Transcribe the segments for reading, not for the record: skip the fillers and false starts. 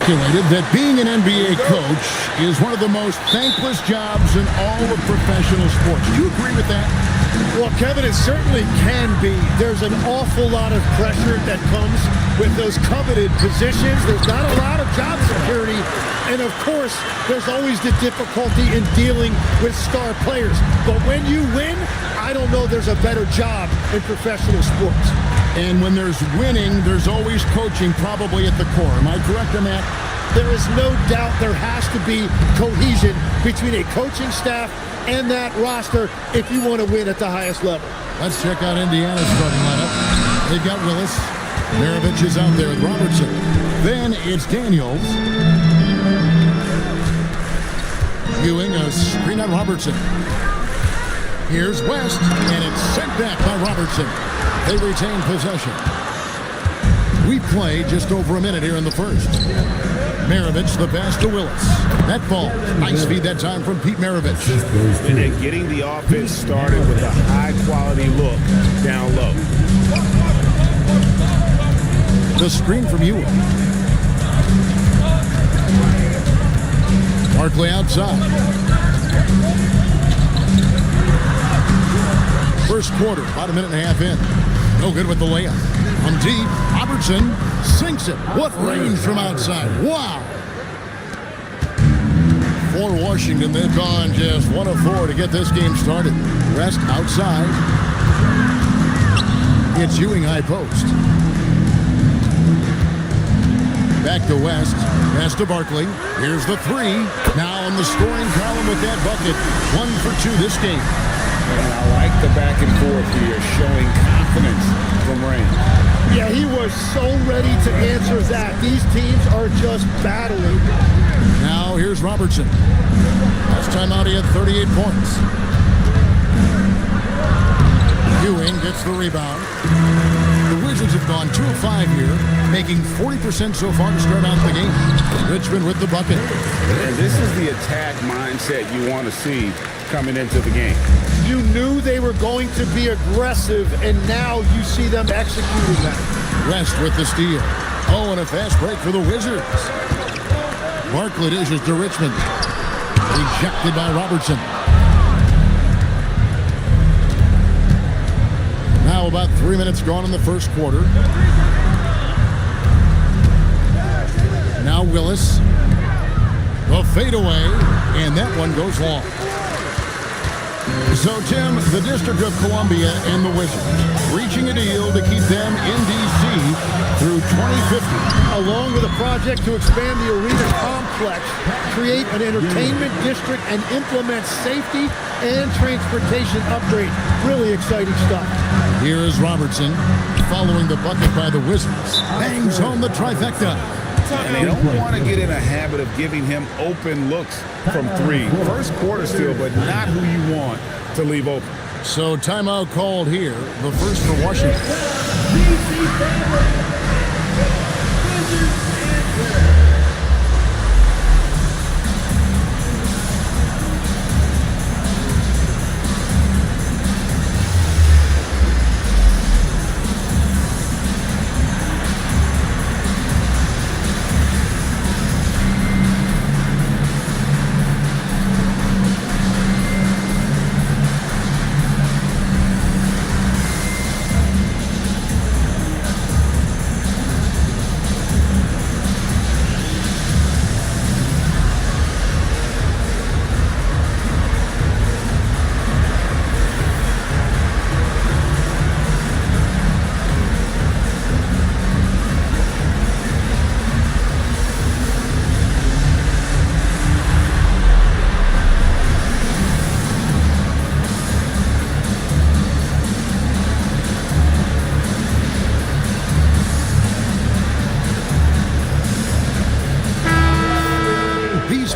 speculated that being an NBA coach is one of the most thankless jobs in all of professional sports. Do you agree with that? Well, Kevin, it certainly can be. There's an awful lot of pressure that comes with those coveted positions. There's not a lot of job security. And, of course, there's always the difficulty in dealing with star players. But when you win, I don't know there's a better job in professional sports. And when there's winning, there's always coaching probably at the core. Am I correct on that? There is no doubt there has to be cohesion between a coaching staff and that roster if you want to win at the highest level. Let's check out Indiana's starting lineup. They've got Willis. Maravich is out there with Robertson. Then it's Daniels. Ewing, a screen on Robertson. Here's West, and it's sent back by Robertson. They retain possession. We play just over a minute here in the first. Maravich, the pass to Willis. That ball. Nice feed that time from Pete Maravich. And then getting the offense started with a high-quality look down low. The screen from Ewing. Barkley outside. First quarter, about a minute and a half in. No good with the layup. From deep, Robertson sinks it. What range from outside. Wow. For Washington, they've gone just 1 of 4 to get this game started. Rest outside. It's Ewing high post. Back to West. Pass to Barkley. Here's the 3. Now on the scoring column with that bucket. 1 for 2 this game. And I like the back and forth here, showing confidence from Rain. Yeah, he was so ready to answer that. These teams are just battling. Now here's Robertson. Last time out he had 38 points. Ewing gets the rebound. The Wizards have gone 2 of 5 here, making 40% so far to start out the game. Richmond with the bucket. And this is the attack mindset you want to see coming into the game. You knew they were going to be aggressive, and now you see them executing that. West with the steal. Oh, and a fast break for the Wizards. Barkley dishes to Richmond. Rejected by Robertson. Now about 3 minutes gone in the first quarter. Now Willis. The fadeaway, and that one goes long. So, Tim, the District of Columbia and the Wizards reaching a deal to keep them in D.C. through 2050. Along with a project to expand the arena complex, create an entertainment district, and implement safety and transportation upgrades. Really exciting stuff. Here is Robertson following the bucket by the Wizards. Bangs home the trifecta. And they don't want to get in a habit of giving him open looks from 3. First quarter still, but not who you want to leave open. So timeout called here, the first for Washington.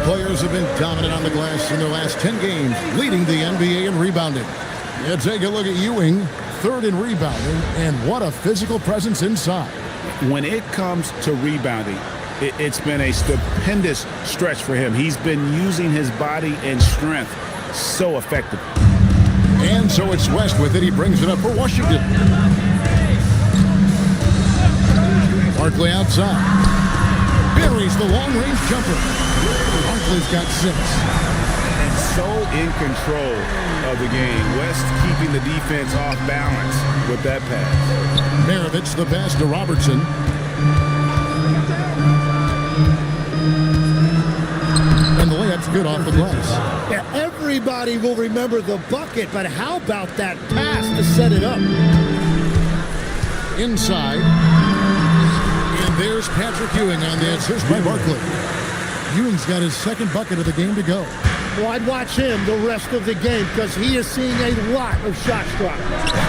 Players have been dominant on the glass in their last 10 games, leading the NBA in rebounding. You take a look at Ewing, 3rd in rebounding, and what a physical presence inside. When it comes to rebounding, it's been a stupendous stretch for him. He's been using his body and strength so effectively. And so it's West with it. He brings it up for Washington. Barkley outside. buries the long-range jumper. Barkley's got 6. And so in control of the game. West keeping the defense off balance with that pass. Maravich the pass to Robertson. And the layup's good off the glass. Yeah, everybody will remember the bucket, but how about that pass to set it up? Inside. And there's Patrick Ewing on the assist by Barkley. Ewing's got his second bucket of the game to go. Well, I'd watch him the rest of the game because he is seeing a lot of shot struck.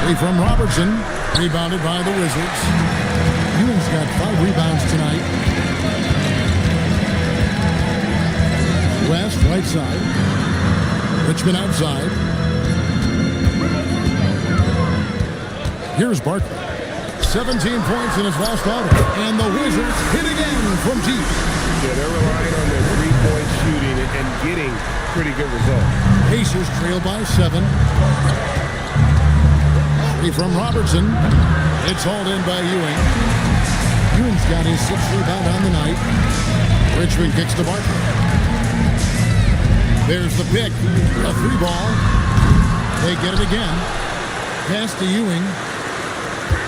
Three from Robertson. Rebounded by the Wizards. Ewing's got 5 rebounds tonight. West, right side. Richmond outside. Here's Barkley. 17 points in his last outing. And the Wizards hit again from deep. Yeah, they're relying on their three-point shooting and getting pretty good results. Pacers trail by 7. Three from Robertson. It's hauled in by Ewing. Ewing's got his 6th rebound on the night. Richmond kicks to Barkley. There's the pick. A 3 ball. They get it again. Pass to Ewing.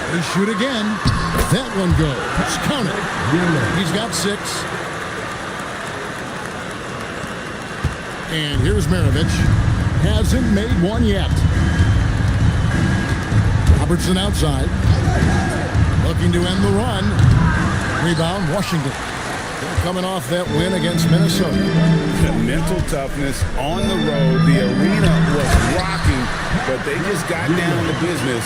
They shoot again. That one goes. It's counted. He's got 6. And here's Maravich. Hasn't made one yet. Robertson outside. Looking to end the run. Rebound, Washington. They're coming off that win against Minnesota. The mental toughness on the road. The arena was rocking, but they just got down to business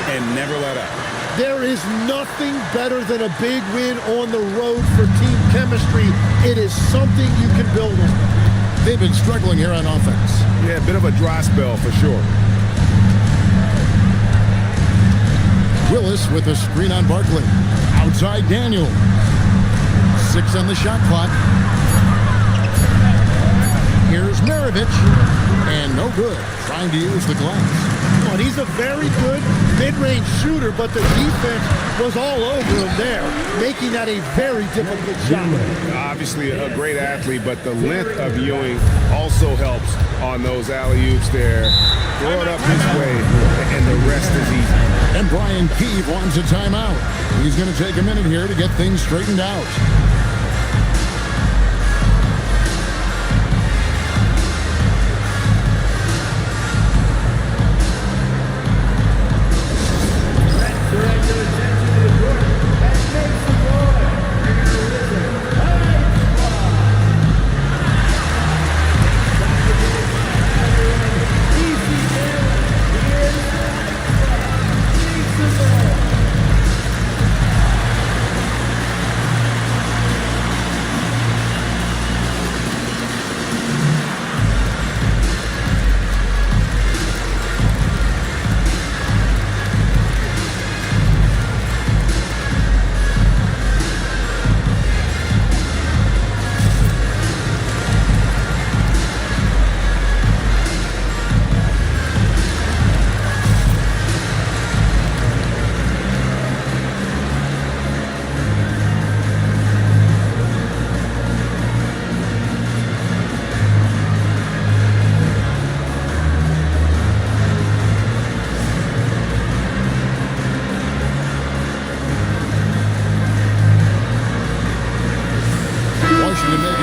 and never let up. There is nothing better than a big win on the road for team chemistry. It is something you can build on. They've been struggling here on offense. Yeah, a bit of a dry spell for sure. Willis with a screen on Barkley. Outside Daniel. 6 on the shot clock. Here's Maravich. And no good. Trying to use the glass. Well, he's a very good mid-range shooter, but the defense was all over him there, making that a very difficult shot. Obviously a great athlete, but the length of Ewing also helps on those alley-oops there. Throw it up this way, and the rest is easy. And Brian Keefe wants a timeout. He's going to take a minute here to get things straightened out.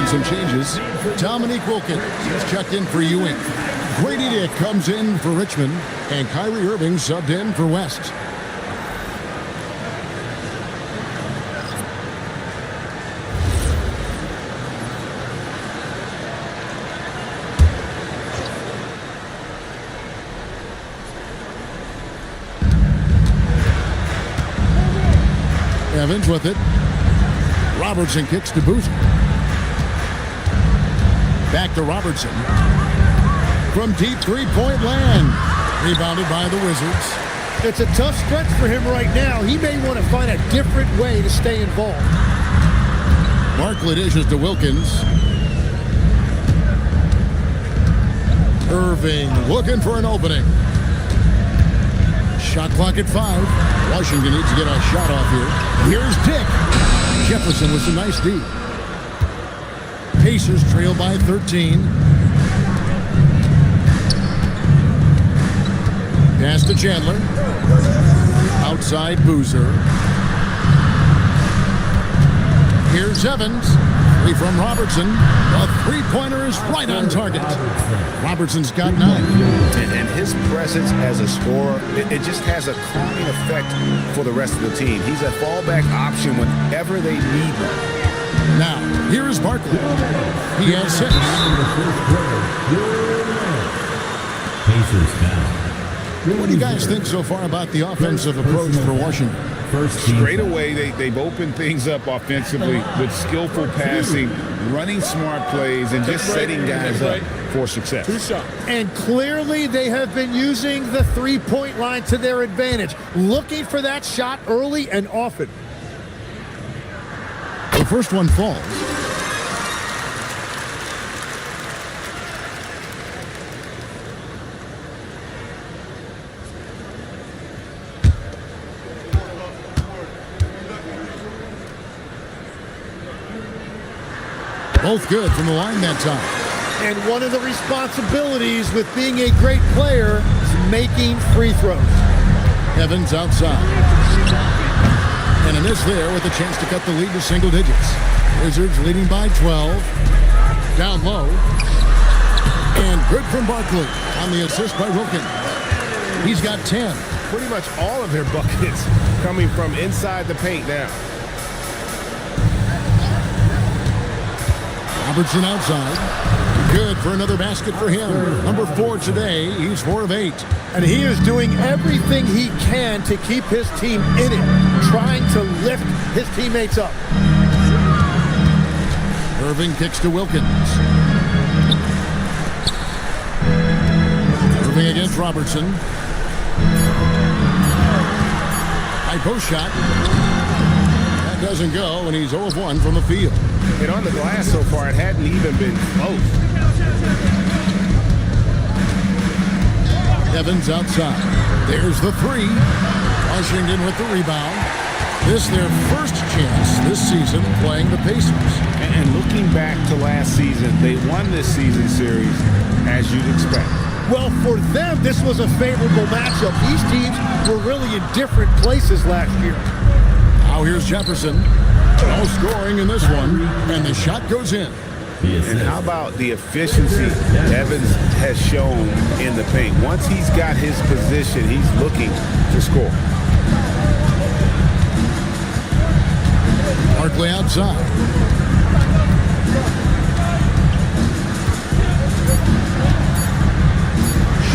Some changes. Dominique Wilkins has checked in for Ewing. Grady Dick comes in for Richmond, and Kyrie Irving subbed in for West. Evans with it. Robertson kicks to Boozer. Back to Robertson. From deep three-point land. Rebounded by the Wizards. It's a tough stretch for him right now. He may want to find a different way to stay involved. Barkley dishes to Wilkins. Irving looking for an opening. Shot clock at 5. Washington needs to get a shot off here. Here's Dick. Jefferson with some nice D. Pacers trail by 13. Pass to Chandler. Outside Boozer. Here's Evans. Three from Robertson. The three-pointer is right on target. Robertson's got 9. And his presence as a scorer, it just has a calming effect for the rest of the team. He's a fallback option whenever they need him. Now, here is Barkley. He has 6. What do you guys think so far about the offensive approach for Washington? Straight away, they've opened things up offensively with skillful passing, running smart plays, and just setting guys up for success. And clearly they have been using the three-point line to their advantage, looking for that shot early and often. The first one falls. Both good from the line that time. And one of the responsibilities with being a great player is making free throws. Evans outside. And a miss there with a chance to cut the lead to single digits. Wizards leading by 12. Down low. And good from Barkley on the assist by Wilkins. He's got 10. Pretty much all of their buckets coming from inside the paint now. Robertson outside. Good for another basket for him. Number 4 today. He's 4 of 8. And he is doing everything he can to keep his team in it, trying to lift his teammates up. Irving kicks to Wilkins. Irving against Robertson. High post shot. That doesn't go, and he's 0 of 1 from the field. And on the glass so far, it hadn't even been close. Evans outside. There's the 3. Washington with the rebound. This their first chance this season playing the Pacers. And looking back to last season, they won this season series as you'd expect. Well, for them, this was a favorable matchup. These teams were really in different places last year. Now here's Jefferson. No scoring in this one, and the shot goes in. And how about the efficiency Evans has shown in the paint? Once he's got his position, he's looking to score. Barkley outside.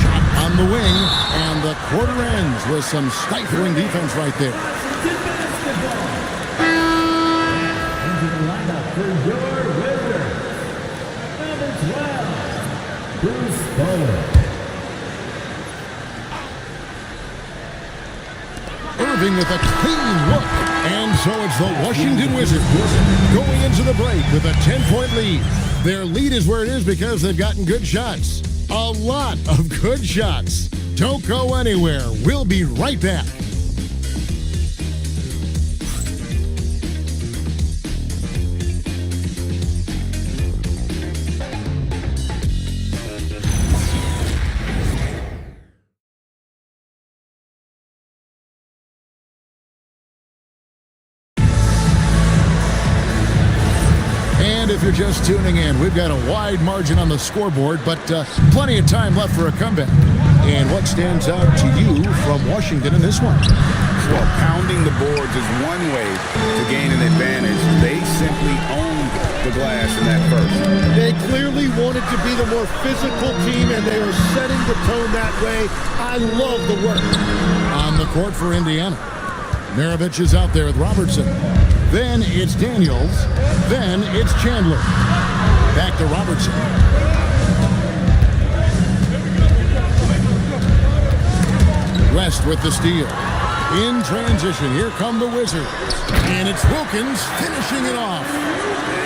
Shot on the wing, and the quarter ends with some stifling defense right there. Irving with a clean look. And so it's the Washington Wizards going into the break with a 10-point lead. Their lead is where it is because they've gotten good shots. A lot of good shots. Don't go anywhere. We'll be right back. And if you're just tuning in, we've got a wide margin on the scoreboard, but plenty of time left for a comeback. And what stands out to you from Washington in this one? Well, pounding the boards is one way to gain an advantage. They simply owned the glass in that first. They clearly wanted to be the more physical team, and they are setting the tone that way. I love the work. On the court for Indiana. Maravich is out there with Robertson. Then it's Daniels. Then it's Chandler. Back to Robertson. West with the steal. In transition, here come the Wizards. And it's Wilkins finishing it off.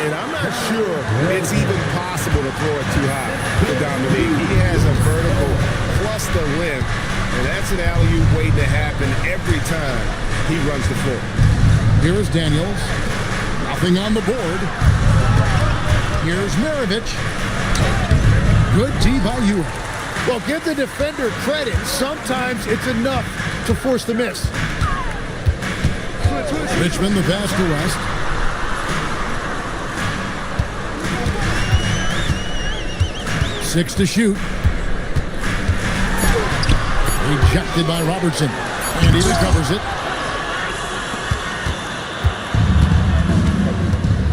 And I'm not sure it's even possible to throw it too high to Dominique. He has a vertical plus the length, and that's an alley-oop waiting to happen every time he runs the floor. Here is Daniels. Nothing on the board. Here's Maravich. Good D by Ewing. Well, give the defender credit. Sometimes it's enough to force the miss. Richmond the pass to West. Six to shoot. Rejected by Robertson. And he recovers it.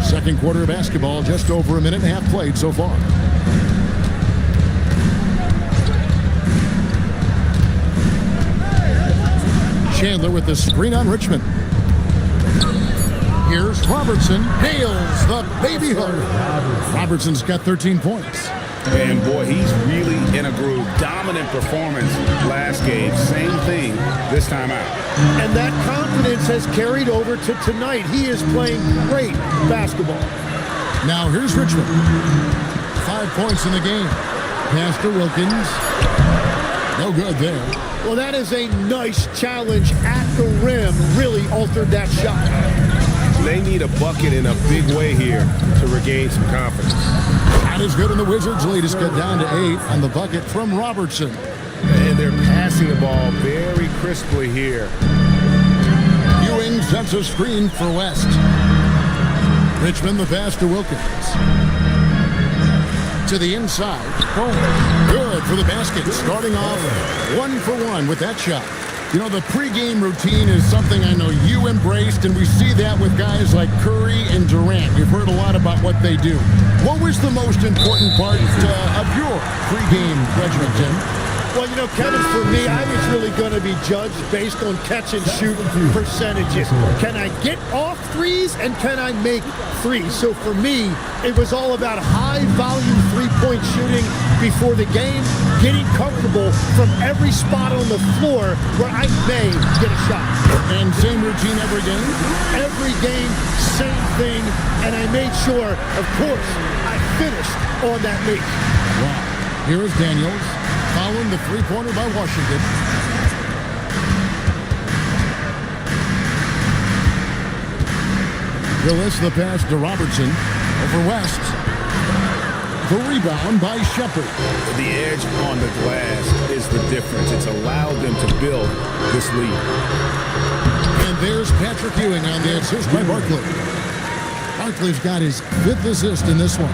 Second quarter of basketball, just over a minute and a half played so far. Chandler with the screen on Richmond. Here's Robertson. Nails the baby hook. Robertson's got 13 points. And boy, he's really in a groove. Dominant performance last game. Same thing this time out. And that confidence has carried over to tonight. He is playing great basketball. Now here's Richmond. 5 points in the game. Pass to Wilkins. No good there. Well, that is a nice challenge at the rim. Really altered that shot. They need a bucket in a big way here to regain some confidence. That is good, and the Wizards' lead is cut down to 8 on the bucket from Robertson. And they're passing the ball very crisply here. Ewing sets a screen for West. Richmond the pass to Wilkins. To the inside. Oh, good for the basket. Starting off 1 for 1 with that shot. You know, the pregame routine is something I know you embraced, and we see that with guys like Curry and Durant. We've heard a lot about what they do. What was the most important part of your pregame regimen, Tim? Well, you know, Kevin, for me, I was really going to be judged based on catch and shoot percentages. Can I get off threes and can I make threes? So for me, it was all about high volume three-point shooting before the game, getting comfortable from every spot on the floor where I may get a shot. And same routine every game? Every game, same thing. And I made sure, of course, I finished on that make. Wow. Here is Daniels. Following the three-pointer by Washington. Willis the pass to Robertson. Over West. The rebound by Shepard. The edge on the glass is the difference. It's allowed them to build this lead. And there's Patrick Ewing on the assist by Barkley. Barkley's got his 5th assist in this one.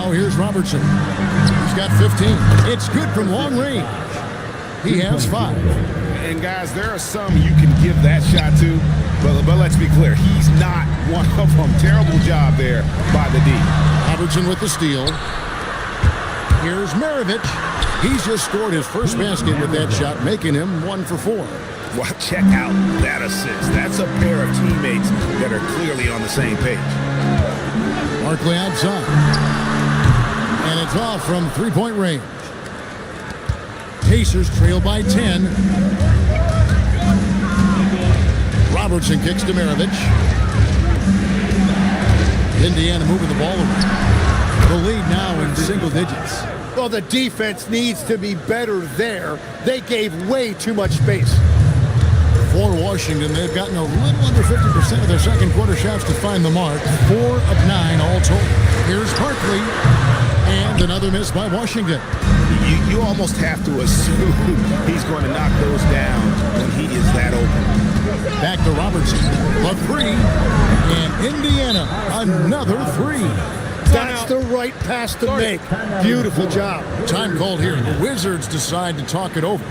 Here's Robertson. He's got 15. It's good from long range. He has 5. And guys, there are some you can give that shot to, but let's be clear, he's not one of them. Terrible job there by the D. Robertson with the steal. Here's Maravich. He's just scored his first basket with that shot, making him 1 for 4. Well, check out that assist. That's a pair of teammates that are clearly on the same page. Barkley outside. And it's off from three-point range. Pacers trail by 10. Robertson kicks to Maravich. Indiana moving the ball around. The lead now in single digits. Well, the defense needs to be better there. They gave way too much space. For Washington, they've gotten a little under 50% of their second quarter shots to find the mark. 4 of 9 all told. Here's Barkley. And another miss by Washington. You almost have to assume he's going to knock those down when he is that open. Back to Robertson. A 3. And Indiana, another 3. That's the right pass to make. Beautiful job. Time called here. The Wizards decide to talk it over.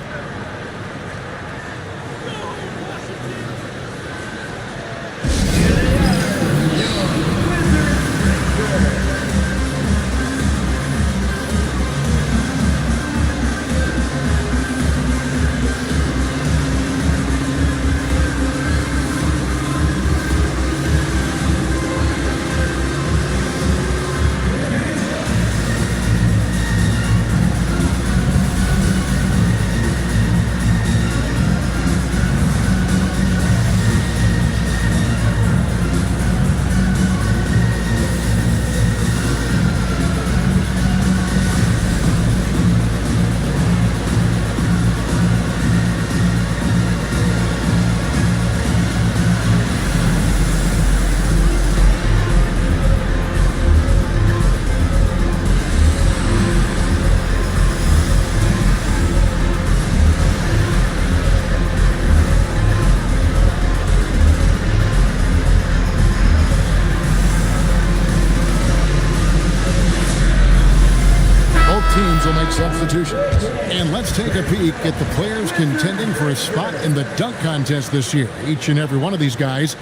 make substitutions. And let's take a peek at the players contending for a spot in the dunk contest this year. Each and every one of these guys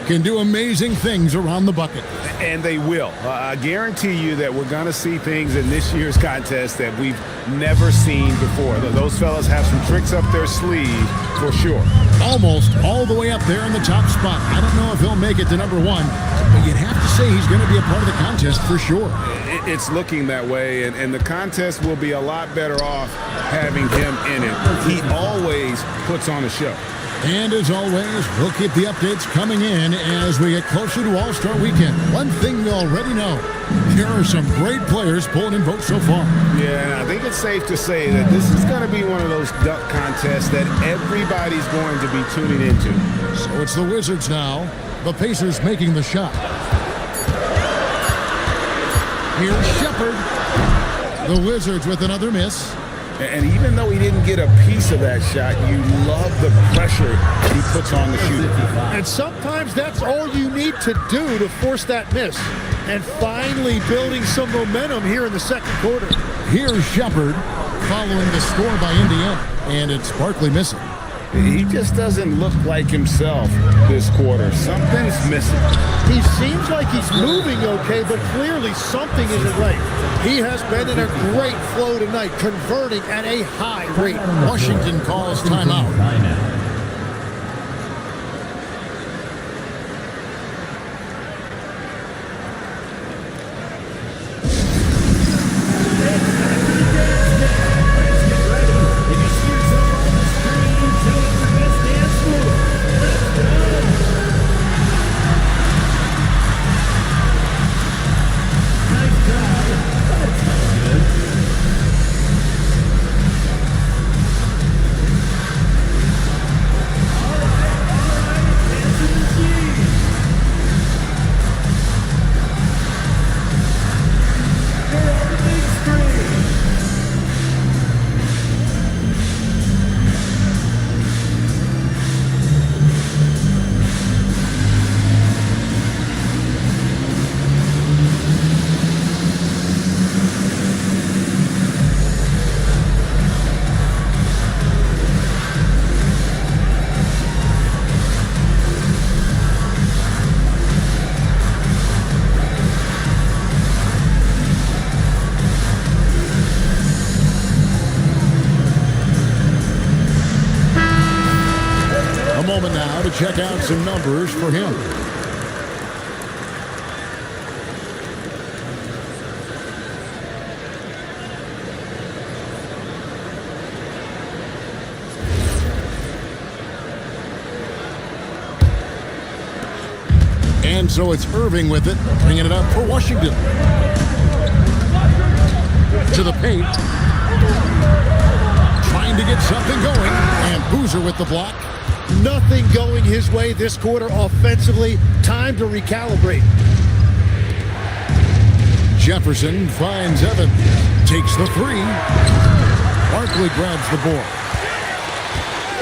can do amazing things around the bucket. And they will. I guarantee you that we're going to see things in this year's contest that we've never seen before. Those fellas have some tricks up their sleeve for sure. Almost all the way up there in the top spot. I don't know if he'll make it to number one, but you'd have to say he's going to be a part of the contest for sure. It's looking that way, and the contest will be a lot better off having him in it. He always puts on a show. And as always, we'll keep the updates coming in as we get closer to All-Star Weekend. One thing we already know, there are some great players pulling in votes so far. Yeah, I think it's safe to say that this is going to be one of those dunk contests that everybody's going to be tuning into. So it's the Wizards now. The Pacers making the shot. Here's Shepherd. The Wizards with another miss. And even though he didn't get a piece of that shot, you love the pressure he puts on the shooter. And sometimes that's all you need to do to force that miss. And finally building some momentum here in the second quarter. Here's Shepherd following the score by Indiana. And it's Barkley missing. He just doesn't look like himself this quarter. Something's missing. He seems like he's moving okay, but clearly something isn't right. He has been in a great flow tonight, converting at a high rate. Washington calls timeout. Moment now to check out some numbers for him. And so it's Irving with it, bringing it up for Washington. To the paint. Trying to get something going. And Boozer with the block. Nothing going his way this quarter offensively. Time to recalibrate. Jefferson finds Evans. Takes the three. Barkley grabs the board.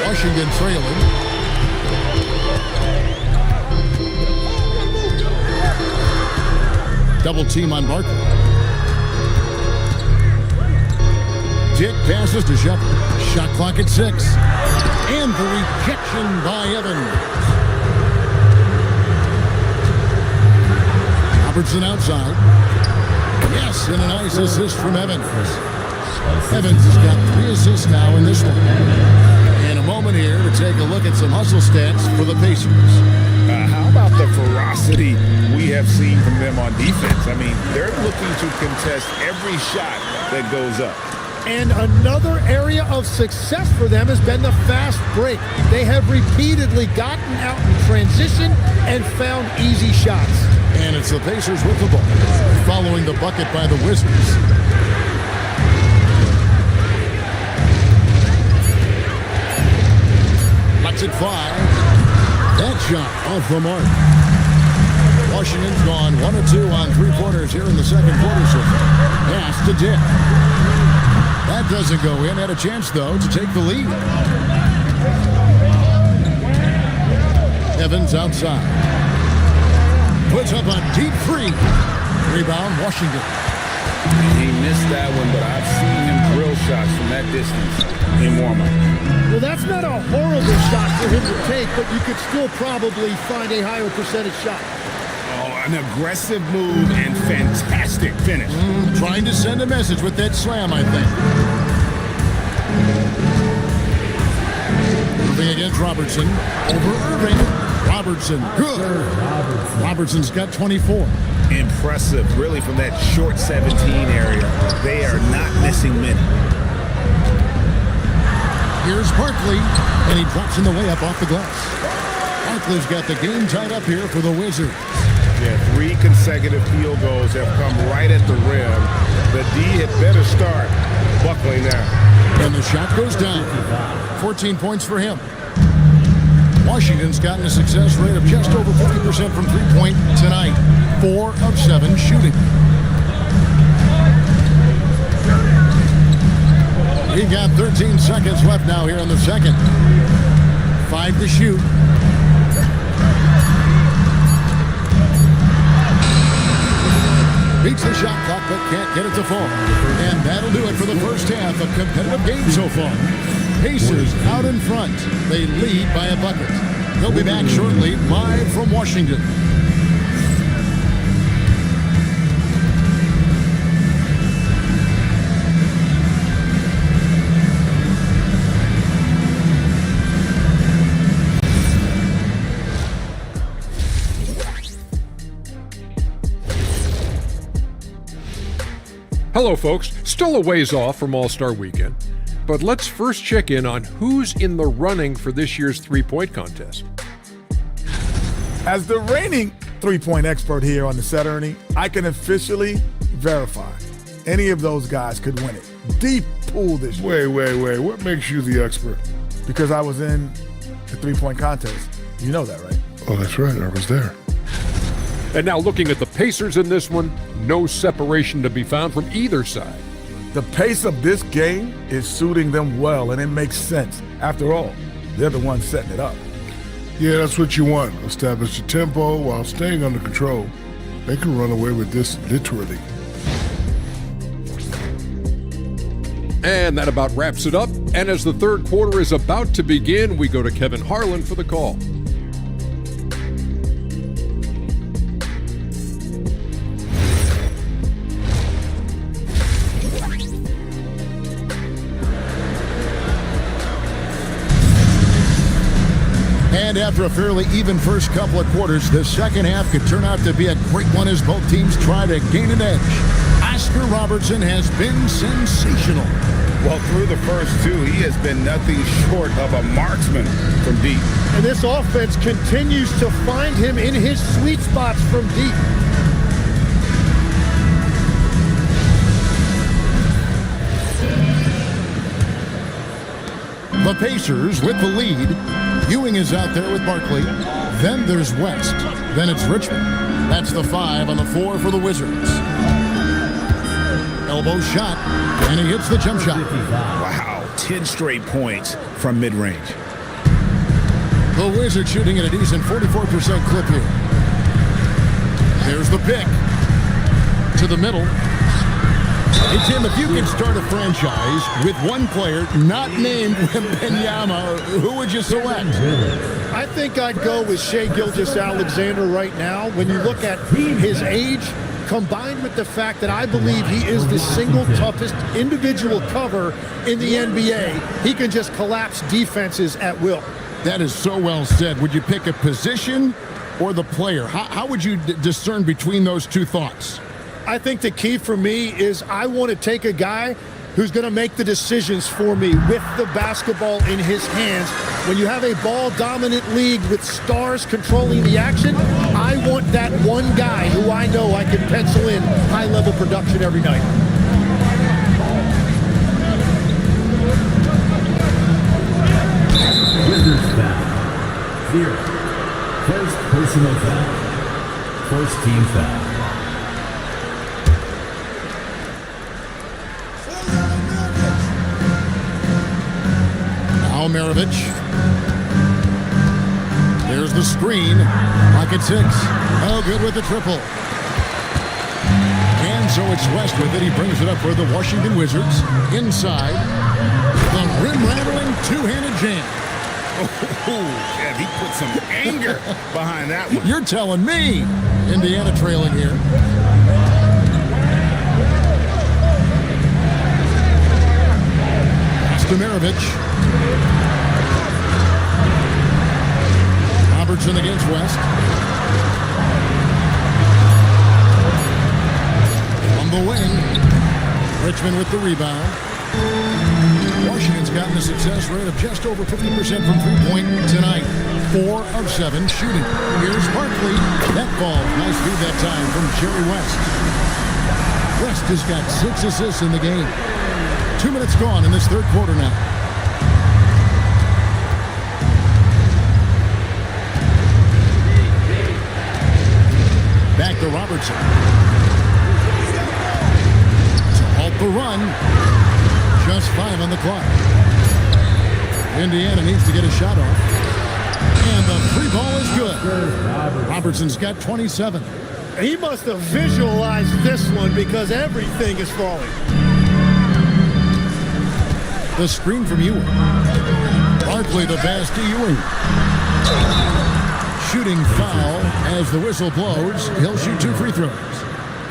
Washington trailing. Double team on Barkley. Dick passes to Shepherd. Shot clock at 6. And the rejection by Evans. Robertson outside. Yes, and a nice assist from Evans. Evans has got 3 assists now in this one. In a moment here to take a look at some hustle stats for the Pacers. How about the ferocity we have seen from them on defense? I mean, they're looking to contest every shot that goes up. And another area of success for them has been the fast break. They have repeatedly gotten out in transition and found easy shots. And it's the Pacers with the ball, following the bucket by the Wizards. Lets it fly. That shot off the mark. Washington's gone 1 of 2 on 3-pointers here in the second quarter so far. Pass to Dick. That doesn't go in. Had a chance, though, to take the lead. Evans outside. Puts up a deep three. Rebound, Washington. He missed that one, but I've seen him drill shots from that distance in warm-up. Well, that's not a horrible shot for him to take, but you could still probably find a higher percentage shot. Oh, an aggressive move and fantastic finish. Trying to send a message with that slam, I think. Moving against Robertson. Over Irving. Robertson. Good. Robertson's got 24. Impressive, really, from that short 17 area. They are not missing many. Here's Barkley, and he drops in the layup off the glass. Barkley's got the game tied up here for the Wizards. Yeah, 3 consecutive field goals have come right at the rim. The D had better start buckling now. And the shot goes down. 14 points for him. Washington's gotten a success rate of just over 50% from three-point tonight. 4 of 7 shooting. We got 13 seconds left now here in the second. 5 to shoot. Beats the shot clock, but can't get it to fall. And that'll do it for the first half. A competitive game so far. Pacers out in front. They lead by a bucket. They'll be back shortly, live from Washington. Hello, folks. Still a ways off from All-Star Weekend, but let's first check in on who's in the running for this year's three-point contest. As the reigning three-point expert here on the set, Ernie, I can officially verify any of those guys could win it. Deep pool this year. Wait. What makes you the expert? Because I was in the three-point contest. You know that, right? Oh, that's right. I was there. And now looking at the Pacers in this one, no separation to be found from either side. The pace of this game is suiting them well, and it makes sense. After all, they're the ones setting it up. Yeah, that's what you want. Establish the tempo while staying under control. They can run away with this literally. And that about wraps it up. And as the third quarter is about to begin, we go to Kevin Harlan for the call. And after a fairly even first couple of quarters, the second half could turn out to be a great one as both teams try to gain an edge. Oscar Robertson has been sensational. Well, through the first 2, he has been nothing short of a marksman from deep. And this offense continues to find him in his sweet spots from deep. The Pacers with the lead. Ewing is out there with Barkley. Then there's West. Then it's Richmond. That's the 5 on the 4 for the Wizards. Elbow shot, and he hits the jump shot. Wow, 10 straight points from mid-range. The Wizards shooting at a decent 44% clip here. There's the pick. To the middle. Hey, Tim, if you could start a franchise with one player not named Wembanyama, who would you select? I think I'd go with Shai Gilgeous-Alexander right now. When you look at his age, combined with the fact that I believe he is the single toughest individual cover in the NBA, he can just collapse defenses at will. That is so well said. Would you pick a position or the player? How would you discern between those two thoughts? I think the key for me is I want to take a guy who's going to make the decisions for me with the basketball in his hands. When you have a ball-dominant league with stars controlling the action, I want that one guy who I know I can pencil in high-level production every night. Wizards foul. 0. First personal foul. First team foul. Maravich. There's the screen. Pocket 6. Oh, good with the triple. And And so it's West with it. He brings it up for the Washington Wizards. Inside. The rim-rattling two-handed jam. Oh, yeah, he put some anger behind that one. You're telling me. Indiana trailing here. Maravich. Robertson against West. On the wing. Richmond with the rebound. Washington's gotten a success rate of just over 50% from three-point tonight. 4 of 7 shooting. Here's Barkley. That ball. Nice feed that time from Jerry West. West has got 6 assists in the game. 2 minutes gone in this third quarter now. Back to Robertson. To halt the run. Just 5 on the clock. Indiana needs to get a shot off. And the free ball is good. Robertson's got 27. He must have visualized this one because everything is falling. The screen from Ewing. Barkley the pass to Ewing. Shooting foul as the whistle blows. He'll shoot 2 free throws.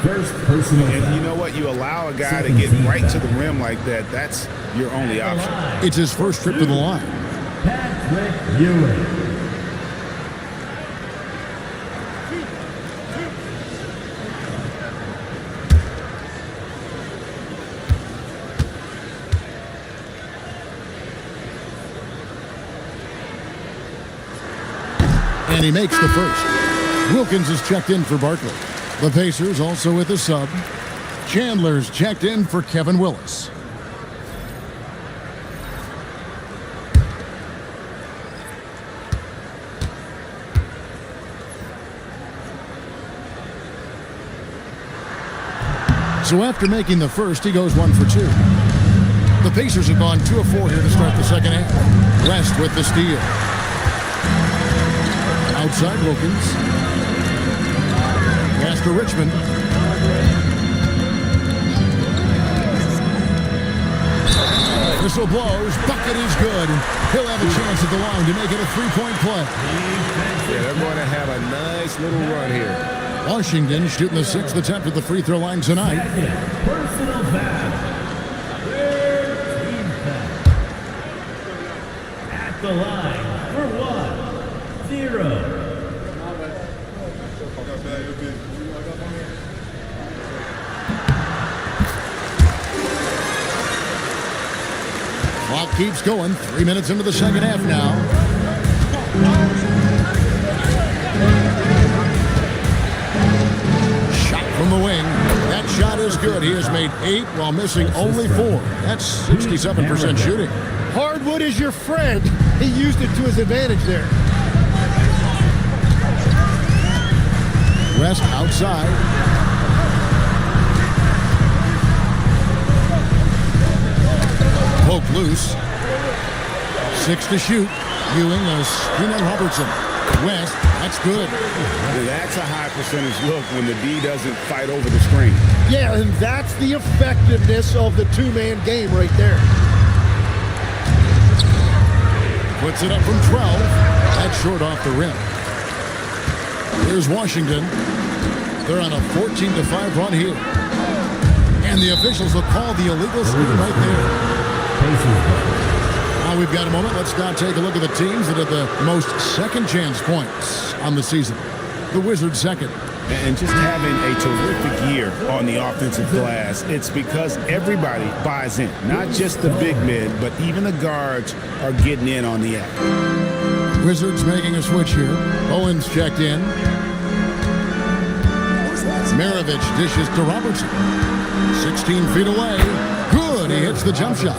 First personal And foul. you know what? You allow a guy to get right to the rim like that, that's your only option. It's his first trip to the line. Patrick Ewing. And he makes the first. Wilkins is checked in for Barkley. The Pacers also with a sub. Chandler's checked in for Kevin Willis. So after making the first, he goes 1 for 2. The Pacers have gone 2 of 4 here to start the second half. West with the steal. Outside Wilkins. Pass to Richmond. Whistle blows. Bucket is good. He'll have a chance at the line to make it a 3-point play. Yeah, they're going to have a nice little run here. Washington shooting the 6th attempt at the free throw line tonight. Personal foul. Third team foul. At the line for 1-0. Clock keeps going. 3 minutes into the second half now. Shot from the wing. That shot is good. He has made 8 while missing only 4. That's 67% shooting. Hardwood is your friend. He used it to his advantage there. West outside. Poke loose. 6 to shoot. Ewing, a screen on Robertson. West, that's good. That's a high percentage look when the D doesn't fight over the screen. Yeah, and that's the effectiveness of the two-man game right there. Puts it up from 12. That's short off the rim. Here's Washington. They're on a 14-5 run here. And the officials will call the illegal screen right there. Now we've got a moment. Let's now take a look at the teams that have the most second chance points on the season. The Wizards second. And just having a terrific year on the offensive glass, it's because everybody buys in. Not just the big men, but even the guards are getting in on the act. Wizards making a switch here. Owens checked in. Maravich dishes to Robertson. 16 feet away. Good. He hits the jump shot.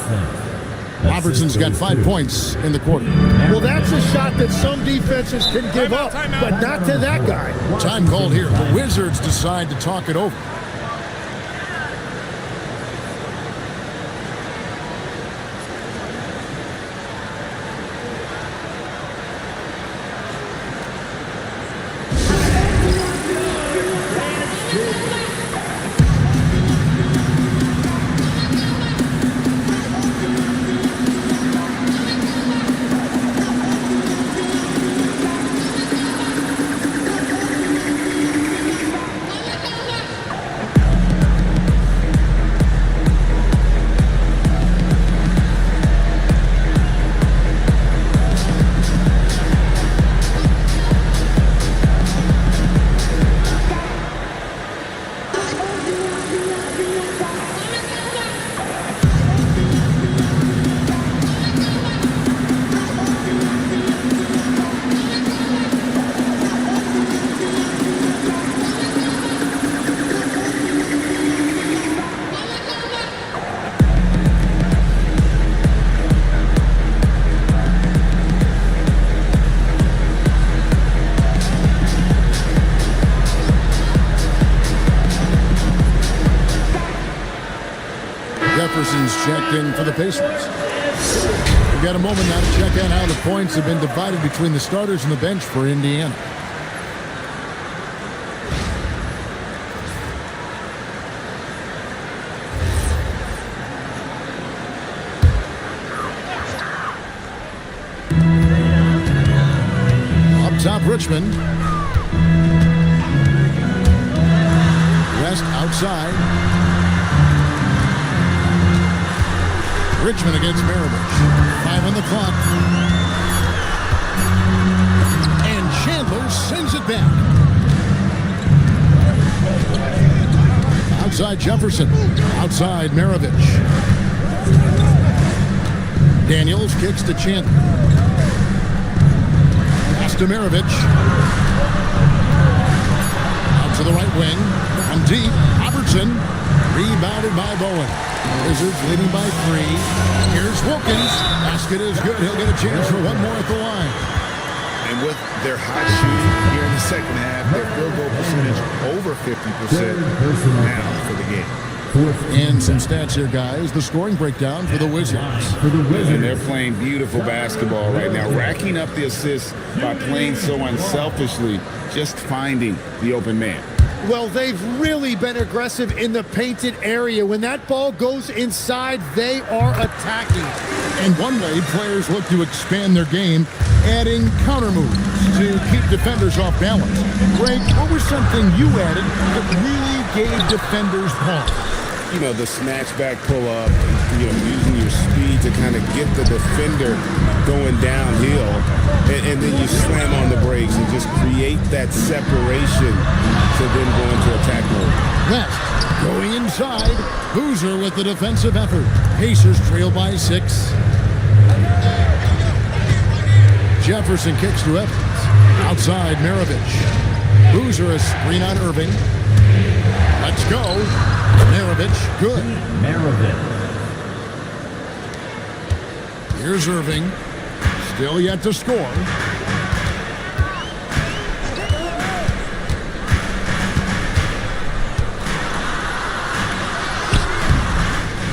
Robertson's got 5 points in the quarter. Well, that's a shot that some defenses can give up, but not to that guy. Time called here. The Wizards decide to talk it over. He's checked in for the Pacers. We've got a moment now to check out how the points have been divided between the starters and the bench for Indiana. Up top, Richmond. West outside. Richmond against Maravich. 5 on the clock. And Chandler sends it back. Outside Jefferson. Outside Maravich. Daniels kicks to Chandler. Pass to Maravich. Out to the right wing. From deep. Robertson. Rebounded by Bowen. Wizards leading by 3. Here's Wilkins. Basket is good. He'll get a chance for one more at the line. And with their hot shooting here in the second half, their field goal percentage over 50% now for the game. And some stats here, guys. The scoring breakdown for the Wizards. And they're playing beautiful basketball right now, racking up the assists by playing so unselfishly, just finding the open man. Well, they've really been aggressive in the painted area. When that ball goes inside, they are attacking. And one way players look to expand their game, adding counter moves to keep defenders off balance. Greg, what was something you added that really gave defenders pause? You know, the snatch back pull up, using your speed to kind of get the defender going downhill, and then you slam on the brakes and just create that separation to then go into attack mode. West going inside. Boozer with the defensive effort. Pacers trail by 6. Jefferson kicks to Evans. Outside Maravich. Boozer a screen on Irving. Let's go. Maravich, good. Maravich. Here's Irving. Still yet to score.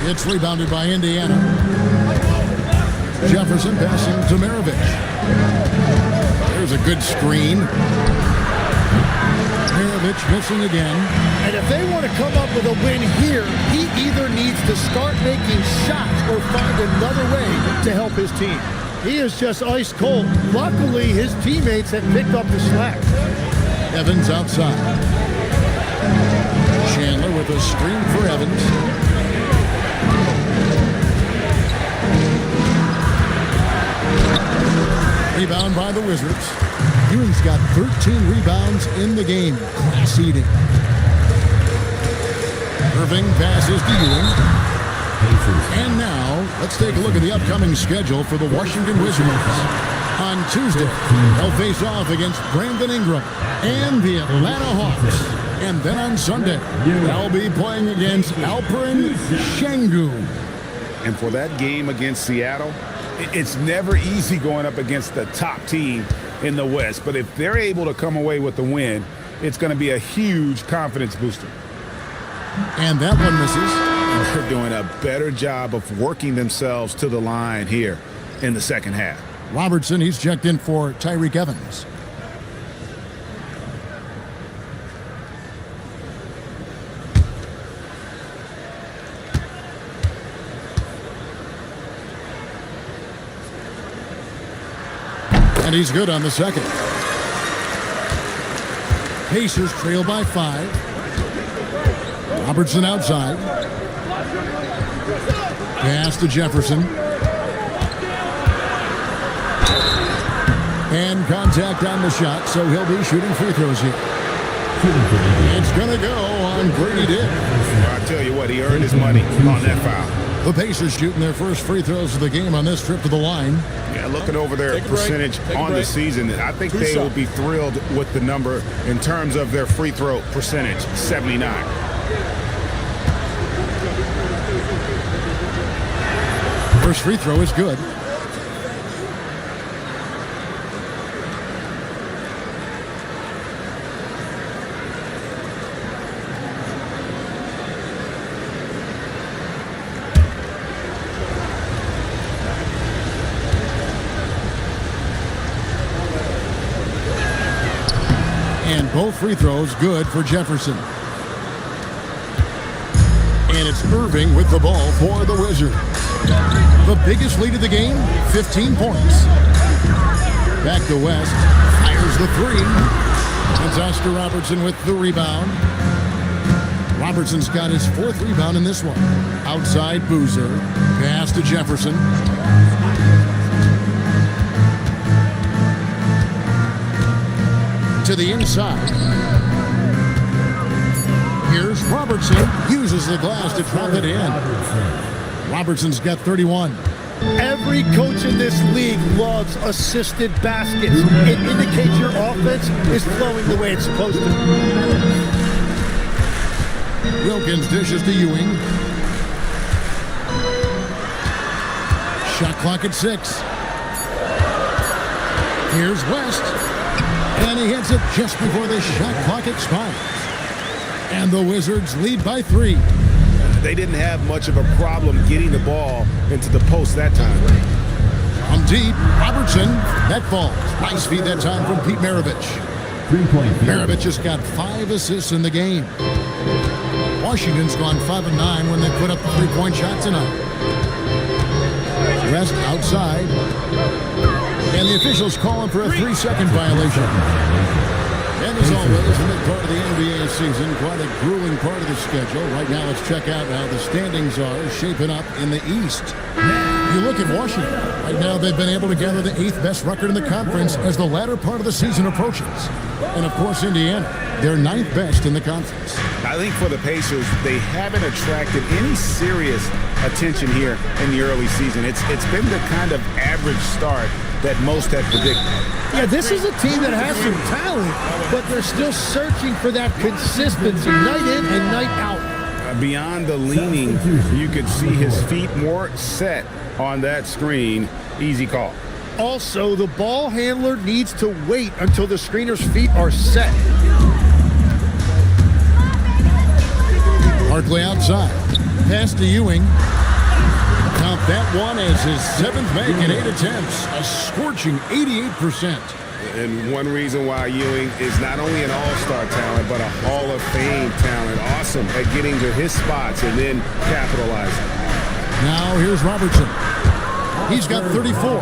It's rebounded by Indiana. Jefferson passing to Maravich. There's a good screen. Maravich missing again. And if they want to come up with a win here, he either needs to start making shots or find another way to help his team. He is just ice cold. Luckily, his teammates have picked up the slack. Evans outside. Chandler with a screen for Evans. Rebound by the Wizards. Ewing's got 13 rebounds in the game. Class eating. Irving passes to Ewing. And now, let's take a look at the upcoming schedule for the Washington Wizards. On Tuesday, they'll face off against Brandon Ingram and the Atlanta Hawks. And then on Sunday, they'll be playing against Alperen Sengun. And for that game against Seattle, it's never easy going up against the top team in the West. But if they're able to come away with the win, it's going to be a huge confidence booster. And that one misses. They're doing a better job of working themselves to the line here in the second half. Robertson, he's checked in for Tyreke Evans. And he's good on the second. Pacers trail by 5. Robertson outside. Pass to Jefferson. And contact on the shot, so he'll be shooting free throws here. It's going to go on Brady Dick. I tell you what, he earned his money on that foul. The Pacers shooting their first free throws of the game on this trip to the line. Yeah, looking over their percentage on the season, I think they will be thrilled with the number in terms of their free throw percentage, 79. First free throw is good. Both free throws good for Jefferson. And it's Irving with the ball for the Wizards. The biggest lead of the game, 15 points. Back to West, fires the three. It's Oscar Robertson with the rebound. Robertson's got his 4th rebound in this one. Outside Boozer, pass to Jefferson. To the inside. Here's Robertson, uses the glass to trap it in. Robertson's got 31. Every coach in this league loves assisted baskets. It indicates your offense is flowing the way it's supposed to. Wilkins dishes to Ewing. Shot clock at 6. Here's West. And he hits it just before the shot clock expires. And the Wizards lead by 3. They didn't have much of a problem getting the ball into the post that time. From deep, Robertson. That falls. Nice feed that time from Pete Maravich. 3-point. Maravich has got 5 assists in the game. Washington's gone 5 of 9 when they put up the 3-point shot tonight. West outside. And the officials calling for a 3-second violation. And as always, in the part of the NBA season, quite a grueling part of the schedule. Right now, let's check out how the standings are shaping up in the East. You look at Washington. Right now, they've been able to gather the 8th best record in the conference as the latter part of the season approaches. And, of course, Indiana, they're 9th best in the conference. I think for the Pacers, they haven't attracted any serious attention here in the early season. It's been the kind of average start that most had predicted. Yeah, this is a team that has some talent, but they're still searching for that consistency night in and night out. Beyond the leaning, you could see his feet more set on that screen. Easy call. Also, the ball handler needs to wait until the screener's feet are set. Barkley outside. Pass to Ewing. Count that one as his 7th make in 8 attempts. A scorching 88%. And one reason why Ewing is not only an all-star talent, but a Hall of Fame talent. Awesome at getting to his spots and then capitalizing. Now here's Robertson. He's got 34.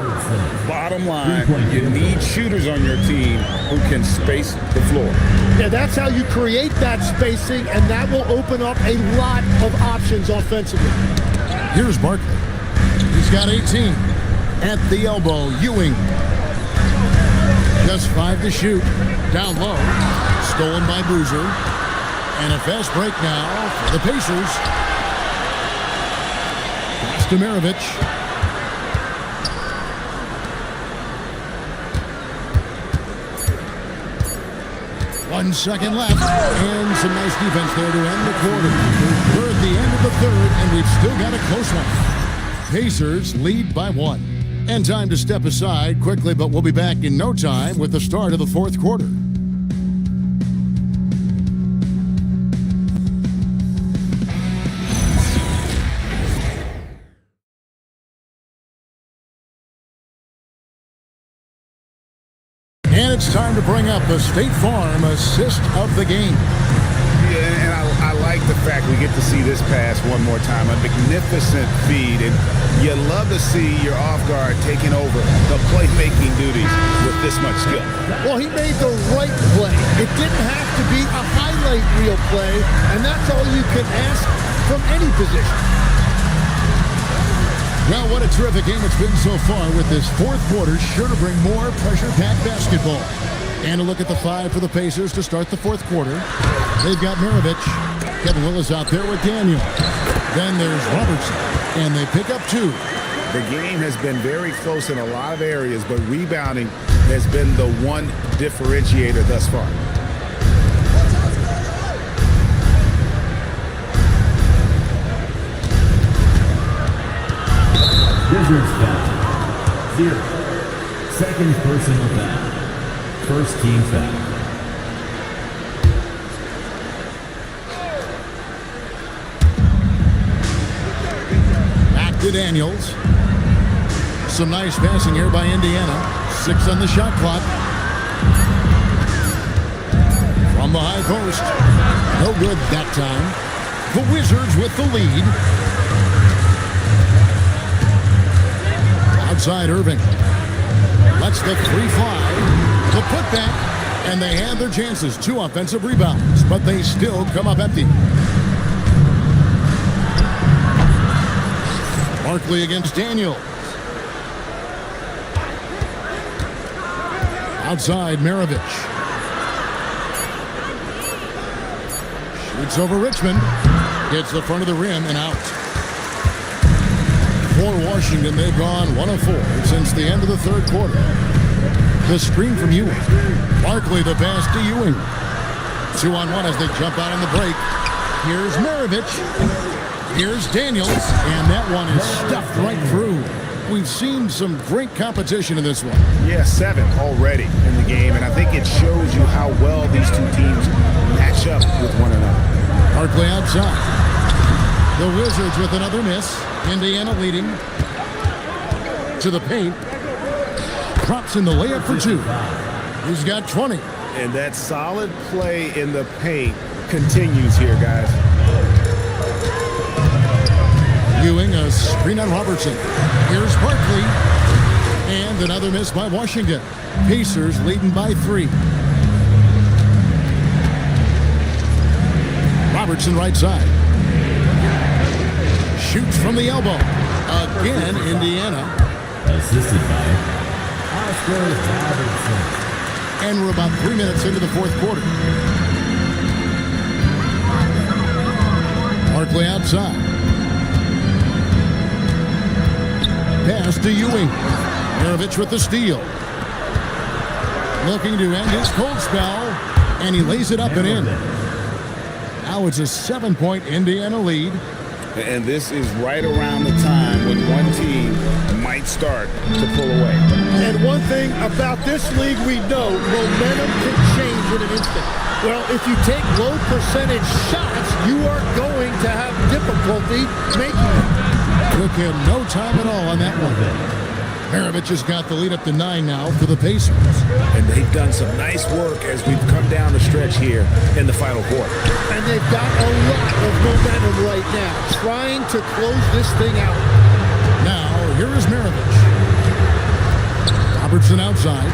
Bottom line, you need shooters on your team who can space the floor. Yeah, that's how you create that spacing, and that will open up a lot of options offensively. Here's Barkley. He's got 18. At the elbow, Ewing. Just 5 to shoot. Down low. Stolen by Boozer. And a fast break now for the Pacers. Pass to Maravich. One second left. And some nice defense there to end the quarter. We're at the end of the 3rd, and we've still got a close one. Pacers lead by 1. And time to step aside quickly, but we'll be back in no time with the start of the 4th quarter. And it's time to bring up the State Farm assist of the game. Yeah, and I like the fact we get to see this pass one more time. A magnificent feed, and you love to see your off guard taking over the playmaking duties with this much skill. Well, he made the right play. It didn't have to be a highlight reel play, and that's all you can ask from any position. Well, what a terrific game it's been so far, with this 4th quarter sure to bring more pressure-packed basketball. And a look at the 5 for the Pacers to start the 4th quarter. They've got Maravich. Kevin Willis out there with Daniel. Then there's Robertson, and they pick up 2. The game has been very close in a lot of areas, but rebounding has been the one differentiator thus far. Wizards foul. 0. Second personal foul. First team foul. Back to Daniels. Some nice passing here by Indiana. 6 on the shot clock. from the high post. No good that time. The Wizards with the lead. Outside Irving. Lets the three fly. The putback. And they had their chances. 2 offensive rebounds. But they still come up empty. Barkley against Daniels. Outside Maravich. Shoots over Richmond. Hits the front of the rim and out. For Washington, they've gone 1 of 4 since the end of the third quarter. The screen from Ewing. Barkley the pass to Ewing. 2-on-1 as they jump out on the break. Here's Maravich. Here's Daniels. And that one is stuffed right through. We've seen some great competition in this one. Yeah, 7 already in the game, and I think it shows you how well these two teams match up with one another. Barkley outside. The Wizards with another miss. Indiana leading. To the paint. Drops in the layup for 2. He's got 20. And that solid play in the paint continues here, guys. Ewing, a screen on Robertson. Here's Barkley. And another miss by Washington. Pacers leading by 3. Robertson right side. Shoots from the elbow. Again, Indiana. Assisted by Oscar Robertson. And we're about 3 minutes into the fourth quarter. Barkley outside. Pass to Ewing. Maravich with the steal. Looking to end his cold spell. And he lays it up and in. Now it's a 7-point Indiana lead. And this is right around the time when one team might start to pull away. And one thing about this league we know, momentum can change in an instant. Well, if you take low percentage shots, you are going to have difficulty making them. Took him no time at all on that one. Maravich has got the lead up to 9 now for the Pacers. And they've done some nice work as we've come down the stretch here in the final quarter. And they've got a lot of momentum right now, trying to close this thing out. Now, here is Maravich. Robertson outside.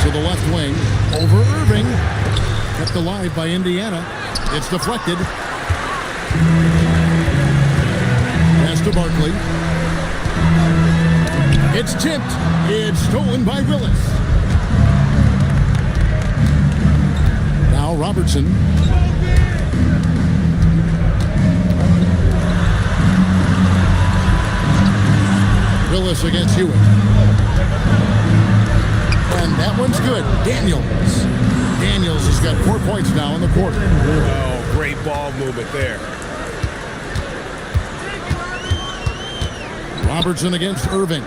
To the left wing. Over Irving. Kept alive by Indiana. It's deflected. Pass to Barkley. It's tipped. It's stolen by Willis. Now Robertson. Willis against Ewing. And that one's good. Daniels has got 4 points now in the quarter. Oh, great ball movement there. Robertson against Irving.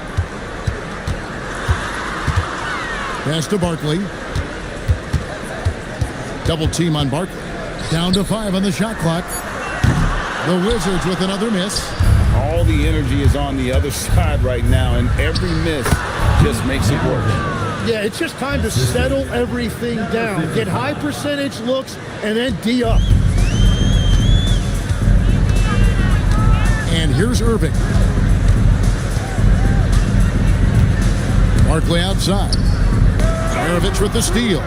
Pass to Barkley. Double team on Barkley. Down to 5 on the shot clock. The Wizards with another miss. All the energy is on the other side right now, and every miss just makes it work. Yeah, it's just time to settle everything down. Get high percentage looks and then D up. And here's Irving. Barkley outside. Maravich with the steal.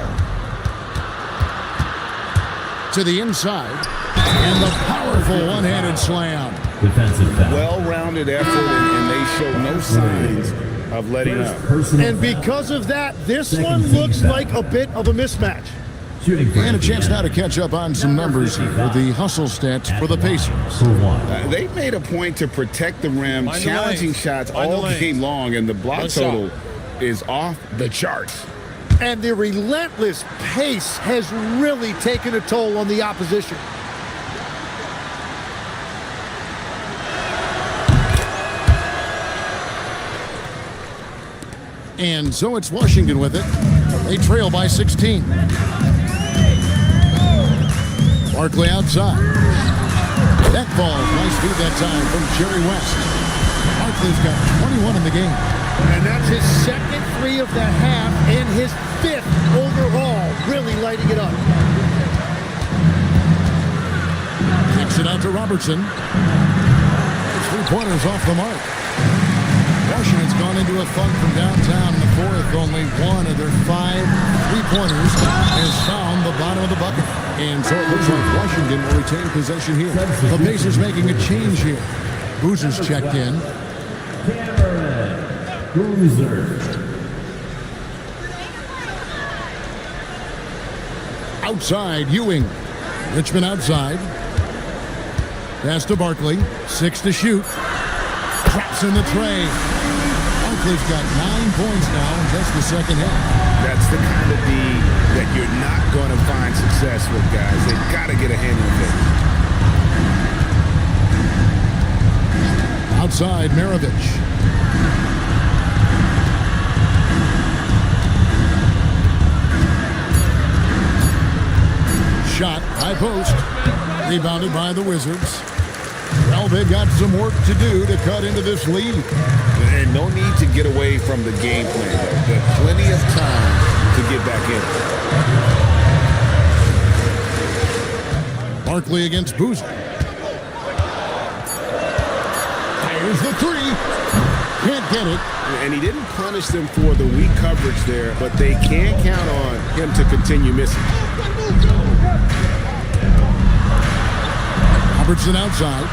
To the inside. And the powerful one-handed slam. Defensive foul. Well-rounded effort, and they show no signs of letting up. And because of that, this one looks like a bit of a mismatch. Shooting for And a chance now to catch up on some numbers here with the hustle stats for the Pacers. They made a point to protect the rim, challenging shots all game long, and the block total is off the charts. And the relentless pace has really taken a toll on the opposition. And so it's Washington with it. They trail by 16. Barkley outside. That ball, nice feed that time from Jerry West. Barkley's got 21 in the game. And that's his second three of the half and his fifth overall, really lighting it up. Kicks it out to Robertson. Three-pointers off the mark. Washington's gone into a funk from downtown in the fourth. Only one of their 5 three-pointers has found the bottom of the bucket. And so it looks like Washington will retain possession here. The Pacers making a change here. Boozer's checked in. Boozer. Outside, Ewing. Richmond outside. Pass to Barkley. 6 to shoot. Traps in the tray. Barkley's got 9 points now in just the second half. That's the kind of D that you're not going to find success with, guys. They've got to get a handle of it. Outside, Maravich. Shot, high post. Rebounded by the Wizards. Well, they've got some work to do to cut into this lead. And no need to get away from the game plan. There's plenty of time to get back in. Barkley against Boozer. Fires the three. Can't get it. And he didn't punish them for the weak coverage there, but they can count on him to continue missing. Robertson outside.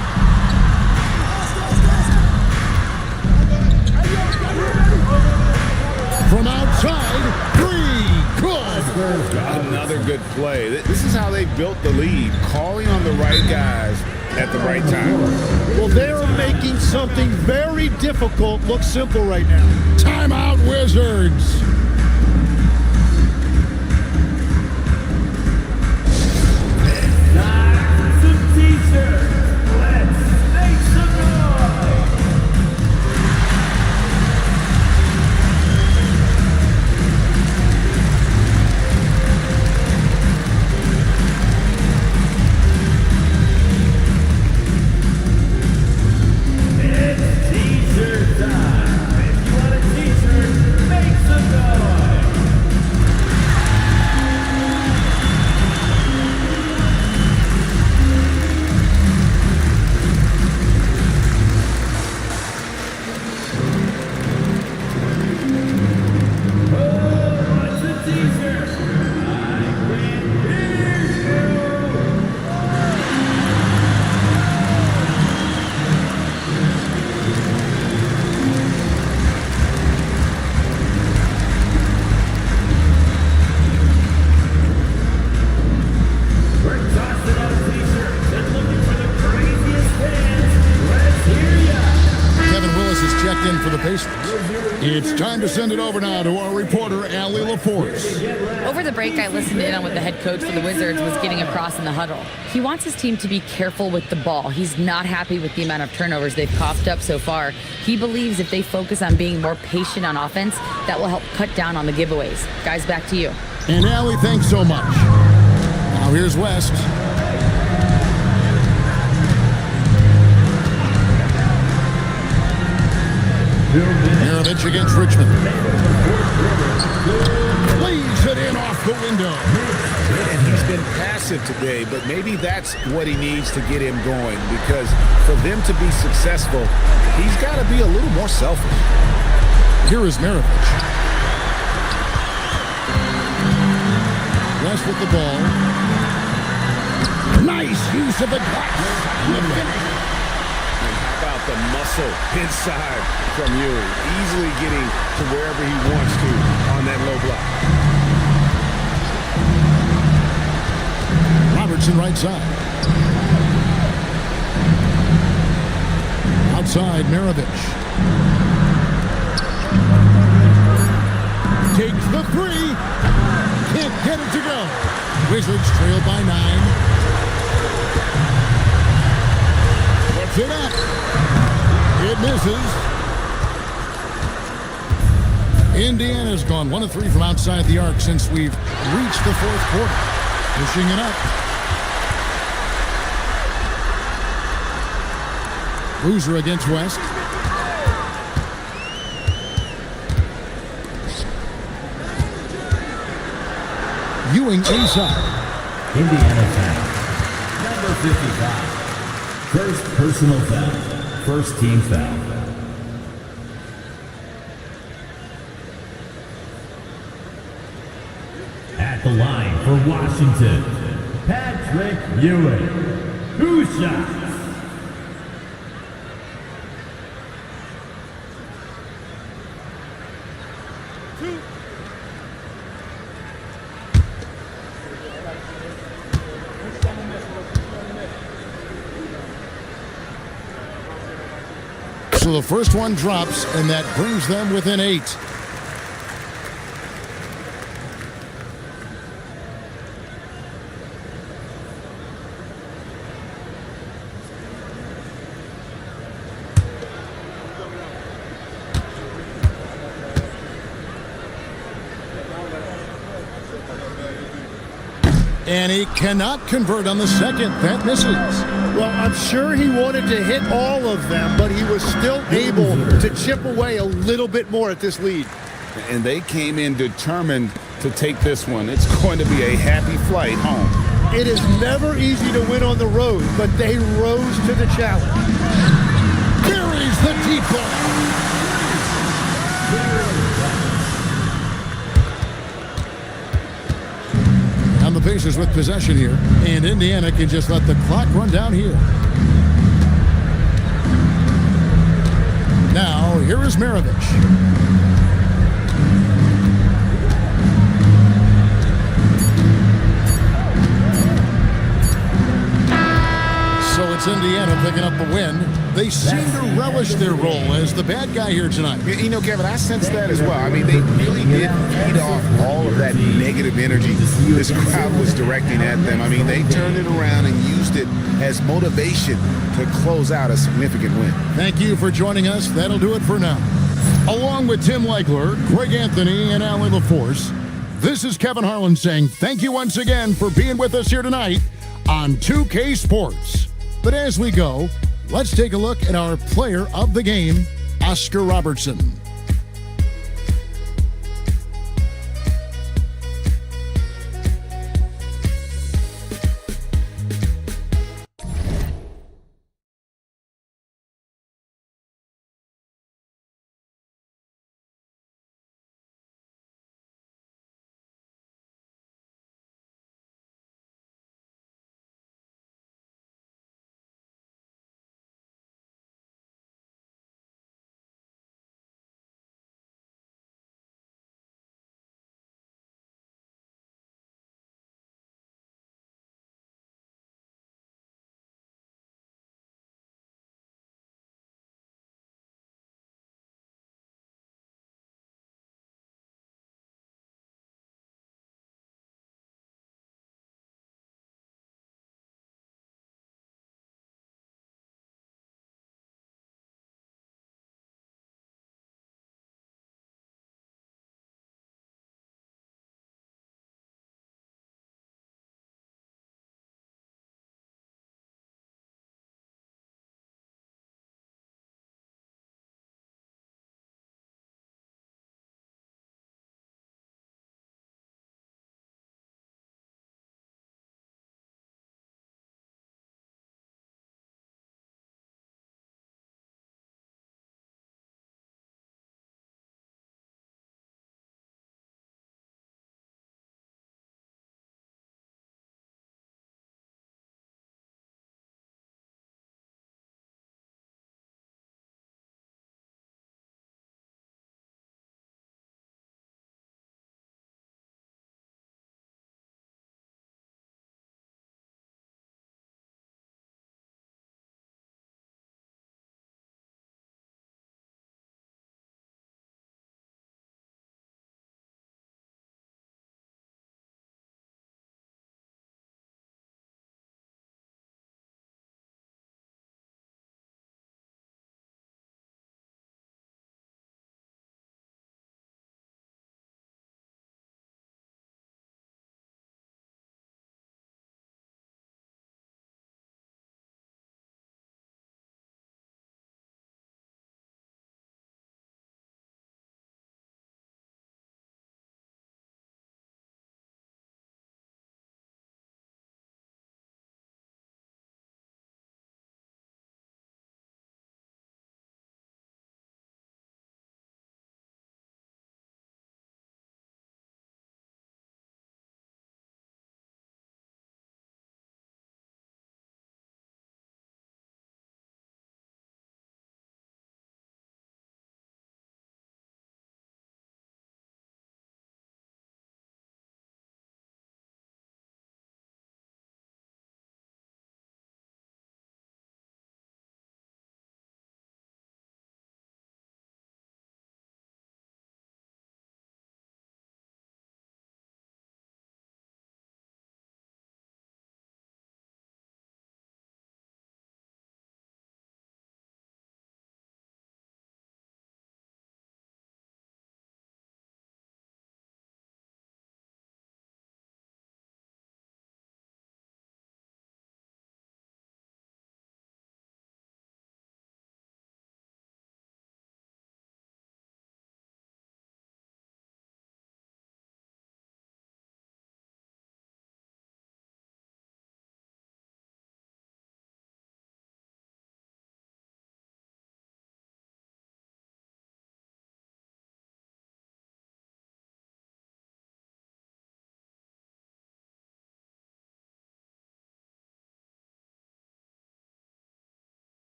From outside, 3, good. Another good play. This is how they built the lead, calling on the right guys at the right time. Well, they're making something very difficult look simple right now. Timeout, Wizards. It's time to send it over now to our reporter, Allie LaForce. Over the break, I listened in on what the head coach for the Wizards was getting across in the huddle. He wants his team to be careful with the ball. He's not happy with the amount of turnovers they've coughed up so far. He believes if they focus on being more patient on offense, that will help cut down on the giveaways. Guys, back to you. And Allie, thanks so much. Now here's West. Maravich against Richmond. Leaves it in off the window. And he's been passive today, but maybe that's what he needs to get him going, because for them to be successful, he's got to be a little more selfish. Here is Maravich. West with the ball. Nice use of the glass. The muscle inside from Ewing, easily getting to wherever he wants to on that low block. Robertson right side. Outside, Maravich. Takes the three. Can't get it to go. Wizards trail by 9. Puts it up. It misses. Indiana's gone 1 of 3 from outside the arc since we've reached the fourth quarter. Pushing it up. Boozer against West. Ewing inside. Indiana foul. Number 55. First personal foul. First team foul. At the line for Washington, Patrick Ewing. 2 shots. So the first one drops, and that brings them within 8. And he cannot convert on the second. That misses. Well, I'm sure he wanted to hit all of them, but he was still able to chip away a little bit more at this lead. And they came in determined to take this one. It's going to be a happy flight home. It is never easy to win on the road, but they rose to the challenge. Buries the deep ball. And the Pacers with possession here, and Indiana can just let the clock run down here. Now, here is Maravich. So it's Indiana picking up the win. They seem to relish their role as the bad guy here tonight. You know, Kevin, I sense that as well. I mean, they really did feed off all of that negative energy this crowd was directing at them. I mean, they turned it around and used it as motivation to close out a significant win. Thank you for joining us. That'll do it for now. Along with Tim Leichler, Greg Anthony, and Alan LaForce, this is Kevin Harlan saying thank you once again for being with us here tonight on 2K Sports. But as we go, let's take a look at our player of the game, Oscar Robertson.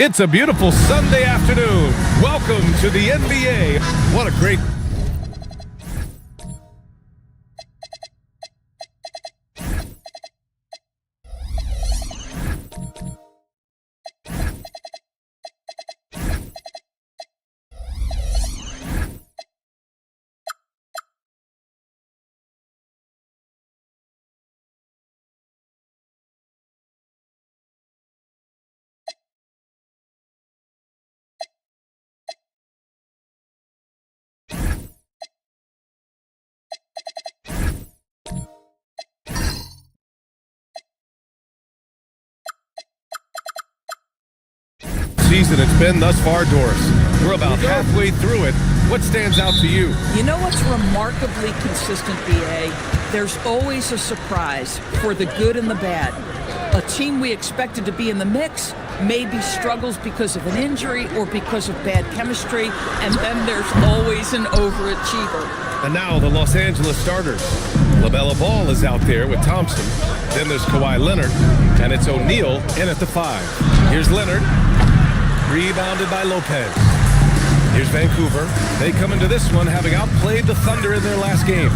It's a beautiful Sunday afternoon. Welcome to the NBA. What a great... season it's been thus far, Doris. We're about halfway through it. What stands out to you? You know what's remarkably consistent, BA? There's always a surprise for the good and the bad. A team we expected to be in the mix maybe struggles because of an injury or because of bad chemistry, and then there's always an overachiever. And now the Los Angeles starters. LaMelo Ball is out there with Thompson. Then there's Kawhi Leonard, and it's O'Neal in at the 5. Here's Leonard, rebounded by Lopez. Here's Vancouver. They come into this one having outplayed the Thunder in their last game.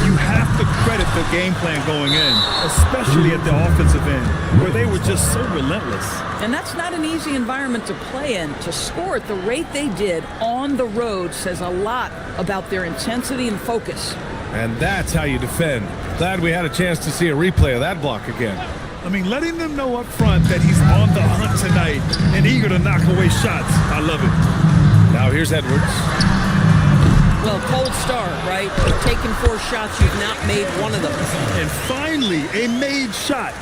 You have to credit the game plan going in, especially at the offensive end, where they were just so relentless. And that's not an easy environment to play in. To score at the rate they did on the road says a lot about their intensity and focus. And that's how you defend. Glad we had a chance to see a replay of that block again. I mean, letting them know up front that he's on the hunt tonight and eager to knock away shots. I love it. Now here's Edwards. Well, cold start, right? You've taken 4 shots, you've not made one of them. And finally, a made shot.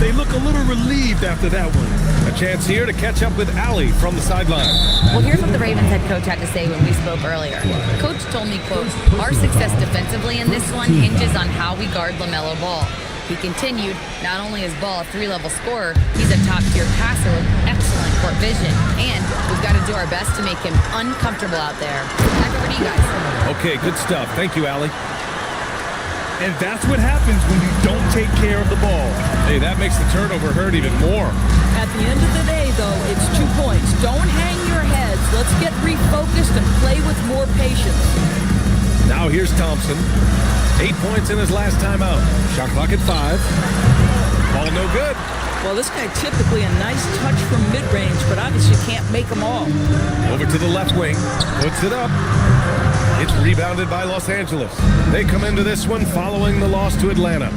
They look a little relieved after that one. A chance here to catch up with Allie from the sideline. Well, here's what the Ravens head coach had to say when we spoke earlier. Coach told me, quote, "Our success defensively in this one hinges on how we guard LaMelo Ball." He continued, not only is Ball a 3-level scorer, he's a top-tier passer with excellent court vision, and we've got to do our best to make him uncomfortable out there. Back over to you guys. Okay, good stuff. Thank you, Allie. And that's what happens when you don't take care of the ball. Hey, that makes the turnover hurt even more. At the end of the day, though, it's 2 points. Don't hang your heads. Let's get refocused and play with more patience. Now here's Thompson. 8 points in his last time out. Shot clock at 5. Ball no good. Well, this guy typically a nice touch from mid-range, but obviously can't make them all. Over to the left wing. Puts it up. It's rebounded by Los Angeles. They come into this one following the loss to Atlanta.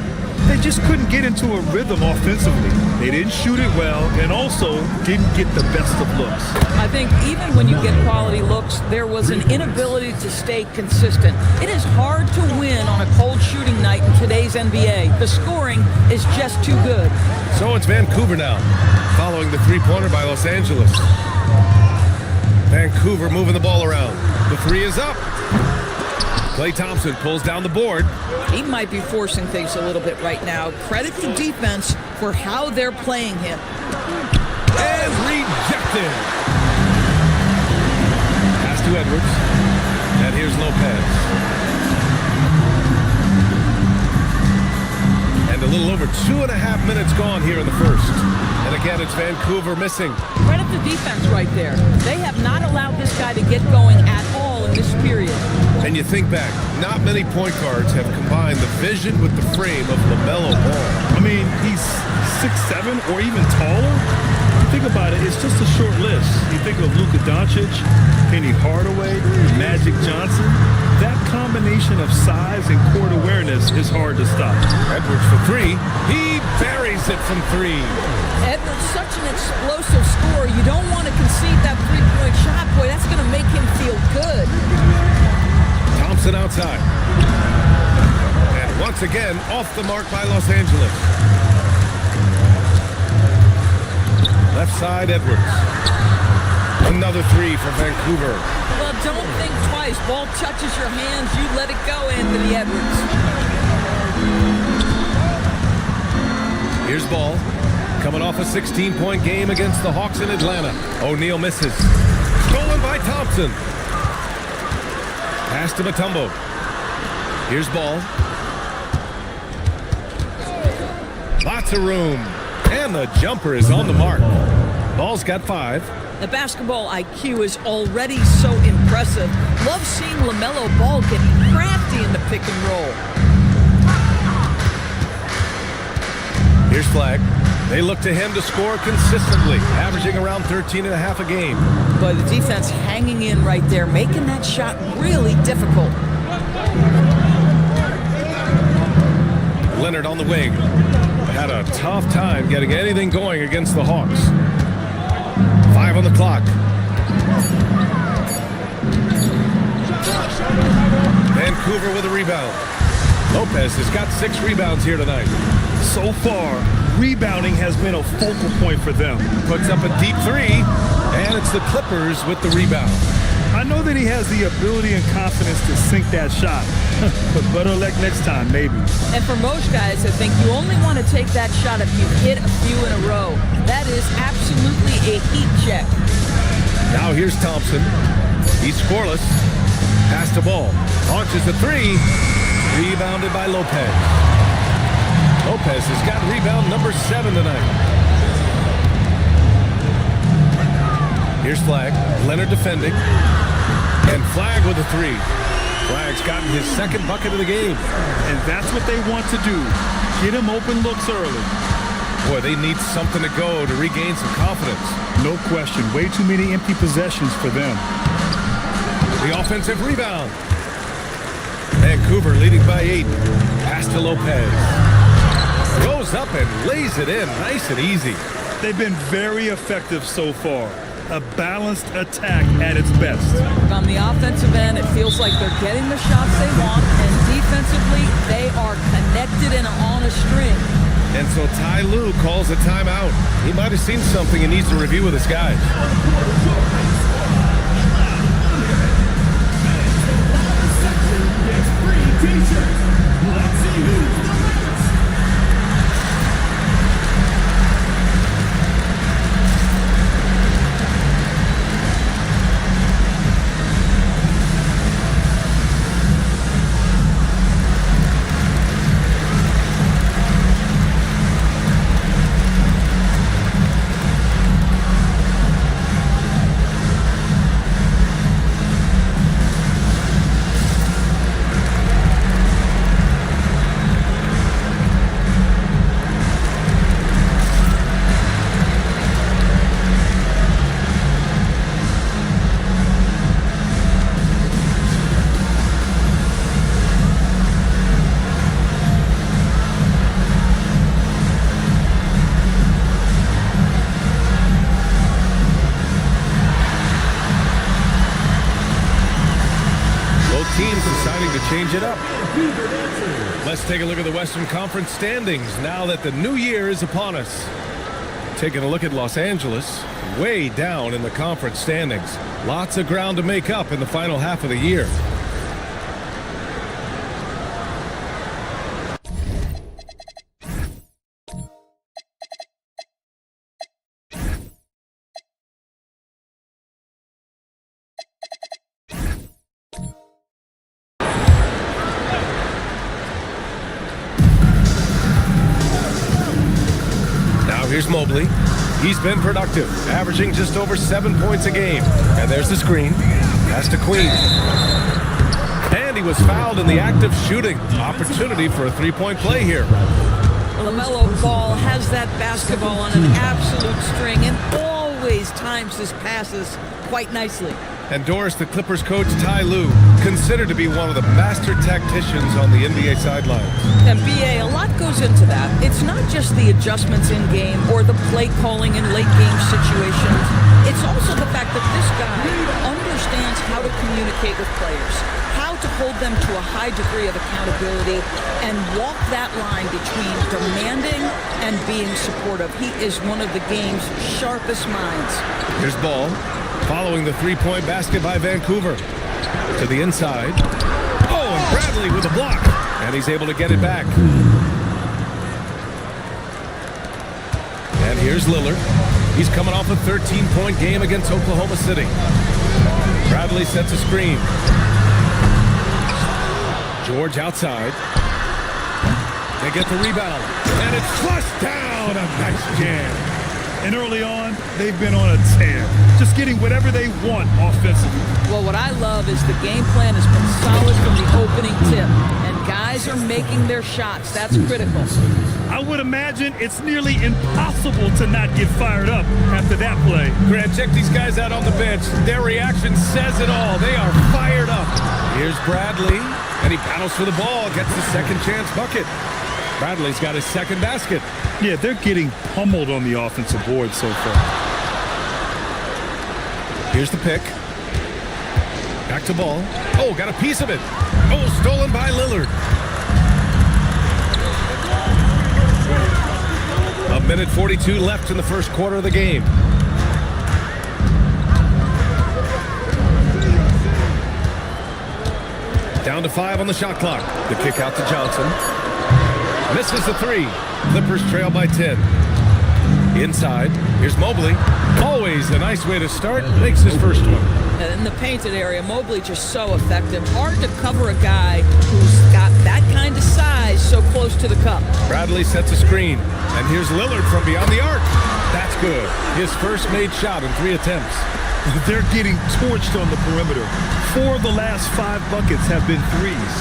They just couldn't get into a rhythm offensively. They didn't shoot it well and also didn't get the best of looks. I think even when you get quality looks, there was an inability to stay consistent. It is hard to win on a cold shooting night in today's NBA. The scoring is just too good. So it's Vancouver now, following the 3-pointer by Los Angeles. Vancouver moving the ball around. The 3 is up. Klay Thompson pulls down the board. He might be forcing things a little bit right now. Credit the defense for how they're playing him. And rejected. Pass to Edwards. And here's Lopez. And a little over 2.5 minutes gone here in the first. And again, it's Vancouver missing. Credit the defense right there. They have not allowed this guy to get going at all in this period. And you think back, not many point guards have combined the vision with the frame of LaMelo Ball. I mean, he's 6'7" or even taller. Think about it, it's just a short list. You think of Luka Doncic, Penny Hardaway, Magic Johnson. That combination of size and court awareness is hard to stop. Edwards for 3. He buries it from 3. Edwards, such an explosive scorer. You don't want to concede that 3-point shot. Boy, that's going to make him feel good. Thompson outside. And once again, off the mark by Los Angeles. Left side, Edwards. Another 3 for Vancouver. Well, don't think twice. Ball touches your hands, you let it go, Anthony Edwards. Here's Ball. Coming off a 16-point game against the Hawks in Atlanta. O'Neal misses. Stolen by Thompson. Pass to Mutombo. Here's Ball. Lots of room. And the jumper is on the mark. Ball's got 5. The basketball IQ is already so impressive. Love seeing LaMelo Ball get crafty in the pick and roll. Here's Flag. They look to him to score consistently, averaging around 13.5 a game. But the defense hanging in right there, making that shot really difficult. Leonard on the wing. Had a tough time getting anything going against the Hawks. 5 on the clock. Vancouver with a rebound. Lopez has got 6 rebounds here tonight. So far, rebounding has been a focal point for them. Puts up a deep 3, and it's the Clippers with the rebound. I know that he has the ability and confidence to sink that shot, but better luck next time, maybe. And for most guys, I think you only want to take that shot if you hit a few in a row. That is absolutely a heat check. Now here's Thompson. He's scoreless. Pass the ball. Launches the 3. Rebounded by Lopez. Lopez has got rebound number 7 tonight. Here's Flag. Leonard defending. And Flag with a 3. Flag's gotten his 2nd bucket of the game. And that's what they want to do. Get him open looks early. Boy, they need something to go to regain some confidence. No question. Way too many empty possessions for them. The offensive rebound. Vancouver leading by 8. Pass to Lopez. Goes up and lays it in nice and easy. They've been very effective so far. A balanced attack at its best. On the offensive end, it feels like they're getting the shots they want, and defensively, they are connected and on a string. And so Ty Lue calls a timeout. He might have seen something and needs to review with his guys. Change it up. Let's take a look at the Western Conference standings now that the new year is upon us. Taking a look at Los Angeles, way down in the conference standings. Lots of ground to make up in the final half of the year. Here's Mobley. He's been productive, averaging just over 7 points a game. And there's the screen. Pass to Queen. And he was fouled in the act of shooting. Opportunity for a 3-point play here. LaMelo Ball has that basketball on an absolute string and always times his passes quite nicely. And Doris, the Clippers coach Ty Lue, considered to be one of the master tacticians on the NBA sidelines. And BA, a lot goes into that. It's not just the adjustments in game or the play calling in late game situations. It's also the fact that this guy understands how to communicate with players, how to hold them to a high degree of accountability, and walk that line between demanding and being supportive. He is one of the game's sharpest minds. Here's Ball. Following the 3-point basket by Vancouver. To the inside. Oh, and Bradley with a block. And he's able to get it back. And here's Lillard. He's coming off a 13-point game against Oklahoma City. Bradley sets a screen. George outside. They get the rebound. And it's flushed down. A nice jam. And early on, they've been on a tear, just getting whatever they want offensively. Well, what I love is the game plan has been solid from the opening tip, and guys are making their shots. That's critical. I would imagine it's nearly impossible to not get fired up after that play. Grant, check these guys out on the bench. Their reaction says it all. They are fired up. Here's Bradley, and he battles for the ball, gets the second chance bucket. Bradley's got his second basket. Yeah, they're getting pummeled on the offensive board so far. Here's the pick. Back to ball. Oh, got a piece of it. Oh, stolen by Lillard. A minute 42 left in the first quarter of the game. Down to 5 on the shot clock. The kick out to Johnson. Misses the 3. Clippers trail by 10. Inside, here's Mobley. Always a nice way to start. Makes his first one. And in the painted area, Mobley just so effective. Hard to cover a guy who's got that kind of size so close to the cup. Bradley sets a screen. And here's Lillard from beyond the arc. That's good. His first made shot in 3 attempts. They're getting torched on the perimeter. 4 of the last 5 buckets have been threes.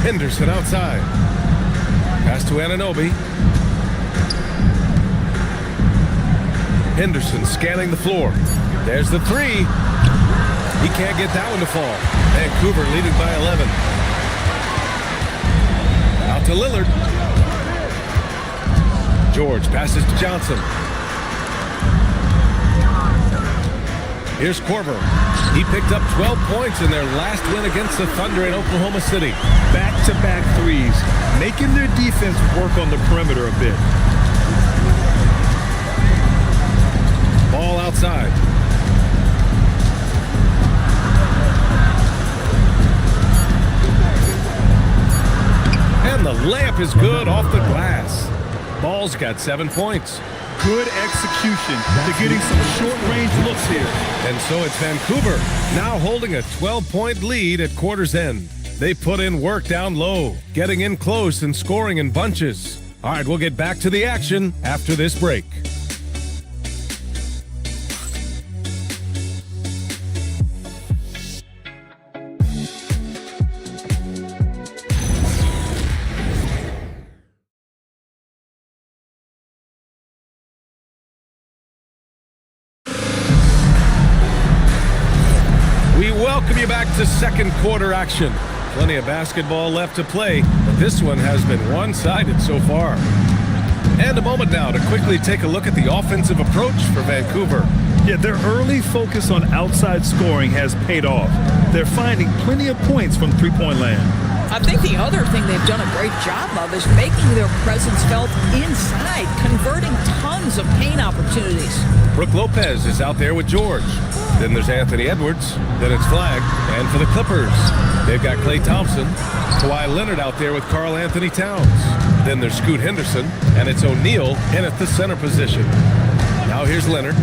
Henderson outside. Pass to Anunoby. Henderson scanning the floor. There's the 3. He can't get that one to fall. Vancouver leading by 11. Out to Lillard. George passes to Johnson. Here's Korver. He picked up 12 points in their last win against the Thunder in Oklahoma City. Back-to-back threes, making their defense work on the perimeter a bit. Ball outside. And the layup is good off the glass. Ball's got 7 points. Good execution. They're getting some short-range looks here. And so it's Vancouver, now holding a 12-point lead at quarter's end. They put in work down low, getting in close and scoring in bunches. All right, we'll get back to the action after this break. Welcome you back to second quarter action. Plenty of basketball left to play, but this one has been one-sided so far. And a moment now to quickly take a look at the offensive approach for Vancouver. Yeah, their early focus on outside scoring has paid off. They're finding plenty of points from three-point land. I think the other thing they've done a great job of is making their presence felt inside, converting tons of paint opportunities. Brook Lopez is out there with George. Then there's Anthony Edwards. Then it's Flagg. And for the Clippers, they've got Klay Thompson. Kawhi Leonard out there with Karl Anthony Towns. Then there's Scoot Henderson. And it's O'Neal in at the center position. Now here's Leonard.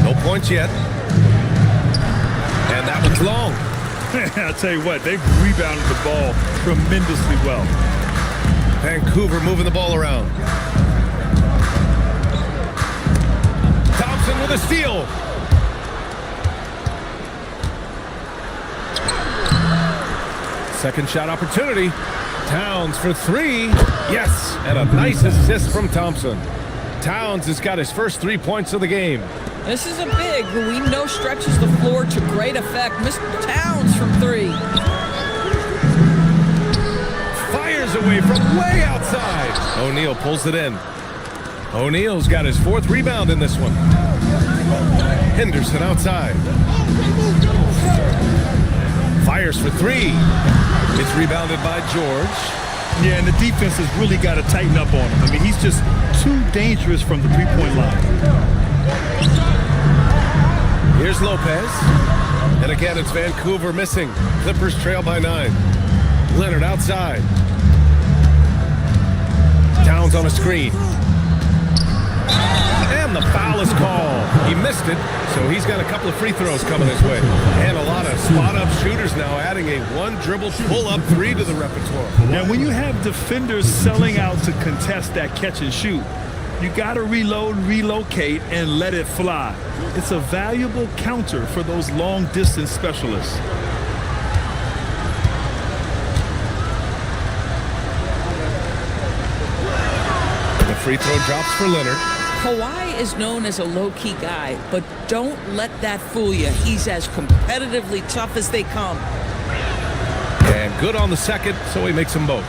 No points yet. And that one's long. I'll tell you what, they've rebounded the ball tremendously well. Vancouver moving the ball around. Thompson with a steal. Second shot opportunity. Towns for 3. Yes, and a nice assist from Thompson. Towns has got his first 3 points of the game. This is a big who we know stretches the floor to great effect. Mr. Towns from 3. Fires away from way outside. O'Neal pulls it in. O'Neal's got his 4th rebound in this one. Henderson outside. Fires for 3. It's rebounded by George. Yeah, and the defense has really got to tighten up on him. I mean, he's just too dangerous from the three-point line. Here's Lopez. And again, it's Vancouver missing. Clippers trail by 9. Leonard outside. Towns on a screen. And the foul is called. He He missed it, so he's got a couple of free throws coming his way. And a lot of spot-up shooters now, adding a one-dribble pull-up three to the repertoire. And when you have defenders selling out to contest that catch and shoot, you got to reload, relocate, and let it fly. It's a valuable counter for those long-distance specialists. The free throw drops for Leonard. Kawhi is known as a low-key guy, but don't let that fool you. He's as competitively tough as they come. And good on the second, so he makes them both.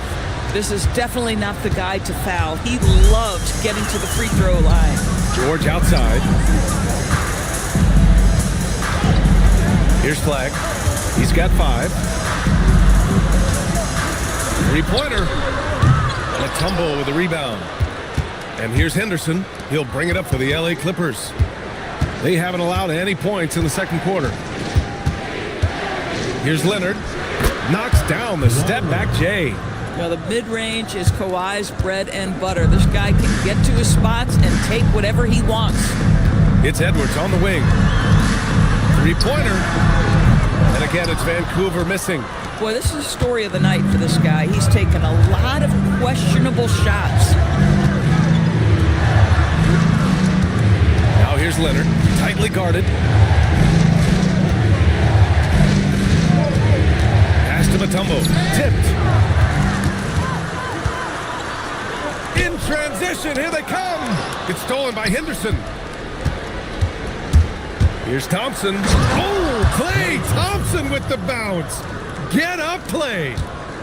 This is definitely not the guy to foul. He loves getting to the free throw line. George outside. Here's Flag. He's got 5. Three-pointer. Mutombo with the rebound. And here's Henderson. He'll bring it up for the LA Clippers. They haven't allowed any points in the second quarter. Here's Leonard. Knocks down the step-back J. Now the mid-range is Kawhi's bread and butter. This guy can get to his spots and take whatever he wants. It's Edwards on the wing. Three-pointer. And again, it's Vancouver missing. Boy, this is the story of the night for this guy. He's taken a lot of questionable shots. Now here's Leonard, tightly guarded. Pass to Mutombo, tipped. In transition, here they come. It's stolen by Henderson. Here's Thompson. Oh, Klay Thompson with the bounce. Get up, Klay.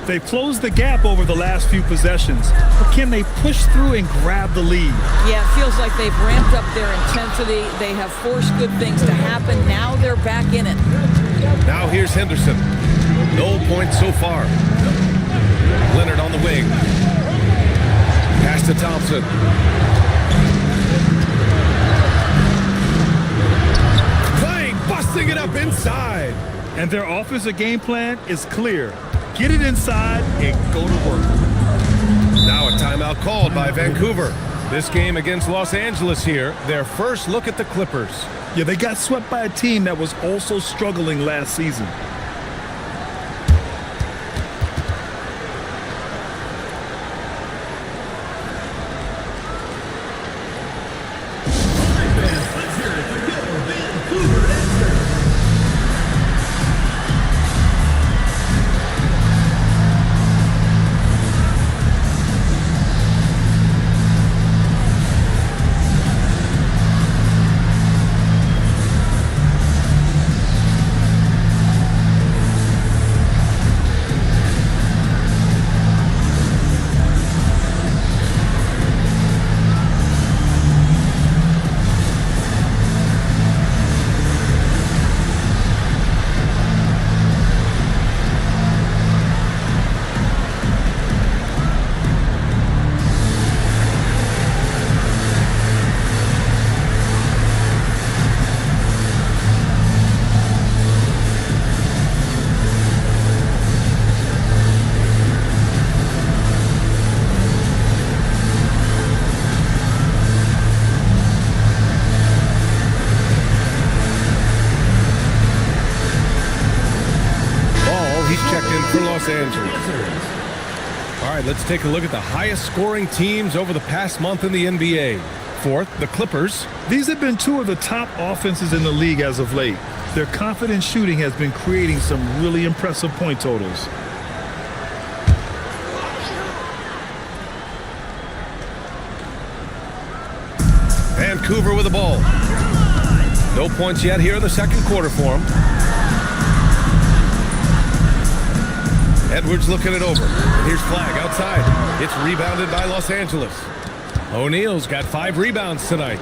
They've closed the gap over the last few possessions, but can they push through and grab the lead? Yeah, it feels like they've ramped up their intensity. They have forced good things to happen. Now they're back in it. Now here's Henderson. No points so far. Leonard on the wing. Pass to Thompson. Klay busting it up inside. And their offensive game plan is clear. Get it inside and go to work. Now a timeout called by Vancouver. This game against Los Angeles here, their first look at the Clippers. Yeah, they got swept by a team that was also struggling last season. Los Angeles. All right, let's take a look at the highest scoring teams over the past month in the NBA. Fourth, the Clippers. These have been two of the top offenses in the league as of late. Their confident shooting has been creating some really impressive point totals. Vancouver with the ball. No points yet here in the second quarter for him. Edwards looking it over. And here's Flag outside. It's rebounded by Los Angeles. O'Neal's got 5 rebounds tonight.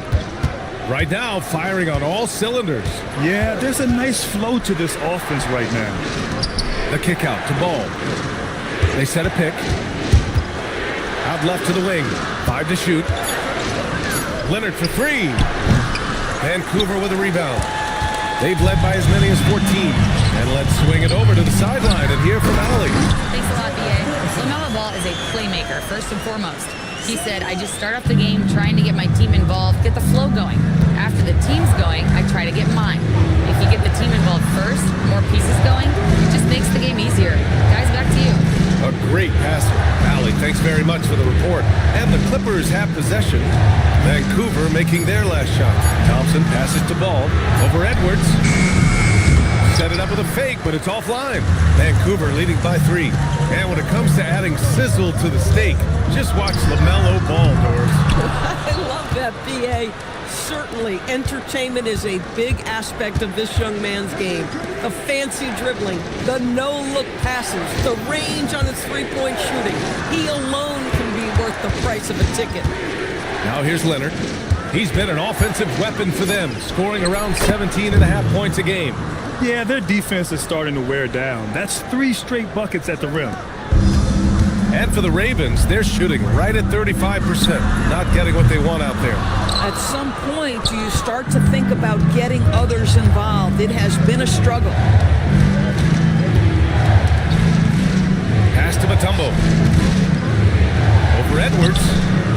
Right now, firing on all cylinders. Yeah, there's a nice flow to this offense right now. The kick out to Ball. They set a pick. Out left to the wing. 5 to shoot. Leonard for 3. Vancouver with a rebound. They've led by as many as 14. And let's swing it over to the sideline and hear from Allie. Thanks a lot, B.A. LaMelo Ball is a playmaker, first and foremost. He said, I just start off the game trying to get my team involved, get the flow going. After the team's going, I try to get mine. If you get the team involved first, more pieces going, it just makes the game easier. Guys, back to you. A great passer. Allie, thanks very much for the report. And the Clippers have possession. Vancouver making their last shot. Thompson passes to Ball. Over Edwards. Set it up with a fake, but it's offline. Vancouver leading by 3. And when it comes to adding sizzle to the steak, just watch LaMelo Ball, Doris. I love that, B.A. Certainly, entertainment is a big aspect of this young man's game. The fancy dribbling, the no-look passes, the range on his three-point shooting. He alone can be worth the price of a ticket. Now here's Leonard. He's been an offensive weapon for them, scoring around 17.5 points a game. Yeah, their defense is starting to wear down. That's 3 straight buckets at the rim. And for the Ravens, they're shooting right at 35%, not getting what they want out there. At some point, you start to think about getting others involved. It has been a struggle. Pass to Mutombo. Over Edwards.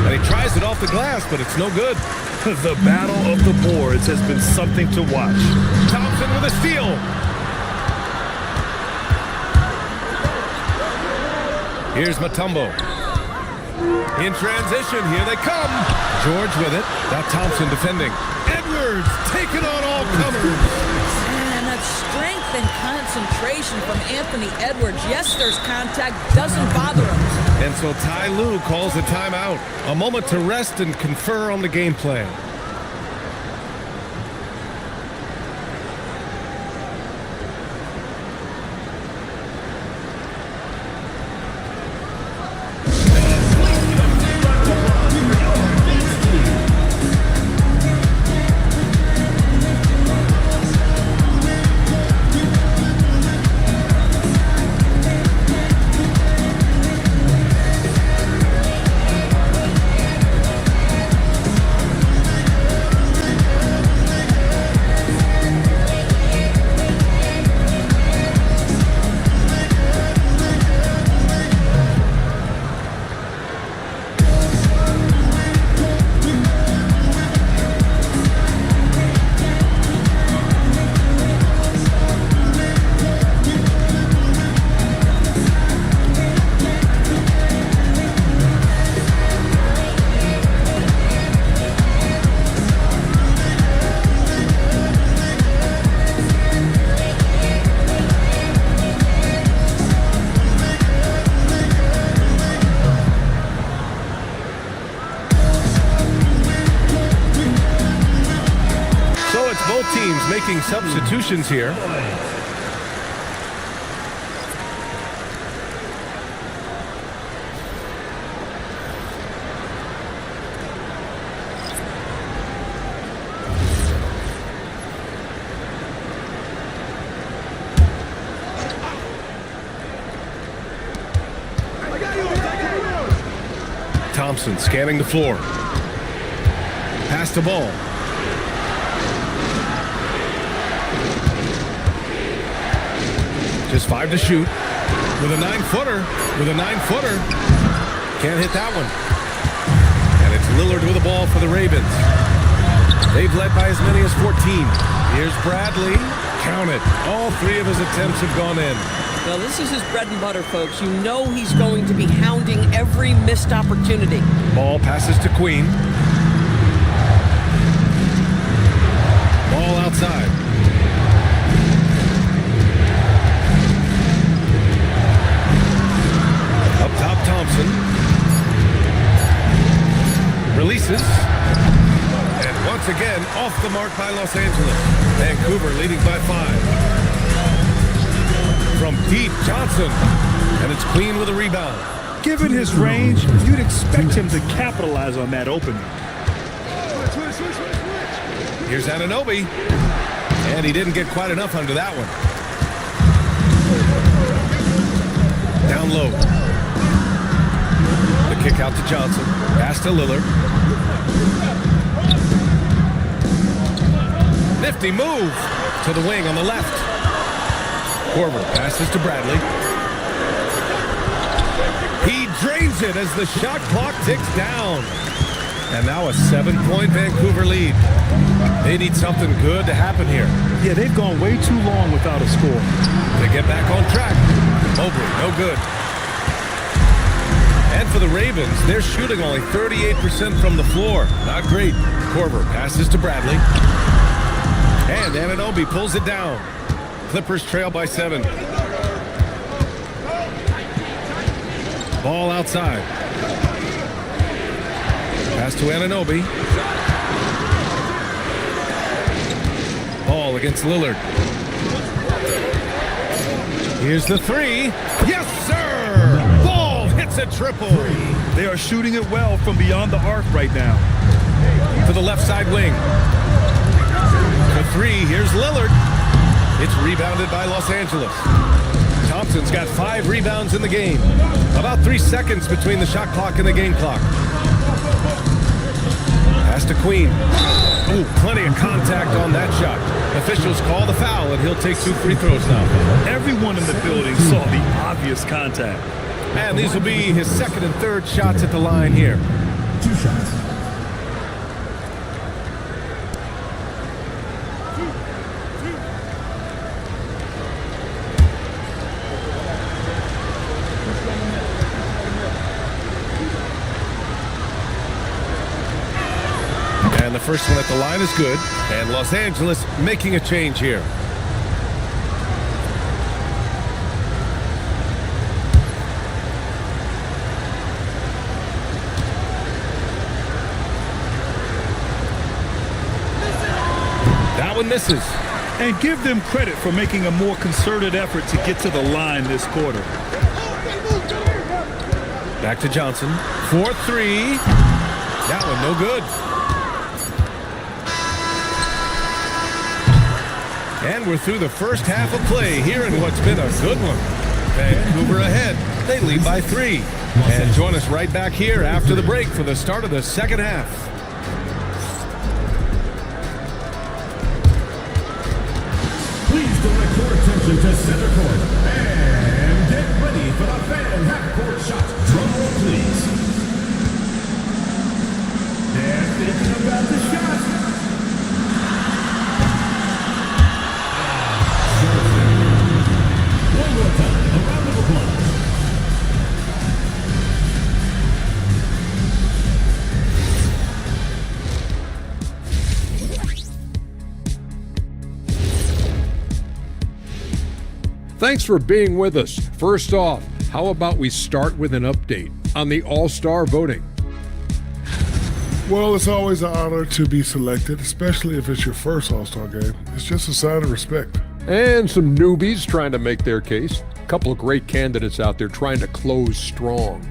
And he tries it off the glass, but it's no good. The battle of the boards has been something to watch. Thompson with a steal. Here's Mutombo. In transition, here they come. George with it. Now Thompson defending. Edwards taking on all comers. And that strength and concentration from Anthony Edwards. Yes, there's contact. Doesn't bother him. And so Ty Lue calls a timeout. A moment to rest and confer on the game plan. Making substitutions here. Thompson scanning the floor. Pass the ball. Just 5 to shoot. With a 9-footer. Can't hit that one. And it's Lillard with the ball for the Ravens. They've led by as many as 14. Here's Bradley. Count it. All 3 of his attempts have gone in. Well, this is his bread and butter, folks. You know he's going to be hounding every missed opportunity. Ball passes to Queen. Ball outside. Up top, Thompson. Releases. And once again, off the mark by Los Angeles. Vancouver leading by 5. From deep, Johnson. And it's Queen with a rebound. Given his range, you'd expect him to capitalize on that opening. Here's Anunoby. And he didn't get quite enough under that one. Down low. The kick out to Johnson. Pass to Lillard. Nifty move to the wing on the left. Korver passes to Bradley. He drains it as the shot clock ticks down. And now a 7-point Vancouver lead. They need something good to happen here. Yeah, they've gone way too long without a score. They get back on track. Mobley, no good. And for the Ravens, they're shooting only 38% from the floor. Not great. Korver passes to Bradley. And Anunoby pulls it down. Clippers trail by 7. Ball outside. Pass to Anunoby. Ball against Lillard. Here's the 3. Yes, sir! Ball hits a triple. They are shooting it well from beyond the arc right now. To the left side wing. For 3, here's Lillard. It's rebounded by Los Angeles. Thompson's got 5 rebounds in the game. About 3 seconds between the shot clock and the game clock. Pass to Queen. Ooh, plenty of contact on that shot. Officials call the foul, and he'll take 2 free throws now. Everyone in the building saw the obvious contact. And these will be his second and third shots at the line here. 2 shots. And the first one at the line is good. And Los Angeles making a change here. That one misses. And give them credit for making a more concerted effort to get to the line this quarter. Back to Johnson. 4-3. That one no good. And we're through the first half of play here in what's been a good one. Vancouver ahead. They lead by 3. And join us right back here after the break for the start of the second half. Please direct your attention to center court and get ready for the fan half-court shot. Drum roll, please. They're thinking about the shot. One more time, a round of applause. Thanks for being with us. First off, how about we start with an update on the All-Star voting? Well, it's always an honor to be selected, especially if it's your first All-Star game. It's just a sign of respect. And some newbies trying to make their case. A couple of great candidates out there trying to close strong.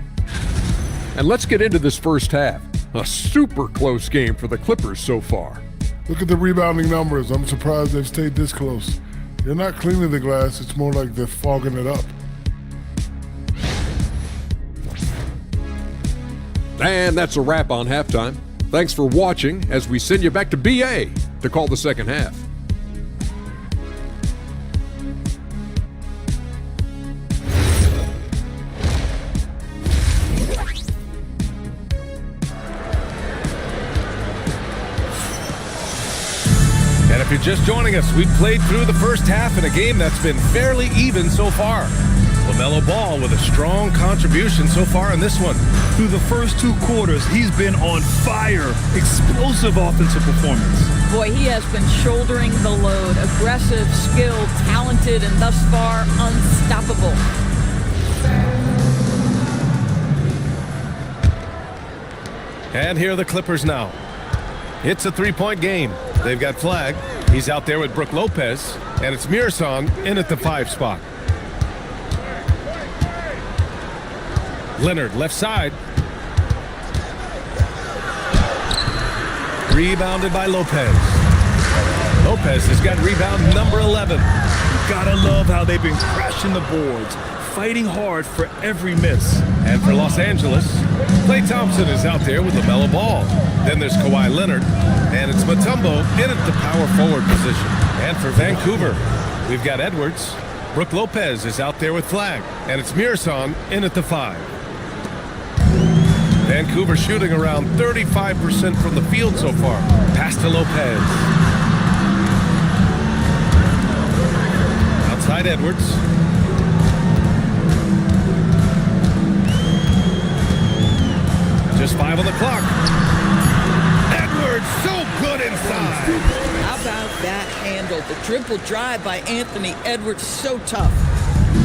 And let's get into this first half. A super close game for the Clippers so far. Look at the rebounding numbers. I'm surprised they've stayed this close. They're not cleaning the glass. It's more like they're fogging it up. And that's a wrap on halftime. Thanks for watching as we send you back to BA to call the second half. And if you're just joining us, we've played through the first half in a game that's been fairly even so far. LaMelo Ball with a strong contribution so far in this one. Through the first 2 quarters, he's been on fire. Explosive offensive performance. Boy, he has been shouldering the load. Aggressive, skilled, talented, and thus far unstoppable. And here are the Clippers now. It's a 3-point game. They've got Flag. He's out there with Brook Lopez. And it's Mearson in at the 5 spot. Leonard, left side. Rebounded by Lopez. Lopez has got rebound number 11. Gotta love how they've been crashing the boards, fighting hard for every miss. And for Los Angeles, Klay Thompson is out there with LaMelo Ball. Then there's Kawhi Leonard, and it's Mutombo in at the power forward position. And for Vancouver, we've got Edwards. Brook Lopez is out there with Flag, and it's Mearson in at the 5. Vancouver shooting around 35% from the field so far. Pass to Lopez. Outside Edwards. Just 5 on the clock. Edwards, so good inside. How about that handle? The triple drive by Anthony Edwards, so tough.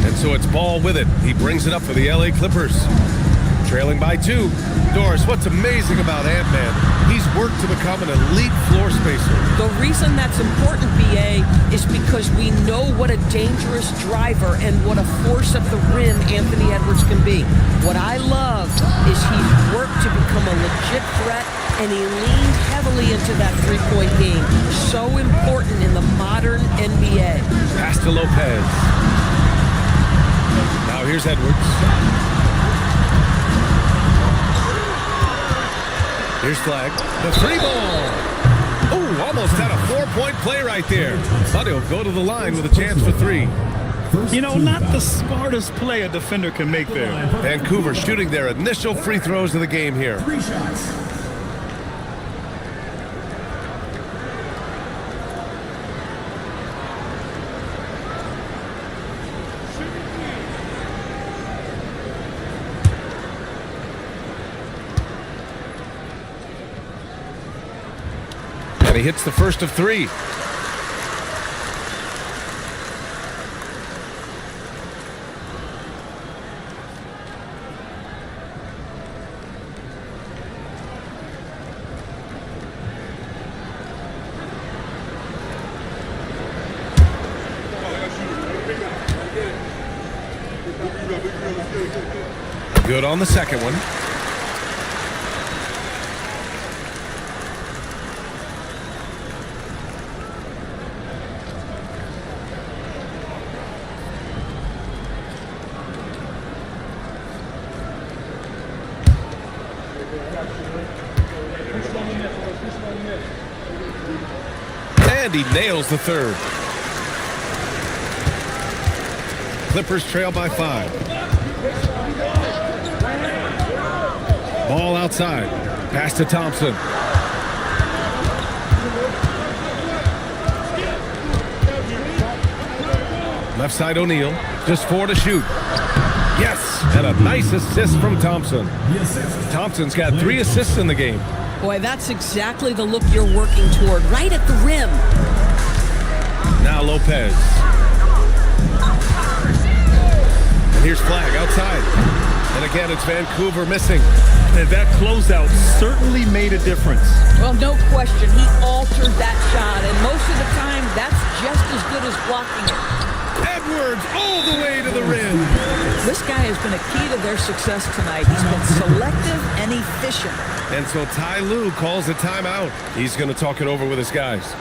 And so it's Ball with it. He brings it up for the LA Clippers. Trailing by 2. Doris, what's amazing about Ant-Man, he's worked to become an elite floor spacer. The reason that's important, BA, is because we know what a dangerous driver and what a force at the rim Anthony Edwards can be. What I love is he's worked to become a legit threat, and he leaned heavily into that three-point game. So important in the modern NBA. Pass to Lopez. Now here's Edwards. Here's Flag. The 3-ball. Oh, almost had a 4-point play right there. But he'll go to the line with a chance for 3. You know, not the smartest play a defender can make there. Vancouver shooting their initial free throws of the game here. 3 shots. And he hits the first of 3. Good on the second one. And he nails the third. Clippers trail by 5. Ball outside. Pass to Thompson. Left side O'Neal. Just 4 to shoot. Yes! And a nice assist from Thompson. Thompson's got 3 assists in the game. Boy, that's exactly the look you're working toward, right at the rim. Now Lopez. And here's Flag outside. And again, it's Vancouver missing. And that closeout certainly made a difference. Well, no question. He altered that shot, and most of the time, that's just as good as blocking it. Edwards all the way to the rim. This guy has been a key to their success tonight. He's been selective and efficient. And so Ty Lue calls a timeout. He's going to talk it over with his guys.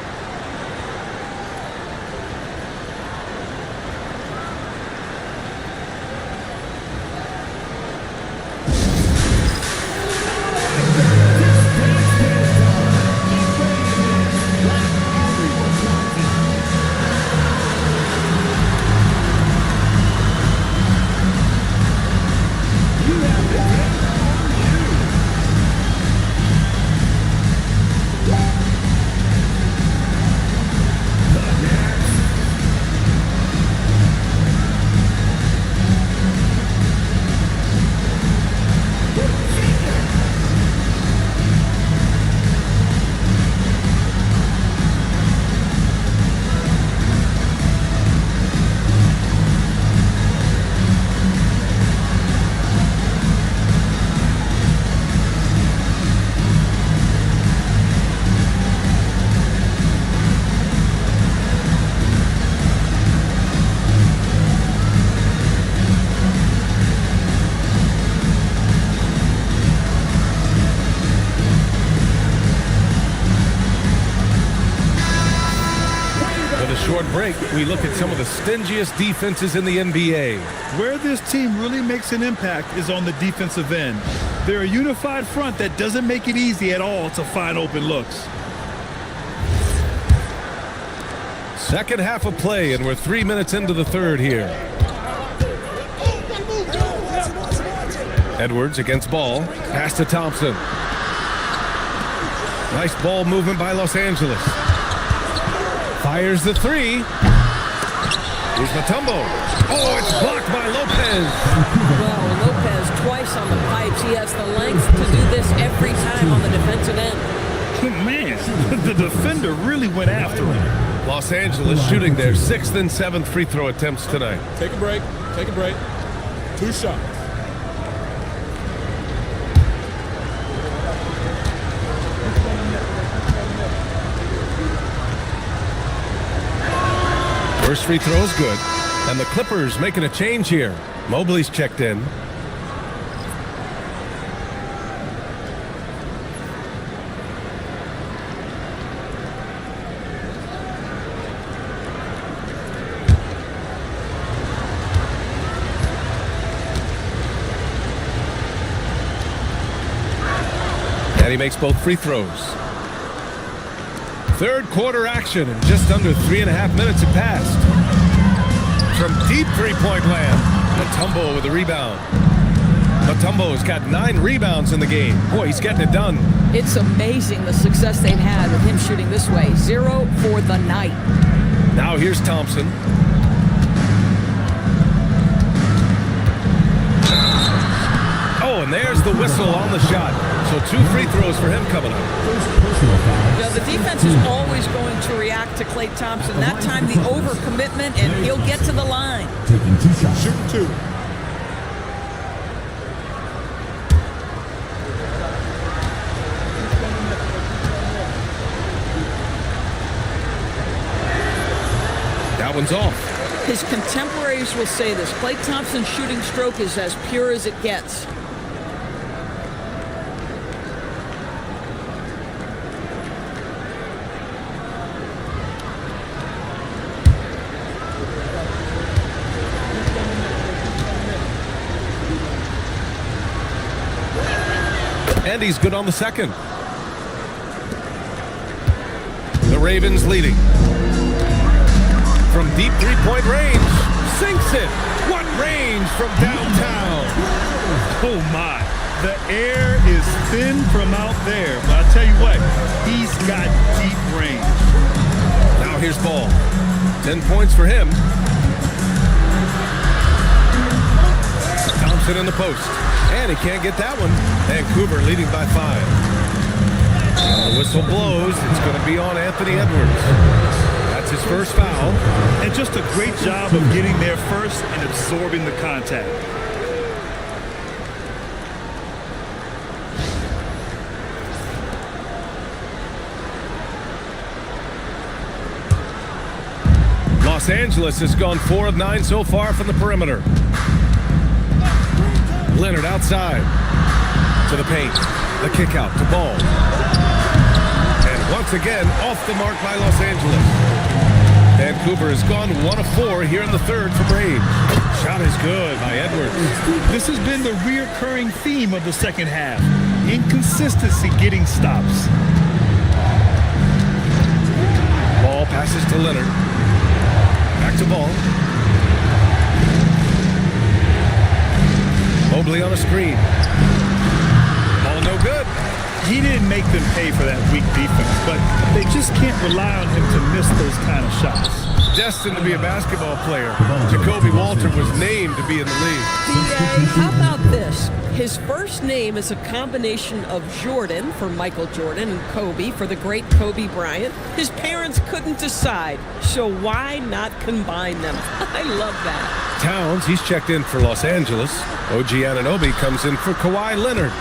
Short break, we look at some of the stingiest defenses in the NBA. Where this team really makes an impact is on the defensive end. They're a unified front that doesn't make it easy at all to find open looks. Second half of play, and we're 3 minutes into the third here. Edwards against ball. Pass to Thompson. Nice ball movement by Los Angeles. Fires the three. Here's Mutombo. Oh, it's blocked by Lopez. Well, Lopez twice on the pipes. He has the length to do this every time on the defensive end. Man, the defender really went after him. Los Angeles shooting their 6th and 7th free throw attempts tonight. Take a break. Take a break. 2 shots. First free throw is good. And the Clippers making a change here. Mobley's checked in. And he makes both free throws. Third quarter action, and just under 3.5 minutes have passed. From deep three-point land, Mutombo with a rebound. Mutombo's got 9 rebounds in the game. Boy, he's getting it done. It's amazing the success they've had with him shooting this way. 0 for the night. Now here's Thompson. Oh, and there's the whistle on the shot. So 2 free throws for him coming up. You know, the defense is always going to react to Klay Thompson. That time, the overcommitment, and he'll get to the line. Taking 2 shots. Shooting 2. That one's off. His contemporaries will say this. Klay Thompson's shooting stroke is as pure as it gets. And he's good on the second. The Ravens leading. From deep three-point range. Sinks it. What range from downtown. Oh, my. The air is thin from out there. But I'll tell you what, he's got deep range. Now here's Ball. 10 points for him. Thompson in the post. And he can't get that one. Vancouver leading by 5. The whistle blows. It's going to be on Anthony Edwards. That's his first foul. And just a great job of getting there first and absorbing the contact. Los Angeles has gone 4 of 9 so far from the perimeter. Leonard outside to the paint. The kick out to Ball. And once again, off the mark by Los Angeles. Vancouver has gone 1 of 4 here in the third for Braid. Shot is good by Edwards. This has been the reoccurring theme of the second half. Inconsistency getting stops. Ball passes to Leonard. Back to Ball. Mobley on a screen. Ball no good. He didn't make them pay for that weak defense, but they just can't rely on him to miss those kind of shots. Destined to be a basketball player, Jacoby Walter was named to be in the league. How about this? His first name is a combination of Jordan for Michael Jordan and Kobe for the great Kobe Bryant. His parents couldn't decide, so why not combine them? I love that. Towns, he's checked in for Los Angeles. OG Anunoby comes in for Kawhi Leonard.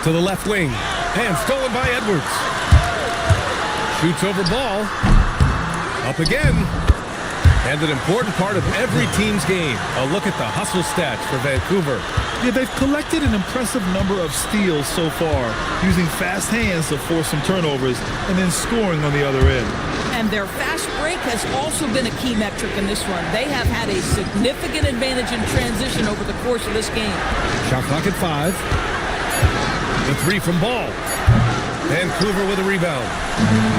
To the left wing. And stolen by Edwards. Shoots over Ball. Up again. And an important part of every team's game. A look at the hustle stats for Vancouver. Yeah, they've collected an impressive number of steals so far, using fast hands to force some turnovers and then scoring on the other end. And their fast break has also been a key metric in this one. They have had a significant advantage in transition over the course of this game. Shot clock at 5. The 3 from Ball. Vancouver with a rebound.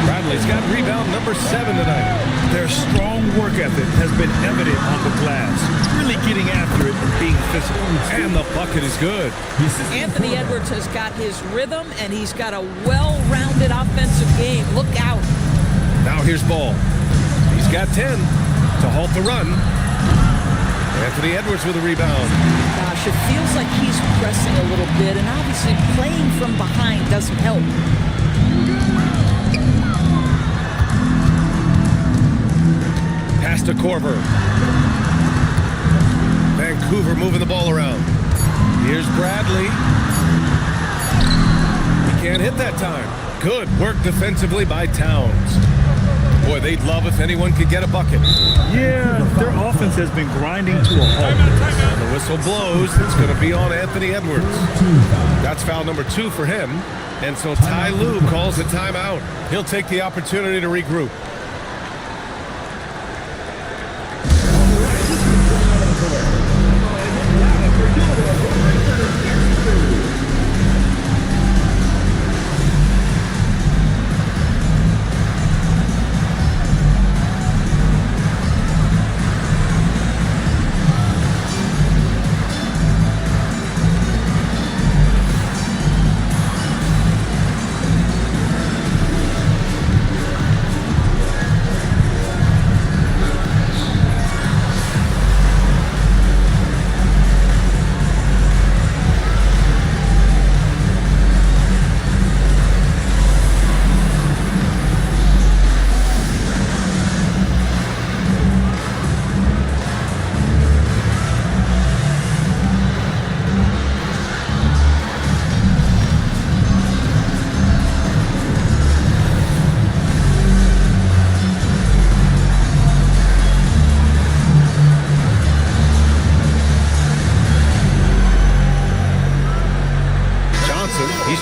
Bradley's got rebound number 7 tonight. Their strong work ethic has been evident on the glass, really getting after it and being physical. And the bucket is good. Anthony Edwards has got his rhythm, and he's got a well-rounded offensive game. Look out. Now here's Ball. He's got 10 to halt the run. Anthony Edwards with a rebound. Gosh, it feels like he's pressing a little bit, and obviously playing from behind doesn't help. Pass to Korver. Vancouver moving the ball around. Here's Bradley. He can't hit that time. Good work defensively by Towns. Boy, they'd love if anyone could get a bucket. Yeah, their offense has been grinding to a halt. And the whistle blows. It's going to be on Anthony Edwards. That's foul number 2 for him. And so Ty Lue calls a timeout. He'll take the opportunity to regroup.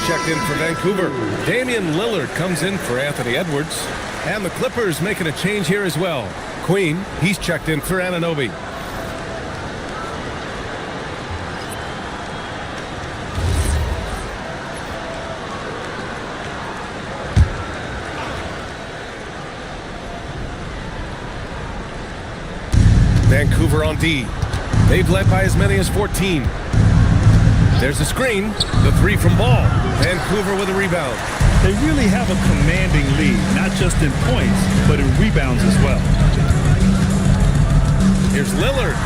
Checked in for Vancouver. Damian Lillard comes in for Anthony Edwards. And the Clippers making a change here as well. Queen, he's checked in for Anunoby. Vancouver on D. They've led by as many as 14. There's a screen. The 3 from Ball. Vancouver with a rebound. They really have a commanding lead, not just in points, but in rebounds as well. Here's Lillard.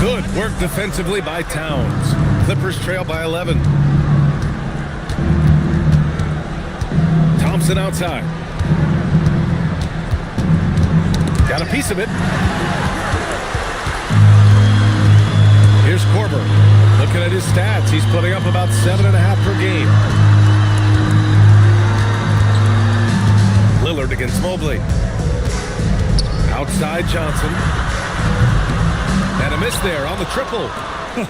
Good work defensively by Towns. Clippers trail by 11. Thompson outside. Got a piece of it. Here's Korver. Looking at his stats, he's putting up about 7.5 per game. Lillard against Mobley. Outside Johnson. And a miss there on the triple.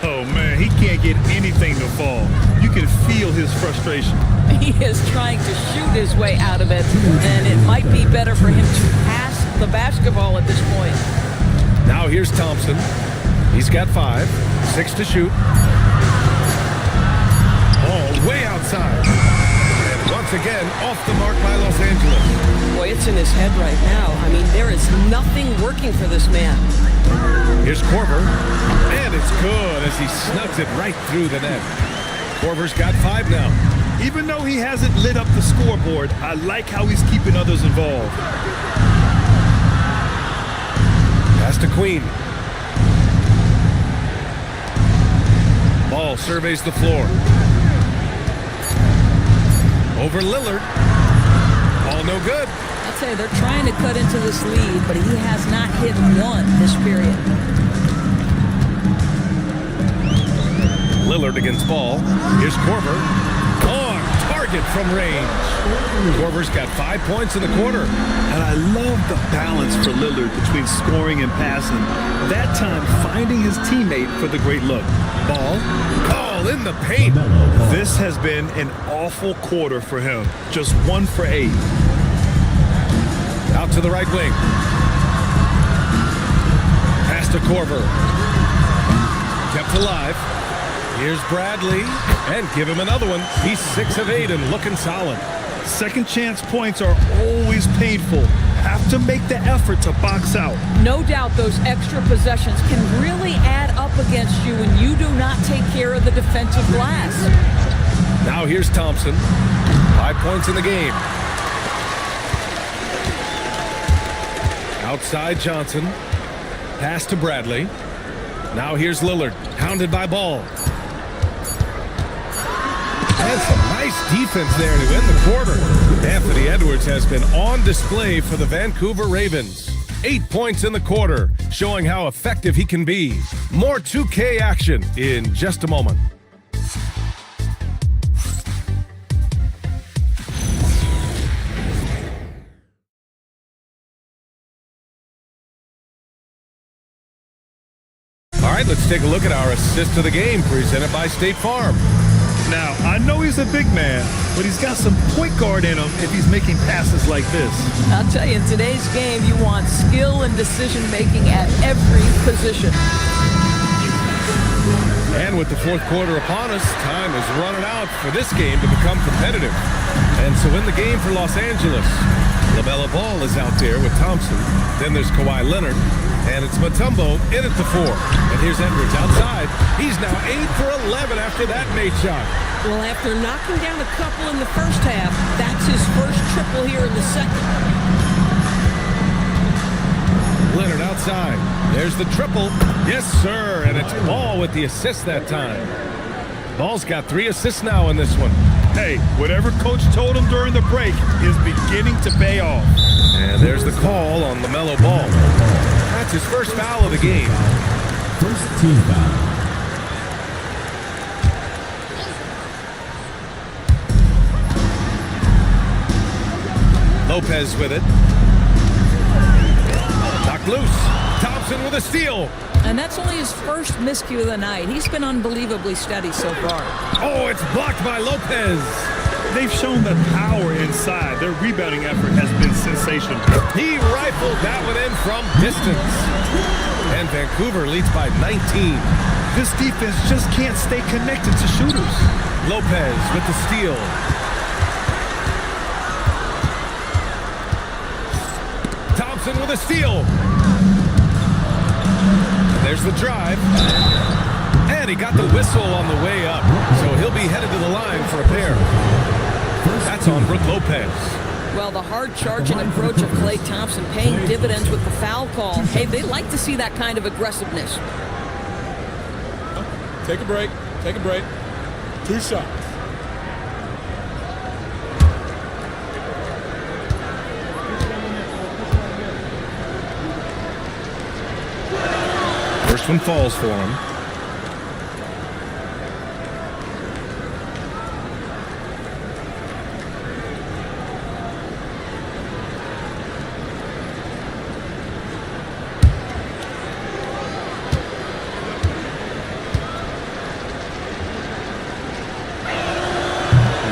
Oh, man, he can't get anything to fall. You can feel his frustration. He is trying to shoot his way out of it, and it might be better for him to pass the basketball at this point. Now here's Thompson. He's got 5, 6 to shoot. Ball way outside. And once again, off the mark by Los Angeles. Boy, it's in his head right now. I mean, there is nothing working for this man. Here's Korver. And it's good as he snugs it right through the net. Korver's got 5 now. Even though he hasn't lit up the scoreboard, I like how he's keeping others involved. Pass to Queen. Ball surveys the floor. Over Lillard. All no good. I'd say they're trying to cut into this lead, but he has not hit one this period. Lillard against Ball. Here's Korver. On target from range. Korver's got 5 points in the quarter. And I love the balance for Lillard between scoring and passing. That time finding his teammate for the great look. Ball. Ball in the paint. This has been an awful quarter for him. Just 1 for 8. Out to the right wing. Pass to Korver. Kept alive. Here's Bradley, and give him another one. He's 6 of 8 and looking solid. Second chance points are always painful. Have to make the effort to box out. No doubt those extra possessions can really add up against you when you do not take care of the defensive glass. Now here's Thompson. 5 points in the game. Outside Johnson. Pass to Bradley. Now here's Lillard, hounded by Ball. And some nice defense there to end the quarter. Anthony Edwards has been on display for the Vancouver Ravens. 8 points in the quarter, showing how effective he can be. More 2K action in just a moment. All right, let's take a look at our assist of the game presented by State Farm. Now, I know he's a big man, but he's got some point guard in him if he's making passes like this. I'll tell you, in today's game, you want skill and decision-making at every position. And with the fourth quarter upon us, time is running out for this game to become competitive. And so in the game for Los Angeles, LaMelo Ball is out there with Thompson. Then there's Kawhi Leonard. And it's Mutombo in at the 4. And here's Edwards outside. He's now 8 for 11 after that made shot. Well, after knocking down a couple in the first half, that's his first triple here in the second. Leonard outside. There's the triple. Yes, sir. And it's Ball with the assist that time. Ball's got 3 assists now in this one. Hey, whatever coach told him during the break is beginning to pay off. And there's the call on LaMelo Ball. That's his first foul of the game. First team foul. Lopez with it. Knocked loose. Thompson with a steal. And that's only his first miscue of the night. He's been unbelievably steady so far. Oh, it's blocked by Lopez. They've shown the power inside. Their rebounding effort has been sensational. He rifled that one in from distance. And Vancouver leads by 19. This defense just can't stay connected to shooters. Lopez with the steal. Thompson with a steal. There's the drive. And he got the whistle on the way up. So he'll be headed to the line for a pair. That's on Brook Lopez. Well, the hard-charging approach of Klay Thompson paying dividends with the foul call. Hey, they like to see that kind of aggressiveness. Take a break. Take a break. 2 shots. First one falls for him.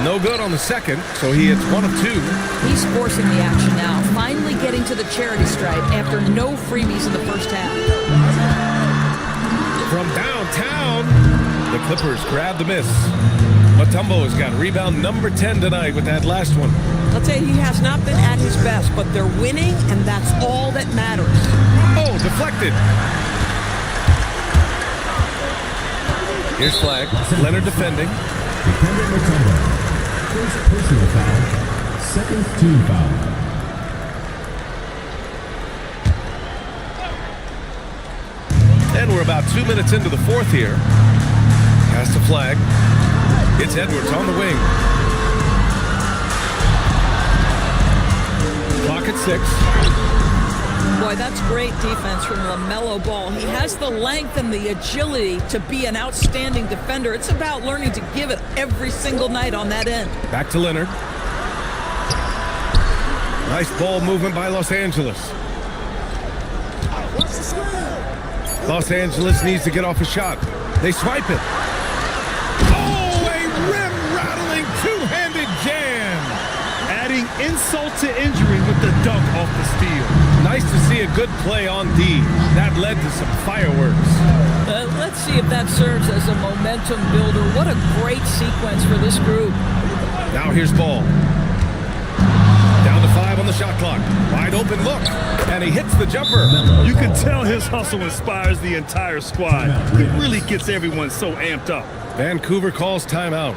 No good on the second, so he hits 1 of 2. He's forcing the action now, finally getting to the charity stripe after no freebies in the first half. From downtown, the Clippers grab the miss. Mutombo has got rebound number 10 tonight with that last one. I'll tell you, he has not been at his best, but they're winning, and that's all that matters. Oh, deflected. Here's flag. Leonard defending. Defender Mutombo. First personal foul. Second team foul. And we're about 2 minutes into the fourth here. Pass the flag. It's Edwards on the wing. Clock at 6. Boy, that's great defense from LaMelo Ball. He has the length and the agility to be an outstanding defender. It's about learning to give it every single night on that end. Back to Leonard. Nice ball movement by Los Angeles. Los Angeles needs to get off a shot. They swipe it. Oh, a rim-rattling two-handed jam. Adding insult to injury with the dunk off the steal. Nice to see a good play on D. That led to some fireworks. Let's see if that serves as a momentum builder. What a great sequence for this group. Now here's ball. Down to 5 on the shot clock. Wide open look. And he hits the jumper. You can tell his hustle inspires the entire squad. He really gets everyone so amped up. Vancouver calls timeout.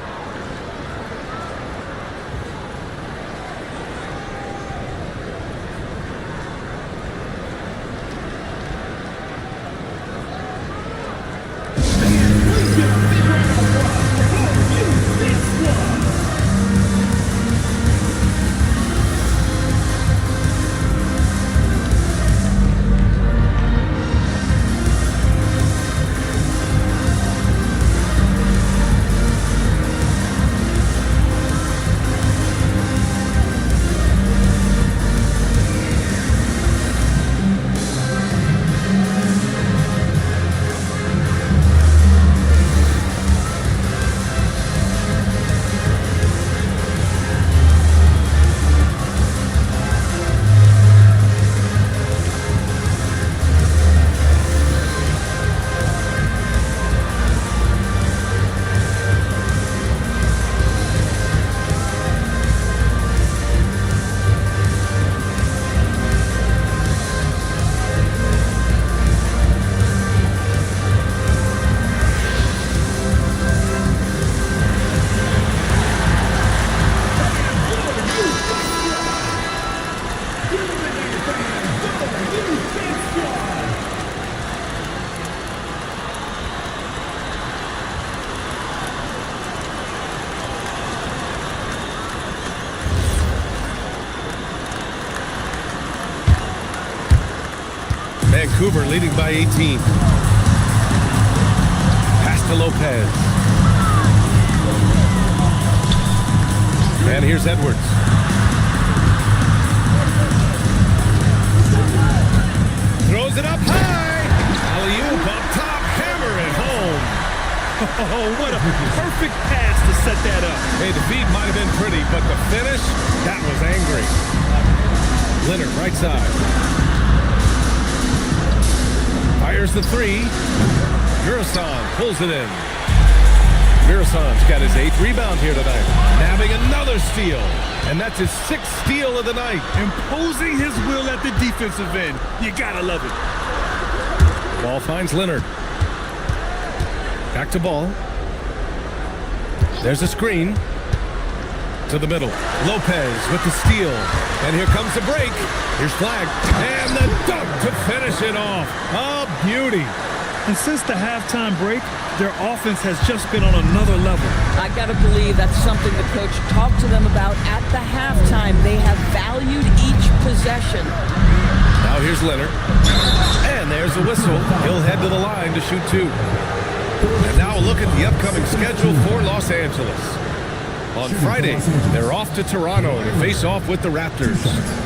Vancouver leading by 18. Pass to Lopez. And here's Edwards. Throws it up high. Alley-oop up top. Hammer it home. Oh, what a perfect pass to set that up. Hey, the feed might have been pretty, but the finish, that was angry. Leonard, right side. Fires the 3. Murasan pulls it in. Murasan's got his 8th rebound here tonight. Nabbing another steal. And that's his 6th steal of the night. Imposing his will at the defensive end. You gotta love it. Ball finds Leonard. Back to ball. There's a screen. To the middle. Lopez with the steal. And here comes the break. Here's Flag. And the dunk to finish it off. A beauty. And since the halftime break, their offense has just been on another level. I got to believe that's something the coach talked to them about at the halftime. They have valued each possession. Now here's Leonard. And there's the whistle. He'll head to the line to shoot 2. And now a look at the upcoming schedule for Los Angeles. On Friday, they're off to Toronto to face off with the Raptors.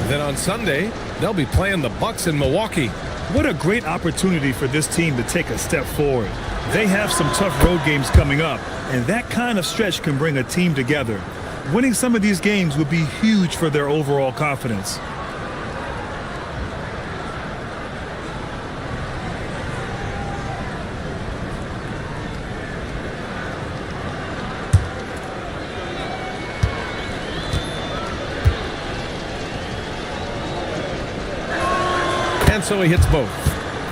Then on Sunday, they'll be playing the Bucks in Milwaukee. What a great opportunity for this team to take a step forward. They have some tough road games coming up, and that kind of stretch can bring a team together. Winning some of these games would be huge for their overall confidence. And so he hits both.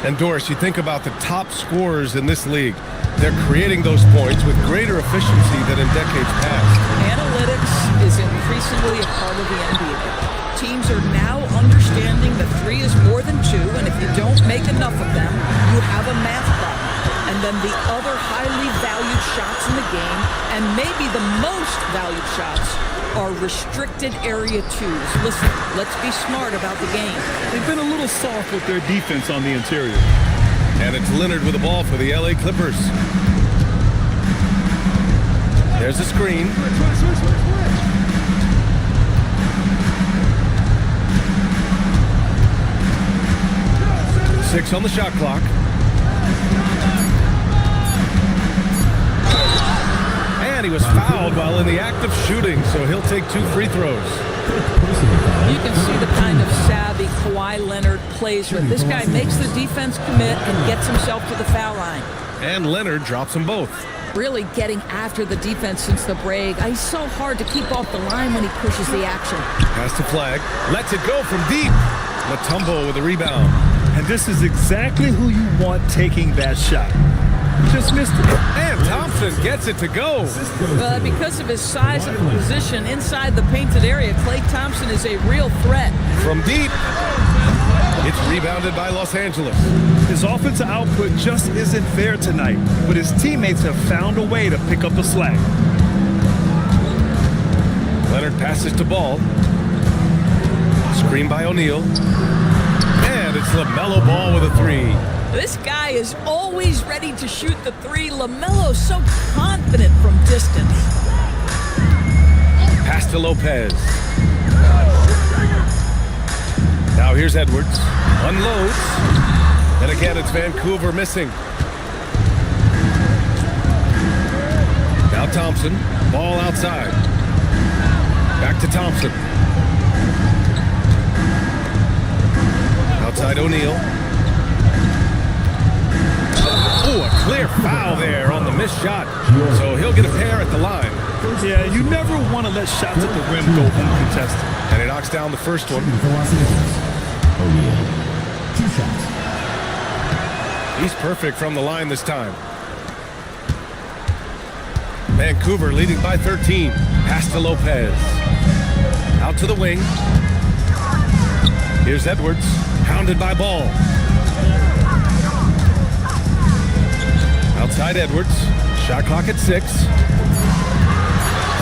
And Doris, you think about the top scorers in this league. They're creating those points with greater efficiency than in decades past. Analytics is increasingly a part of the NBA. Teams are now understanding that 3 is more than 2, and if you don't make enough of them, you have a math problem. And then the other highly valued shots in the game, and maybe the most valued shots, are restricted area 2s. Listen, let's be smart about the game. They've been a little soft with their defense on the interior. And it's Leonard with the ball for the LA Clippers. There's a screen. Six on the shot clock. And And he was fouled while in the act of shooting, so he'll take 2 free throws. You can see the kind of savvy Kawhi Leonard plays with. This guy makes the defense commit and gets himself to the foul line. And Leonard drops them both. Really getting after the defense since the break. He's so hard to keep off the line when he pushes the action. Pass to Flag. Lets it go from deep. Mutombo with a rebound. And this is exactly who you want taking that shot. Just missed it. And Thompson gets it to go. Because of his size and position inside the painted area, Klay Thompson is a real threat. From deep. It's rebounded by Los Angeles. His offensive output just isn't there tonight, but his teammates have found a way to pick up the slack. Leonard passes to Ball. Screen by O'Neal. And it's LaMelo Ball with a 3. This guy is always ready to shoot the 3. LaMelo so confident from distance. Pass to Lopez. Now here's Edwards. Unloads. And again, it's Vancouver missing. Now Thompson. Ball outside. Back to Thompson. Outside O'Neal. Oh, a clear foul there on the missed shot. So he'll get a pair at the line. Yeah, you never want to let shots at the rim go uncontested. And he knocks down the first one. He's perfect from the line this time. Vancouver leading by 13. Pass to Lopez. Out to the wing. Here's Edwards. Pounded by Ball. Outside Edwards. Shot clock at 6.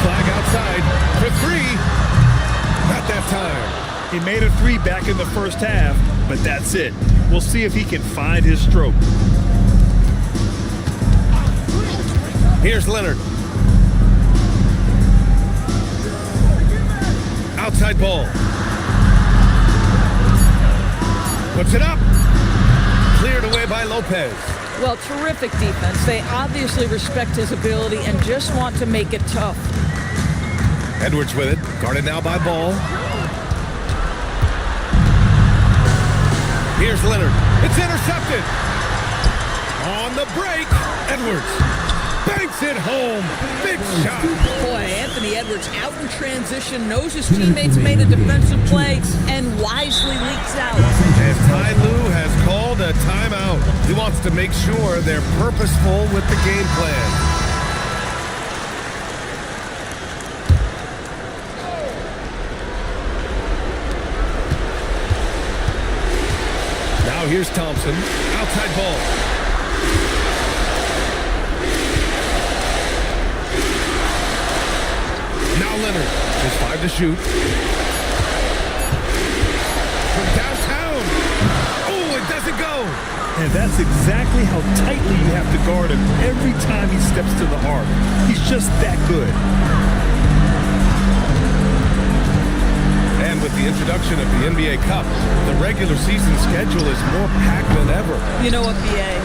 Flag outside for 3. Not that time. He made a 3 back in the first half, but that's it. We'll see if he can find his stroke. Here's Leonard. Outside Ball. Puts it up. Cleared away by Lopez. Well, terrific defense. They obviously respect his ability and just want to make it tough. Edwards with it. Guarded now by Ball. Here's Leonard. It's intercepted. On the break, Edwards banks it home. Big shot. Boy, Anthony Edwards out in transition, knows his teammates made a defensive play, and wisely leaks out. And Ty Lue has called a timeout. He wants to make sure they're purposeful with the game plan. Now here's Thompson. Outside Ball. Now Leonard. There's 5 to shoot. From downtown. Oh, it doesn't go. And that's exactly how tightly you have to guard him every time he steps to the arc. He's just that good. And with the introduction of the NBA Cup, the regular season schedule is more packed than ever. You know what, BA?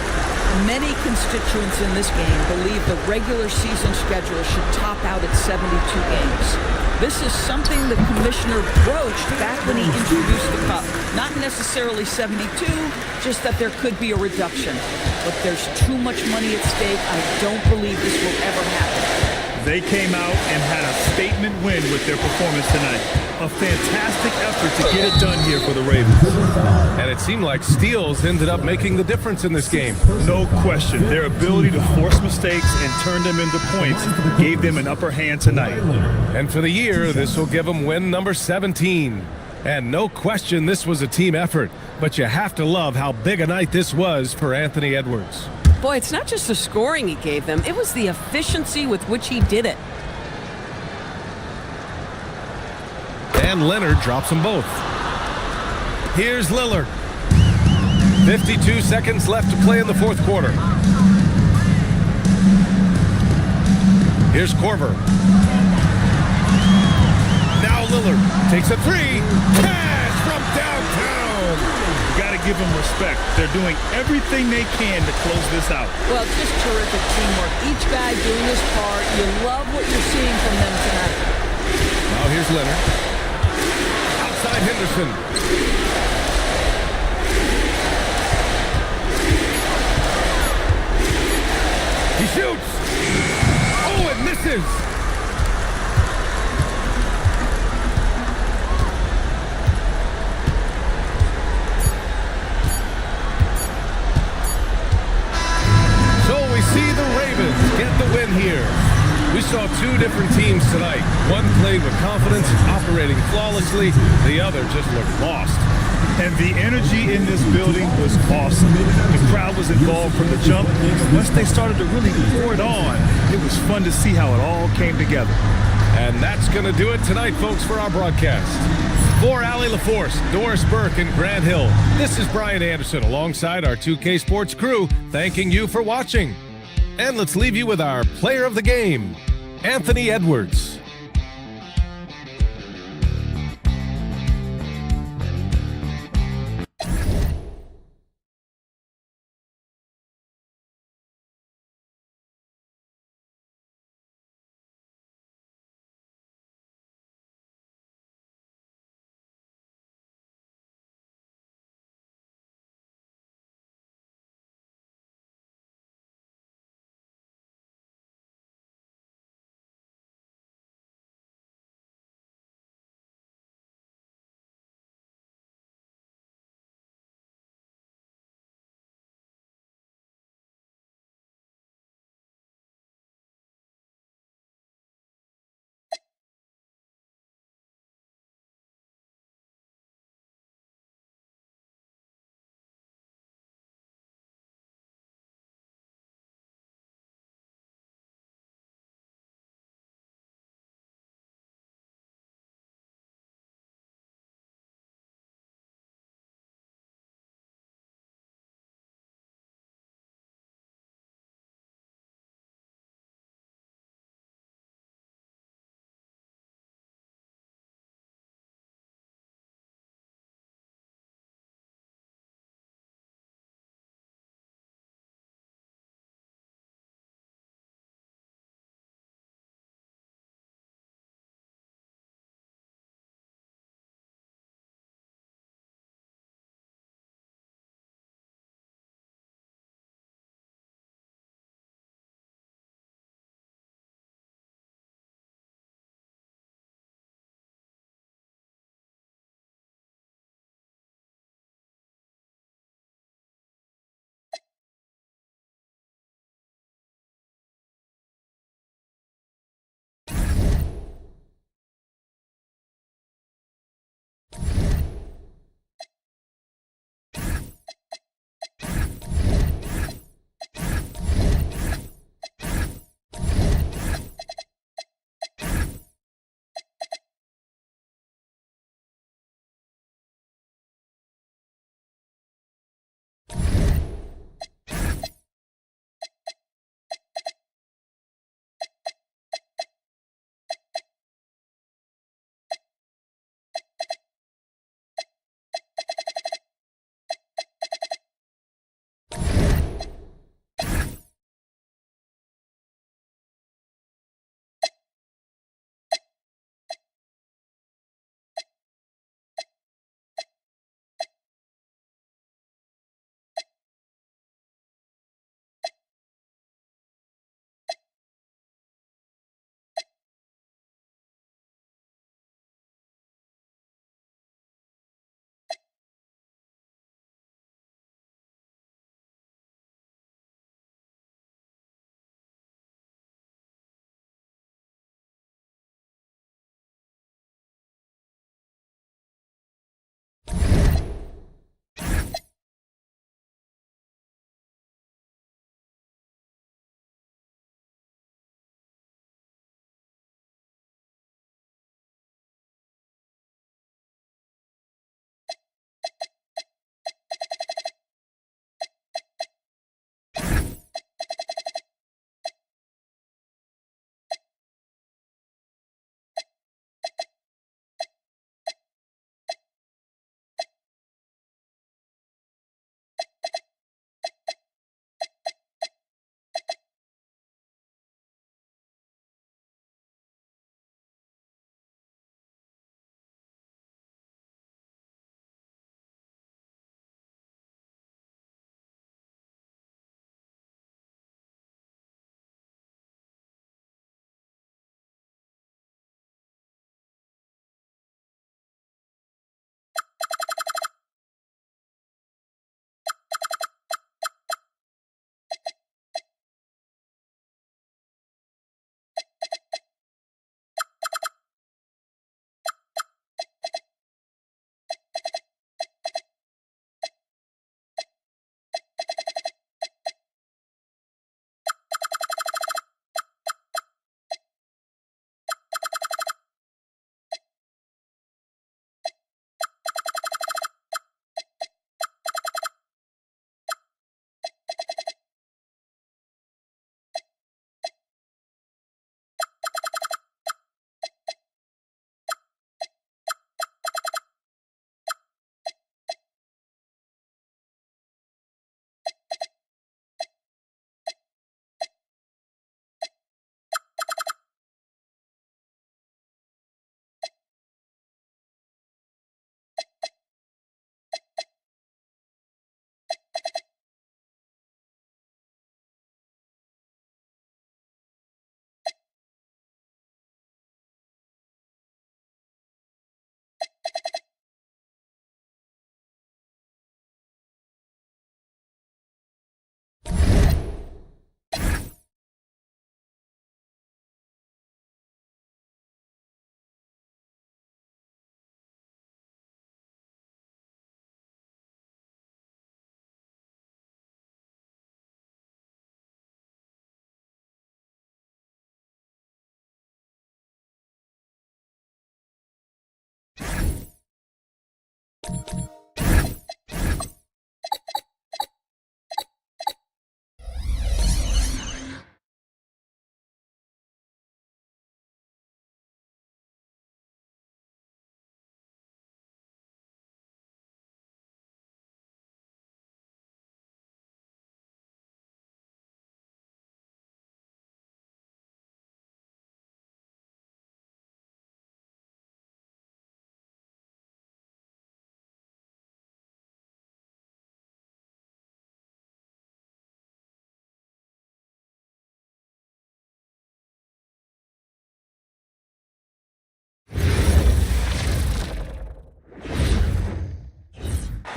Many constituents in this game believe the regular season schedule should top out at 72 games. This is something the commissioner broached back when he introduced the Cup. Not necessarily 72, just that there could be a reduction. But there's too much money at stake. I don't believe this will ever happen. They came out and had a statement win with their performance tonight. A fantastic effort to get it done here for the Ravens. And it seemed like steals ended up making the difference in this game. No question. Their ability to force mistakes and turn them into points gave them an upper hand tonight. And for the year, this will give them win number 17. And no question this was a team effort. But you have to love how big a night this was for Anthony Edwards. Boy, it's not just the scoring he gave them. It was the efficiency with which he did it. And Leonard drops them both. Here's Lillard. 52 seconds left to play in the fourth quarter. Here's Korver. Now Lillard takes a 3. Cash from downtown. got to give them respect. They're doing everything they can to close this out. Well, just terrific teamwork. Each guy doing his part. You love what you're seeing from them tonight. Now here's Leonard. Outside Henderson. He shoots. Oh, it misses. See the Ravens get the win here. We saw two different teams tonight. One played with confidence, operating flawlessly. The other just looked lost. And the energy in this building was awesome. The crowd was involved from the jump. Once they started to really pour it on, it was fun to see how it all came together. And that's going to do it tonight, folks, for our broadcast. For Allie LaForce, Doris Burke, and Grant Hill, this is Brian Anderson alongside our 2K Sports crew, thanking you for watching. And let's leave you with our player of the game, Anthony Edwards.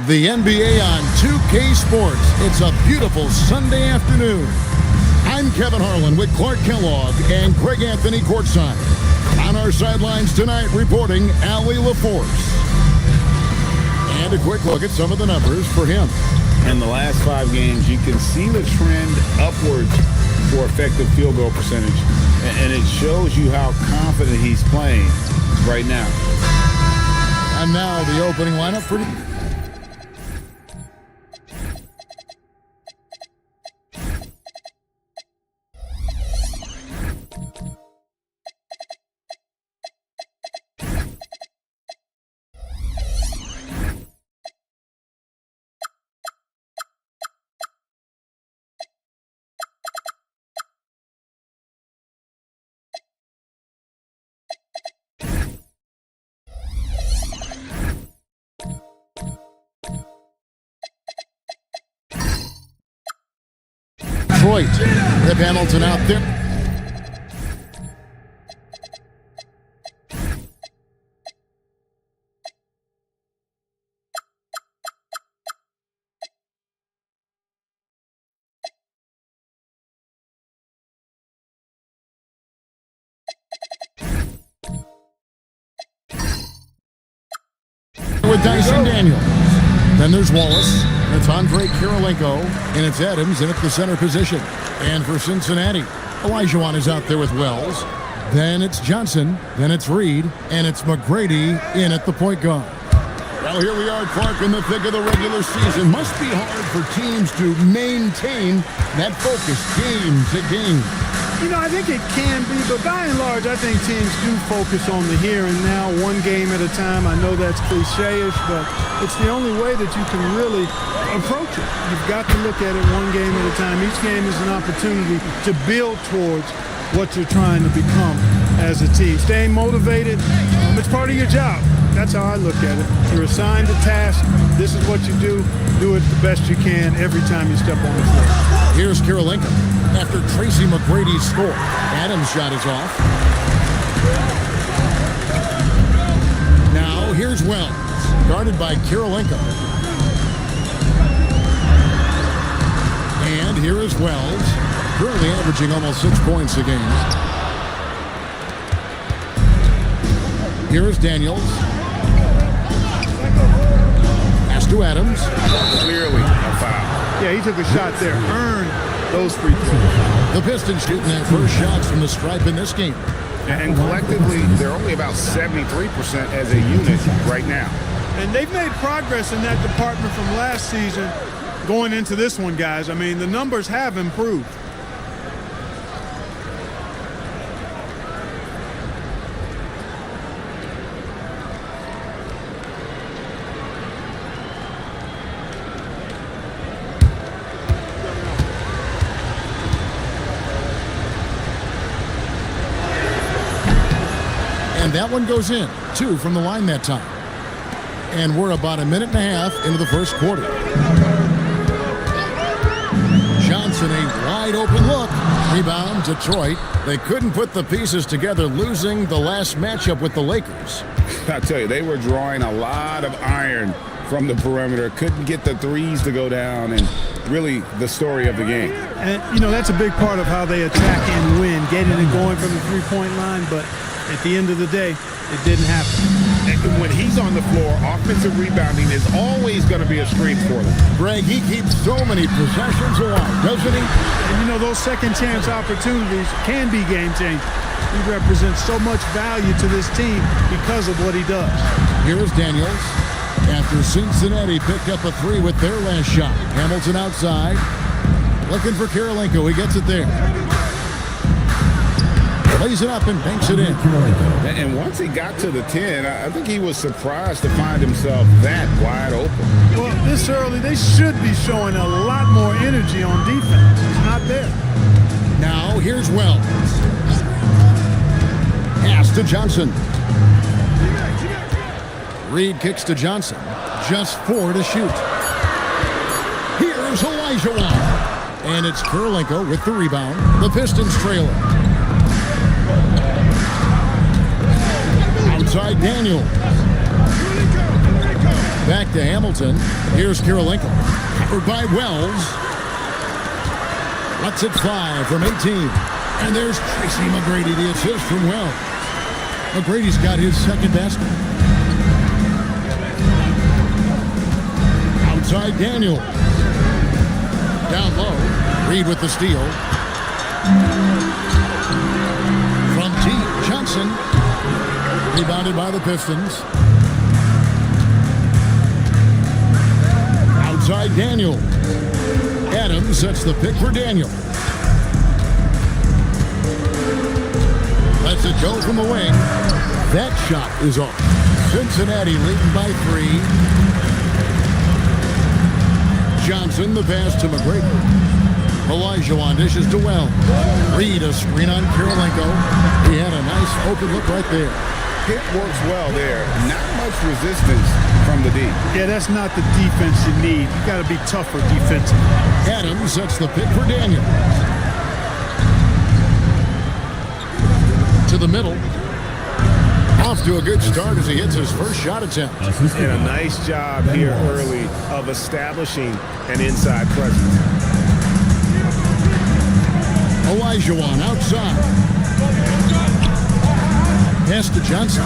The NBA on 2K Sports. It's a beautiful Sunday afternoon. I'm Kevin Harlan with Clark Kellogg and Greg Anthony courtside. On our sidelines tonight, reporting Allie LaForce. And a quick look at some of the numbers for him. In the last 5 games, you can see the trend upwards for effective field goal percentage. And it shows you how confident he's playing right now. And now the opening lineup for... Detroit. Rip Hamilton out there. With Dyson Daniels. Then there's Wallace. It's Andre Kirilenko, and it's Adams in at the center position. And for Cincinnati, Olajuwon is out there with Wells. Then it's Johnson. Then it's Reed. And it's McGrady in at the point guard. Well, here we are, Clark, in the thick of the regular season. Must be hard for teams to maintain that focus game to game. You know, I think it can be, but by and large, I think teams do focus on the here and now, one game at a time. I know that's cliche-ish, but it's the only way that you can really approach it. You've got to look at it one game at a time. Each game is an opportunity to build towards what you're trying to become as a team. Staying motivated, it's part of your job. That's how I look at it. You're assigned a task. This is what you do. Do it the best you can every time you step on the floor. Here's Kirilenko. After Tracy McGrady's score, Adams' shot is off. Now here's Wells, guarded by Kirilenko. And here is Wells, currently averaging almost 6 points a game. Here is Daniels. Pass to Adams. Clearly a foul. Yeah, he took a shot there. Earned those free throws. The Pistons shooting their first shots from the stripe in this game. And collectively, they're only about 73% as a unit right now. And they've made progress in that department from last season going into this one, guys. I mean, the numbers have improved. And that one goes in. 2 from the line that time. And we're about a minute and a half into the first quarter. Johnson, a wide open look. Rebound, Detroit. They couldn't put the pieces together, losing the last matchup with the Lakers. I tell you, they were drawing a lot of iron from the perimeter. Couldn't get the threes to go down, and really the story of the game. And, you know, that's a big part of how they attack and win, getting it going from the three-point line, but at the end of the day, it didn't happen. And when he's on the floor, offensive rebounding is always going to be a strength for them. Greg, he keeps so many possessions alive, doesn't he? And, you know, those second-chance opportunities can be game-changing. He represents so much value to this team because of what he does. Here's Daniels. After after Cincinnati picked up a 3 with their last shot. Hamilton outside. Looking for Kirilenko. He gets it there. Lays it up and banks it in. And once he got to the 10, I think he was surprised to find himself that wide open. Well, this early, they should be showing a lot more energy on defense. It's not there. Now, here's Wells. Pass to Johnson. Reed kicks to Johnson. Just 4 to shoot. Here's Olajuwon. And it's Kirilenko with the rebound. The Pistons trailing. Outside Daniel. Back to Hamilton. Here's Kirilenko. Covered by Wells. Lets it fly from 18. And there's Tracy McGrady, the assist from Wells. McGrady's got his second basket. Outside Daniel. Down low. Reed with the steal. From T. Johnson. Rebounded by the Pistons. Outside Daniel. Adams sets the pick for Daniel. Lets it go from the wing. That shot is off. Cincinnati leading by 3. Johnson, the pass to McGrady. Olajuwon dishes to Wells. Reed, a screen on Kirilenko. He had a nice open look right there. It works well there. Not much resistance from the D. Yeah, that's not the defense you need. You got to be tougher defensively. Adams sets the pick for Daniel. To the middle. Off to a good start as he hits his first shot attempt. And a nice job here early of establishing an inside presence. Olajuwon outside. Pass to Johnson.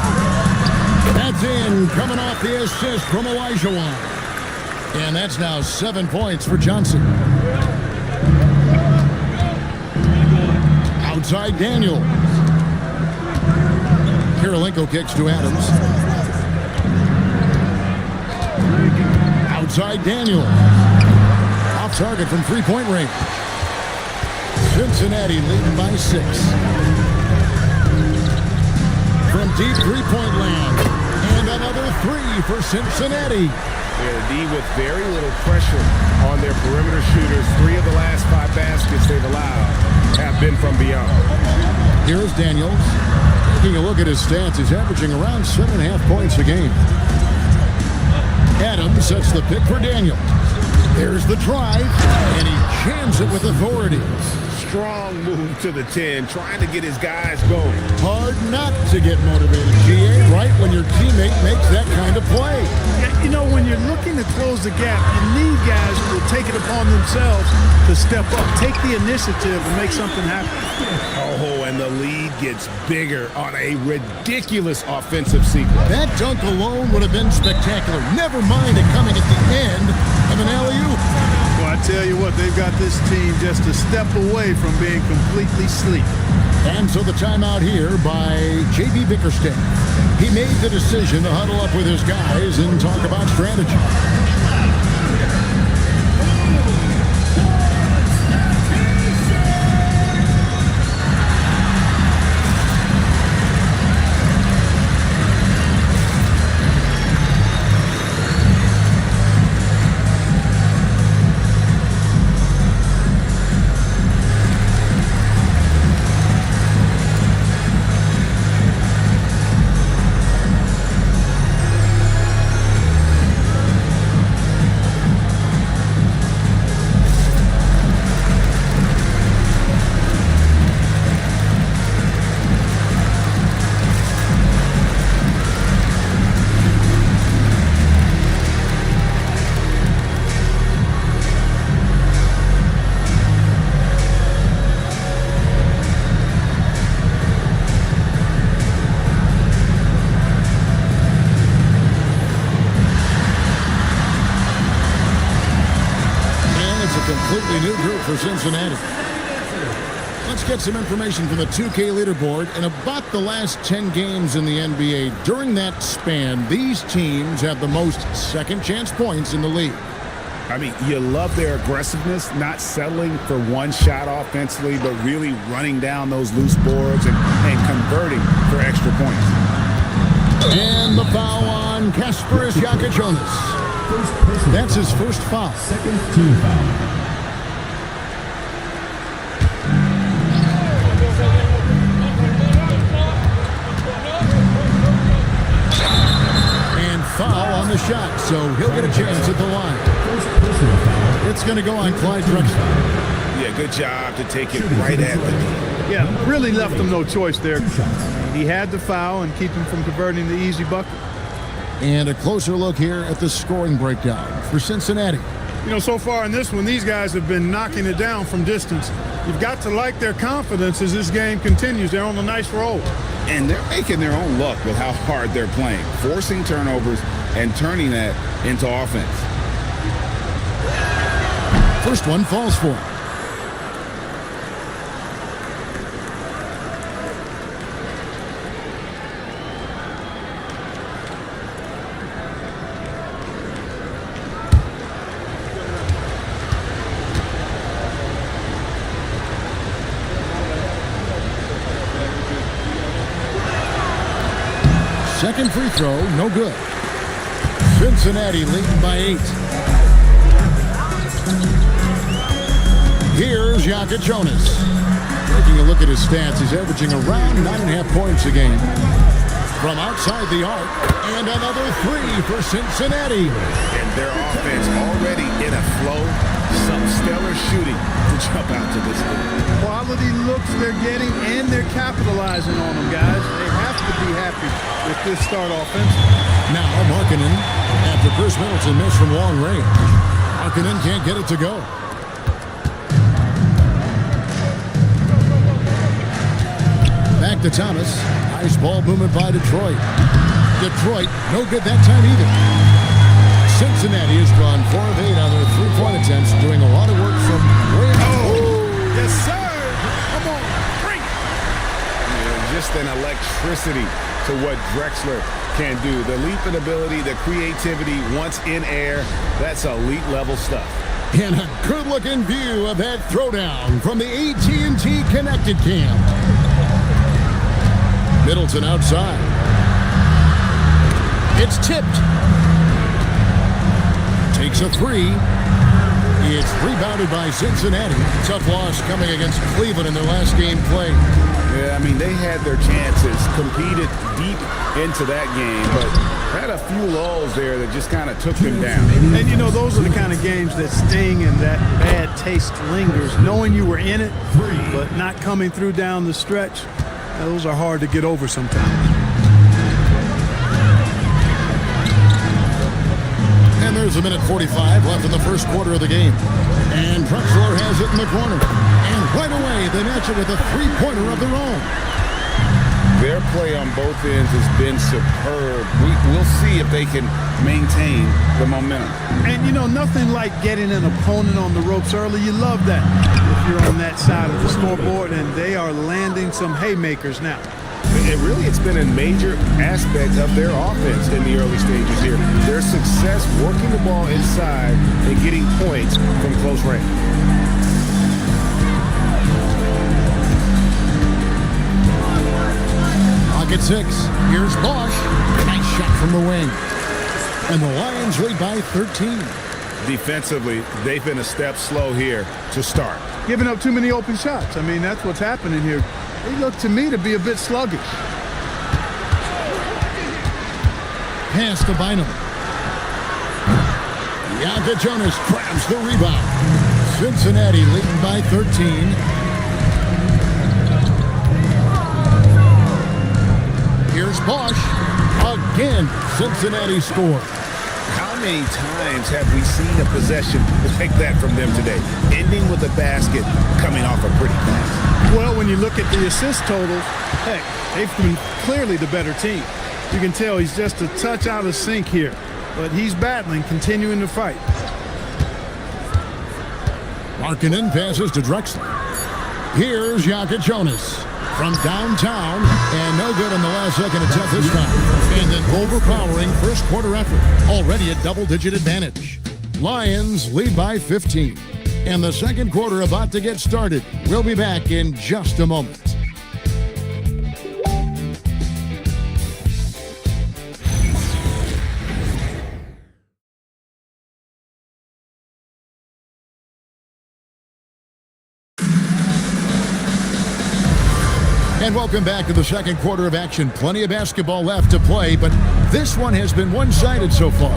That's in, coming off the assist from Olajuwon. And that's now 7 points for Johnson. Outside Daniel. Kirilenko kicks to Adams. Outside Daniel. Off target from three-point range. Cincinnati leading by 6. From deep three-point land. And another 3 for Cincinnati. Yeah, D with very little pressure on their perimeter shooters. 3 of the last 5 baskets they've allowed have been from beyond. Here's Daniels. Taking a look at his stats, he's averaging around 7.5 points a game. Adams sets the pick for Daniel. There's the drive, and he jams it with authority. Strong move to the 10, trying to get his guys going. Hard not to get motivated, GA, right when your teammate makes that kind of play. Yeah, you know, when you're looking to close the gap, you need guys who will take it upon themselves to step up, take the initiative and make something happen. Oh, and the lead gets bigger on a ridiculous offensive sequence. That dunk alone would have been spectacular. Never mind it coming at the end of an alley-oop. Well, I tell you what, they've got this team just a step away from being completely sleepy. And so the timeout here by J.B. Bickerstaff. He made the decision to huddle up with his guys and talk about strategy. Completely new group for Cincinnati. Let's Let's get some information from the 2K leaderboard. In about the last 10 games in the NBA, during that span, these teams have the most second chance points in the league. I mean, you love their aggressiveness, not settling for one shot offensively, but really running down those loose boards and converting for extra points. And the foul on Kasparas Jonas. That's his first foul. Second team foul. Foul on the shot, so he'll get a chance at the line. It's going to go on Clyde Drexler. Yeah, good job to take it right at the knee. Yeah, really left him no choice there. He had to foul and keep him from converting the easy bucket. And a closer look here at the scoring breakdown for Cincinnati. You know, so far in this one, these guys have been knocking it down from distance. You've got to like their confidence as this game continues. They're on a nice roll. And they're making their own luck with how hard they're playing, forcing turnovers and turning that into offense. First one falls for him. Second free throw, no good. Cincinnati leading by 8. Here's Jonas. Taking a look at his stats, he's averaging around 9.5 points a game. From outside the arc, and another 3 for Cincinnati. And their offense already in a flow. Some stellar shooting to jump out to this league. Quality looks they're getting, and they're capitalizing on them, guys. They have to be happy with this start offensively. Now Markkanen, after Chris Middleton missed from long range. Markkanen can't get it to go. Back to Thomas. Nice ball movement by Detroit. Detroit, no good that time either. Cincinnati has gone 4 of 8 on their 3-point attempts, doing a lot of work from way out. Yes, sir. Come on, bring it. Yeah, just an electricity to what Drexler can do. The leaping ability, the creativity once in air, that's elite level stuff. And a good-looking view of that throwdown from the AT&T Connected Cam. Middleton outside. It's tipped. Takes a 3. It's rebounded by Cincinnati. Tough loss coming against Cleveland in their last game played. Yeah, I mean, they had their chances, competed deep into that game, but had a few lulls there that just kind of took them down. And, you know, those are the kind of games that sting and that bad taste lingers. Knowing you were in it, but not coming through down the stretch, those are hard to get over sometimes. And there's a minute 45 left in the first quarter of the game. And Drexler has it in the corner. And right away, they match it with a 3-pointer of their own. Their play on both ends has been superb. We'll see if they can maintain the momentum. And, you know, nothing like getting an opponent on the ropes early. You love that if you're on that side of the scoreboard, and they are landing some haymakers now. And really, it's been a major aspect of their offense in the early stages here. Their success working the ball inside and getting points from close range. Pocket 6. Here's Bosch. Nice shot from the wing. And the Lions lead by 13. Defensively, they've been a step slow here to start. Giving up too many open shots. I mean, that's what's happening here. They look to me to be a bit sluggish. Pass to Bynum. Jonas grabs the rebound. Cincinnati leading by 13. Here's Bosch. Again, Cincinnati scores. How many times have we seen a possession like that from them today? Ending with a basket, coming off a pretty pass. Well, when you look at the assist totals, heck, they've been clearly the better team. You can tell he's just a touch out of sync here, but he's battling, continuing to fight. Markkanen passes to Drexler. Here's Yaka Jonas from downtown, and no good on the last second attempt this time. And an overpowering first quarter effort, already a double-digit advantage. Lions lead by 15. And the second quarter about to get started. We'll be back in just a moment. And welcome back to the second quarter of action. Plenty of basketball left to play, but this one has been one-sided so far.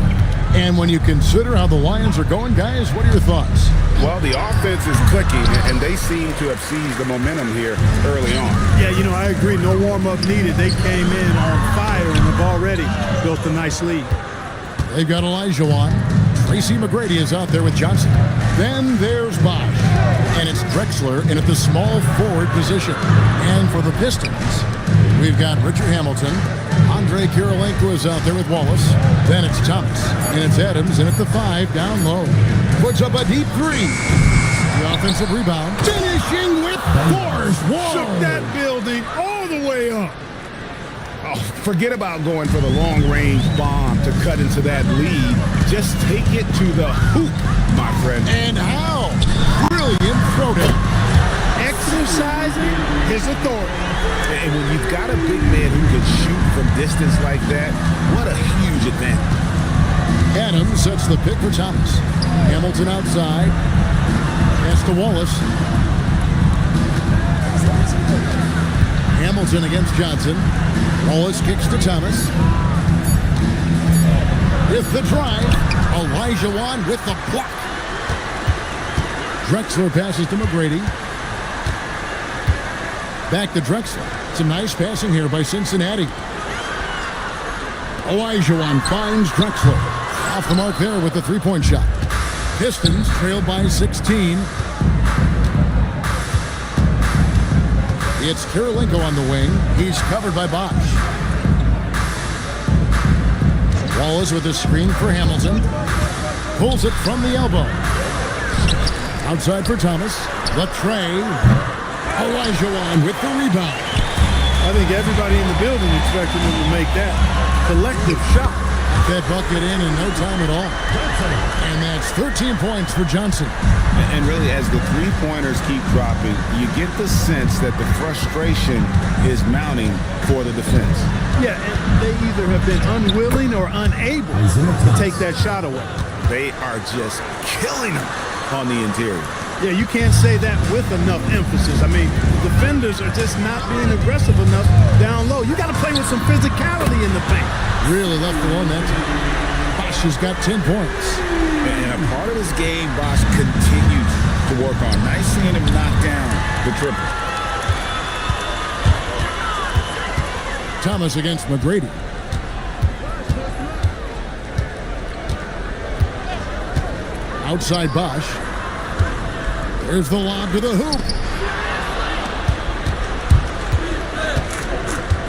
And when you consider how the Lions are going, guys, what are your thoughts? Well, the offense is clicking, and they seem to have seized the momentum here early on. Yeah, I agree. No warm-up needed. They came in on fire and have already built a nice lead. They've got Elijah. Tracy McGrady is out there with Johnson. Then there's Bosch. And it's Drexler in at the small forward position. And for the Pistons, we've got Richard Hamilton. Andre Kirilenko is out there with Wallace. Then it's Thomas. And it's Adams in at the 5 down low. Puts up a deep 3. The offensive rebound. Finishing with force. Shook that building all the way up. Oh, forget about going for the long-range bomb to cut into that lead. Just take it to the hoop, my friend. And how brilliant throwdown. Exercising his authority. And when you've got a big man who can shoot from distance like that, what a huge advantage. Adams sets the pick for Thomas. Hamilton outside. Pass to Wallace. Hamilton against Johnson. Wallace kicks to Thomas. With the drive, Elijah with the block. Drexler passes to McGrady. Back to Drexler. Some nice passing here by Cincinnati. Elijah finds Drexler. Off the mark there with the three-point shot. Pistons trail by 16. It's Kirilenko on the wing. He's covered by Bosch. Wallace with a screen for Hamilton. Pulls it from the elbow. Outside for Thomas. Latre. Elijah with the rebound. I think everybody in the building expected him to make that collective shot. That bucket in no time at all. And that's 13 points for Johnson. And really, as the three-pointers keep dropping, you get the sense that the frustration is mounting for the defense. Yeah, and they either have been unwilling or unable to take that shot away. They are just killing them on the interior. Yeah, you can't say that with enough emphasis. I mean, the defenders are just not being aggressive enough down low. You got to play with some physicality in the paint. Really left alone that time. Bosch has got 10 points. And a part of his game, Bosch continues to work on. Nice seeing him knock down the triple. Thomas against McGrady. Outside Bosch. There's the lob to the hoop.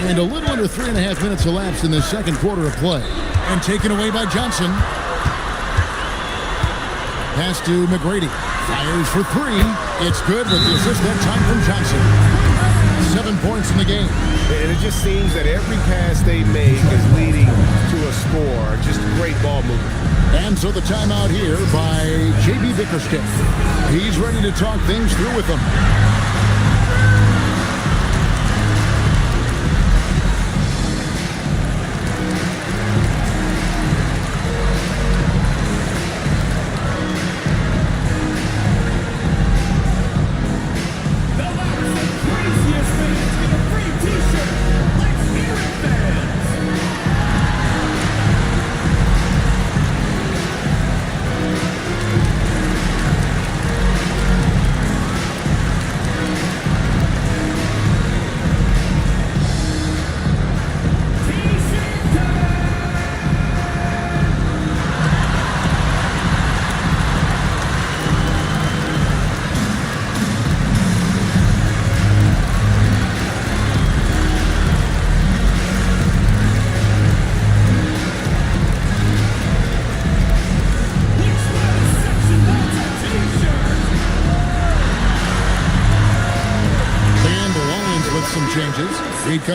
And a little under 3.5 minutes elapsed in the second quarter of play. And taken away by Johnson. Pass to McGrady. Fires for 3. It's good with the assist that time from Johnson. 7 points in the game. And it just seems that every pass they make is leading to a score. Just great ball movement. And so the timeout here by J.B. Bickerstaff. He's ready to talk things through with them.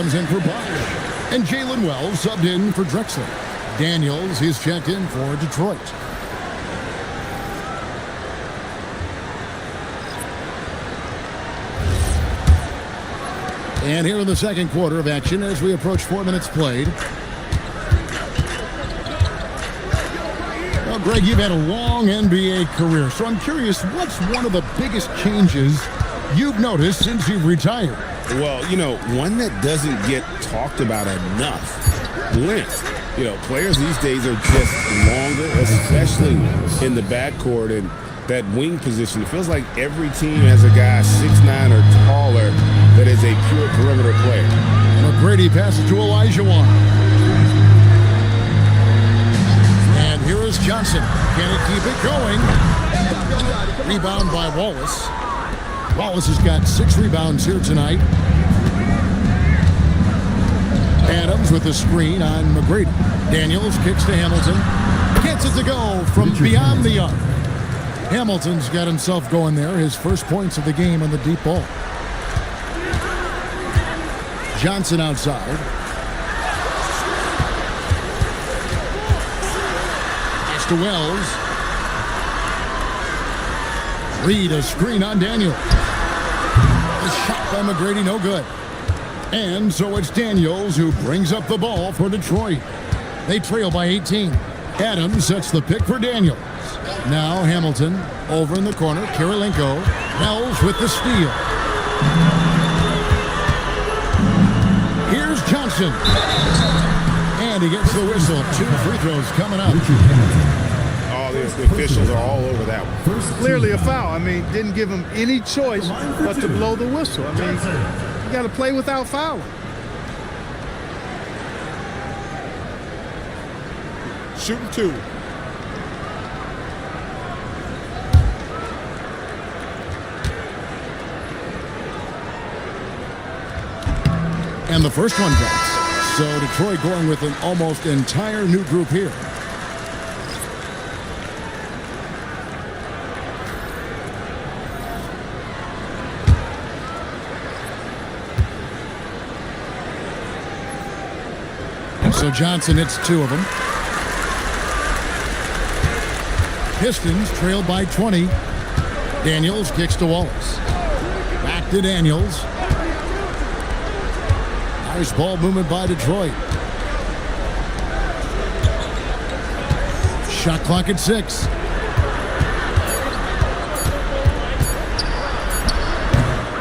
comes in for Bosch. And Jalen Wells subbed in for Drexler. Daniels, he's checked in for Detroit. And here in the second quarter of action as we approach 4 minutes played. Well, Greg, you've had a long NBA career, so I'm curious, what's one of the biggest changes you've noticed since you've retired? Well, one that doesn't get talked about enough, length. Players these days are just longer, especially in the backcourt and that wing position. It feels like every team has a guy 6'9" or taller that is a pure perimeter player. McGrady passes to Elijah Wan. And here is Johnson. Can he keep it going? Rebound by Wallace. Wallace has got 6 rebounds here tonight. Adams with the screen on McGrady. Daniels kicks to Hamilton. Gets it to go from beyond the arc. Hamilton's got himself going there. His first points of the game on the deep ball. Johnson outside. Pass to Wells. Reed a screen on Daniels. The shot by McGrady, no good. And so it's Daniels who brings up the ball for Detroit. They trail by 18. Adams sets the pick for Daniels. Now Hamilton over in the corner. Kirilenko. Wells with the steal. Here's Johnson. And he gets the whistle. 2 free throws coming up. All the officials are all over that one. Clearly a foul. Didn't give him any choice but to blow the whistle. You got to play without fouling. Shooting 2. And the first one drops. So Detroit going with an almost entire new group here. So Johnson hits 2 of them. Pistons trailed by 20. Daniels kicks to Wallace. Back to Daniels. Nice ball movement by Detroit. Shot clock at 6.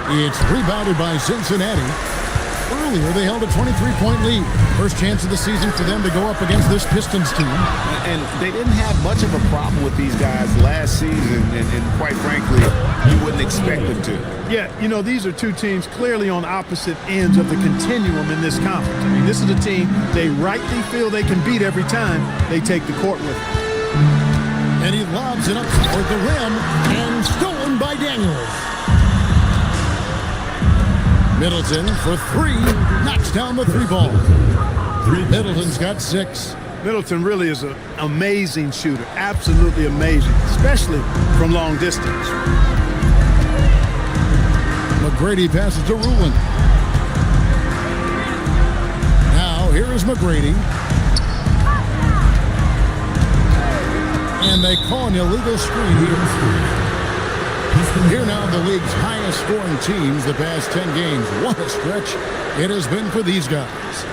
It's rebounded by Cincinnati. Earlier, they held a 23-point lead. First chance of the season for them to go up against this Pistons team. And they didn't have much of a problem with these guys last season, and quite frankly, you wouldn't expect them to. Yeah, these are 2 teams clearly on opposite ends of the continuum in this conference. This is a team they rightly feel they can beat every time they take the court with them. And he lobs it up toward the rim, and stolen by Daniels. Middleton for 3, knocks down the 3 ball. Middleton's got 6. Middleton really is an amazing shooter, absolutely amazing, especially from long distance. McGrady passes to Ruland. Now here is McGrady. And they call an illegal screen here. Here now the league's highest scoring teams the past 10 games. What a stretch it has been for these guys.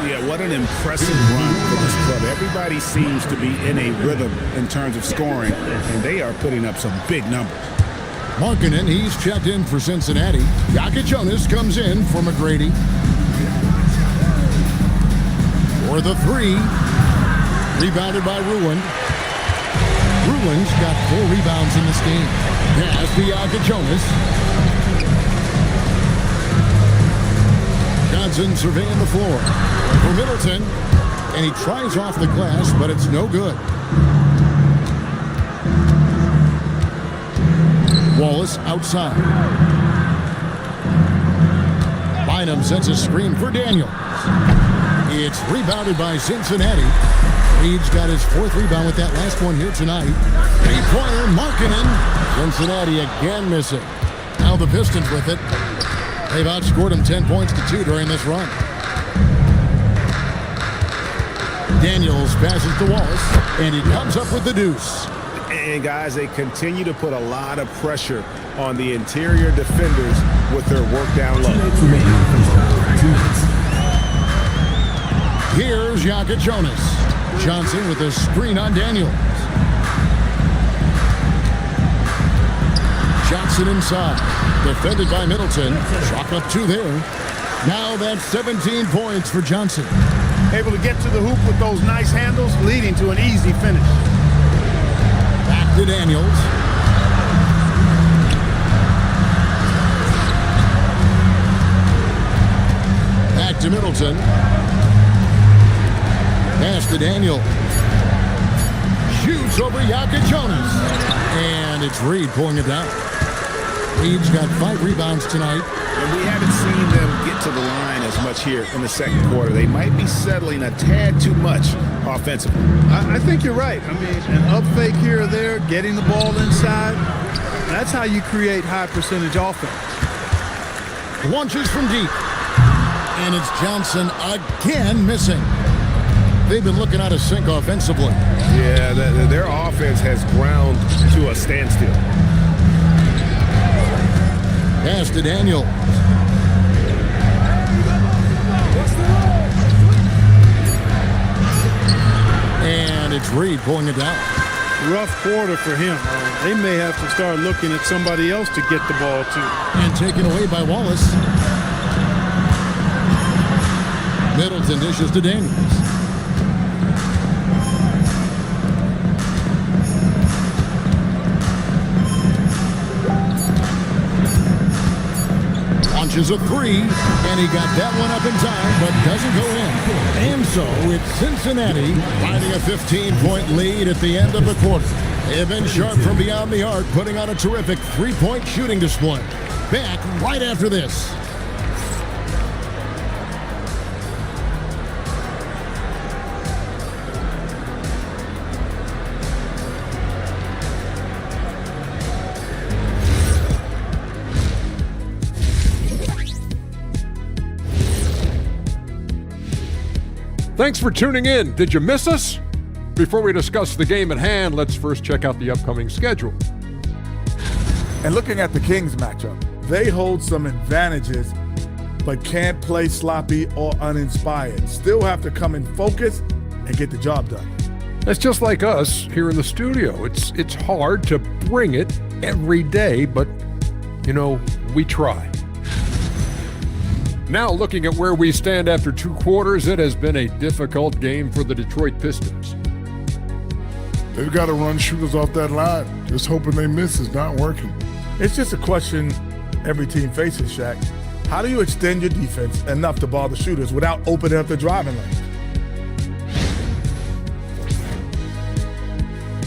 Yeah, what an impressive run for this club. Everybody seems to be in a rhythm in terms of scoring, and they are putting up some big numbers. Markkanen, he's checked in for Cincinnati. Jonas comes in for McGrady. For the 3. Rebounded by Ruland. Ruland's got 4 rebounds in this game. Pass to Jonas. Johnson surveying the floor for Middleton. And he tries off the glass, but it's no good. Wallace outside. Bynum sets a screen for Daniels. It's rebounded by Cincinnati. Reed's got his 4th rebound with that last one here tonight. 3-pointer, Markkanen. Cincinnati again missing. Now the Pistons with it. They've outscored them 10 points to 2 during this run. Daniels passes to Wallace, and he comes up with the deuce. And guys, they continue to put a lot of pressure on the interior defenders with their work down low. Here's Yaka Jonas. Johnson with a screen on Daniels. Johnson inside. Defended by Middleton. Chalk up 2 there. Now that's 17 points for Johnson. Able to get to the hoop with those nice handles, leading to an easy finish. Back to Daniels. Back to Middleton. Pass to Daniel. Shoots over Yaka Jonas. And it's Reed pulling it down. Reed's got 5 rebounds tonight. And we haven't seen them get to the line as much here in the second quarter. They might be settling a tad too much offensively. I think you're right. I mean, an up fake here or there, getting the ball inside, that's how you create high percentage offense. Launches from deep. And it's Johnson again missing. They've been looking out of sync offensively. Yeah, their offense has ground to a standstill. Pass to Daniel. And it's Reed pulling it down. Rough quarter for him. They may have to start looking at somebody else to get the ball to. And taken away by Wallace. Middleton dishes to Daniels. Launches a 3, and he got that one up in time, but doesn't go in. And so it's Cincinnati finding a 15-point lead at the end of the quarter. They have been sharp from beyond the arc, putting on a terrific 3-point shooting display. Back right after this. Thanks for tuning in. Did you miss us? Before we discuss the game at hand, let's first check out the upcoming schedule. And looking at the Kings matchup, they hold some advantages, but can't play sloppy or uninspired. Still have to come in focused and get the job done. That's just like us here in the studio. It's hard to bring it every day, but, you know, we try. Now looking at where we stand after 2 quarters, it has been a difficult game for the Detroit Pistons. They've got to run shooters off that line. Just hoping they miss is not working. It's just a question every team faces, Shaq. How do you extend your defense enough to bother shooters without opening up the driving lane?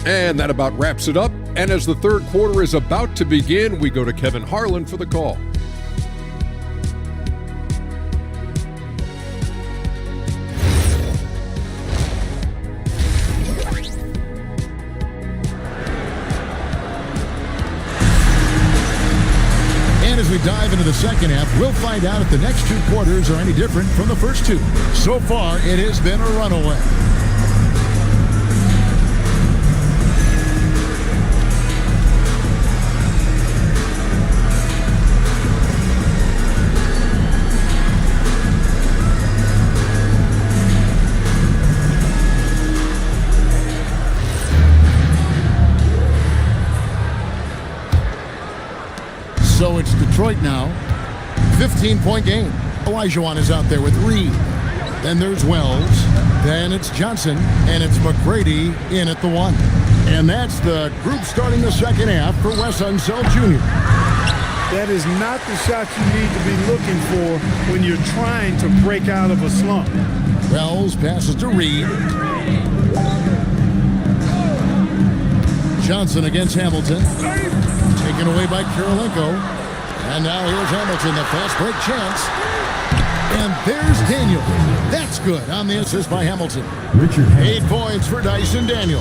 And that about wraps it up. And as the third quarter is about to begin, we go to Kevin Harlan for the call. As we dive into the second half, we'll find out if the next 2 quarters are any different from the first 2. So far, it has been a runaway. So it's Detroit now. 15-point game. Olajuwon is out there with Reed. Then there's Wells. Then it's Johnson. And it's McGrady in at the 1. And that's the group starting the second half for Wes Unseld Jr. That is not the shot you need to be looking for when you're trying to break out of a slump. Wells passes to Reed. Johnson against Hamilton. Taken away by Kirilenko. And now here's Hamilton, the fast break chance. And there's Daniel. That's good on the assist by Hamilton. 8 points for Dyson Daniel.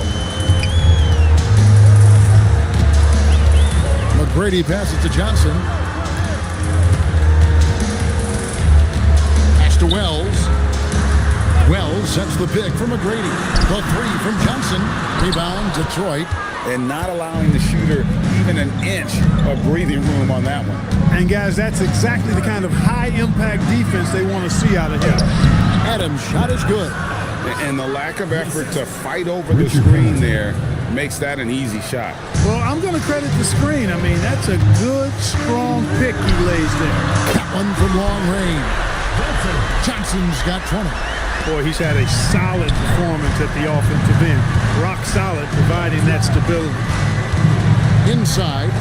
McGrady passes to Johnson. Pass to Wells. Wells Daniels sets the pick for McGrady. The three from Johnson. Rebound, Detroit. And not allowing the shooter even an inch of breathing room on that one. And guys, that's exactly the kind of high-impact defense they want to see out of him. Adams' shot is good. And the lack of effort to fight over the screen there makes that an easy shot. Well, I'm going to credit the screen. I mean, that's a good, strong pick he lays there. That one from long range. Johnson's got 20. Boy, he's had a solid performance at the offensive end. Rock solid, providing that stability. Inside.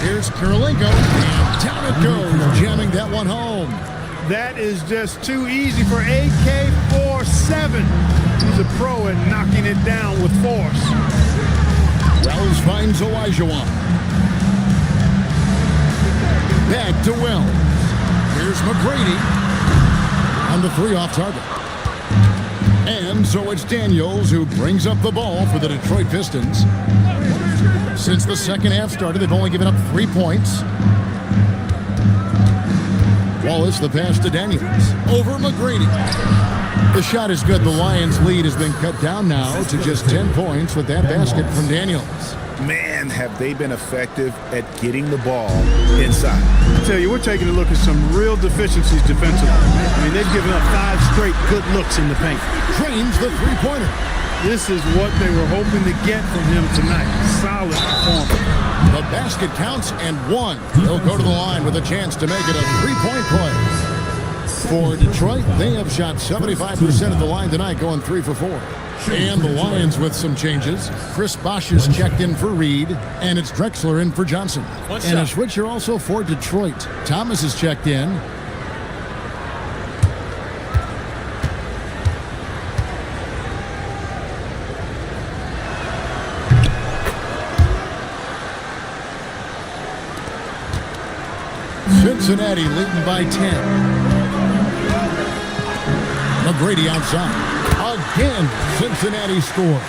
Here's Kirilenko, and down it goes, jamming that one home. That is just too easy for AK-47. He's a pro at knocking it down with force. Wells finds Olajuwon. Back to Wells. Here's McGrady on the three off target. And so it's Daniels who brings up the ball for the Detroit Pistons. Since the second half started, they've only given up 3 points. Wallace, the pass to Daniels. Over McGrady. The shot is good. The Lions' lead has been cut down now to just 10 points with that basket from Daniels. Man, have they been effective at getting the ball inside. I tell you, we're taking a look at some real deficiencies defensively. I mean, they've given up 5 straight good looks in the paint. Drains the three-pointer. This is what they were hoping to get from him tonight. Solid performance. The basket counts and one. He'll go to the line with a chance to make it a three-point play. For Detroit, they have shot 75% of the line tonight, going 3 for 4. And the Lions with some changes. Chris Bosh is checked in for Reed, and it's Drexler in for Johnson. And a switcher also for Detroit. Thomas is checked in. Cincinnati leading by 10. McGrady outside. Again, Cincinnati score.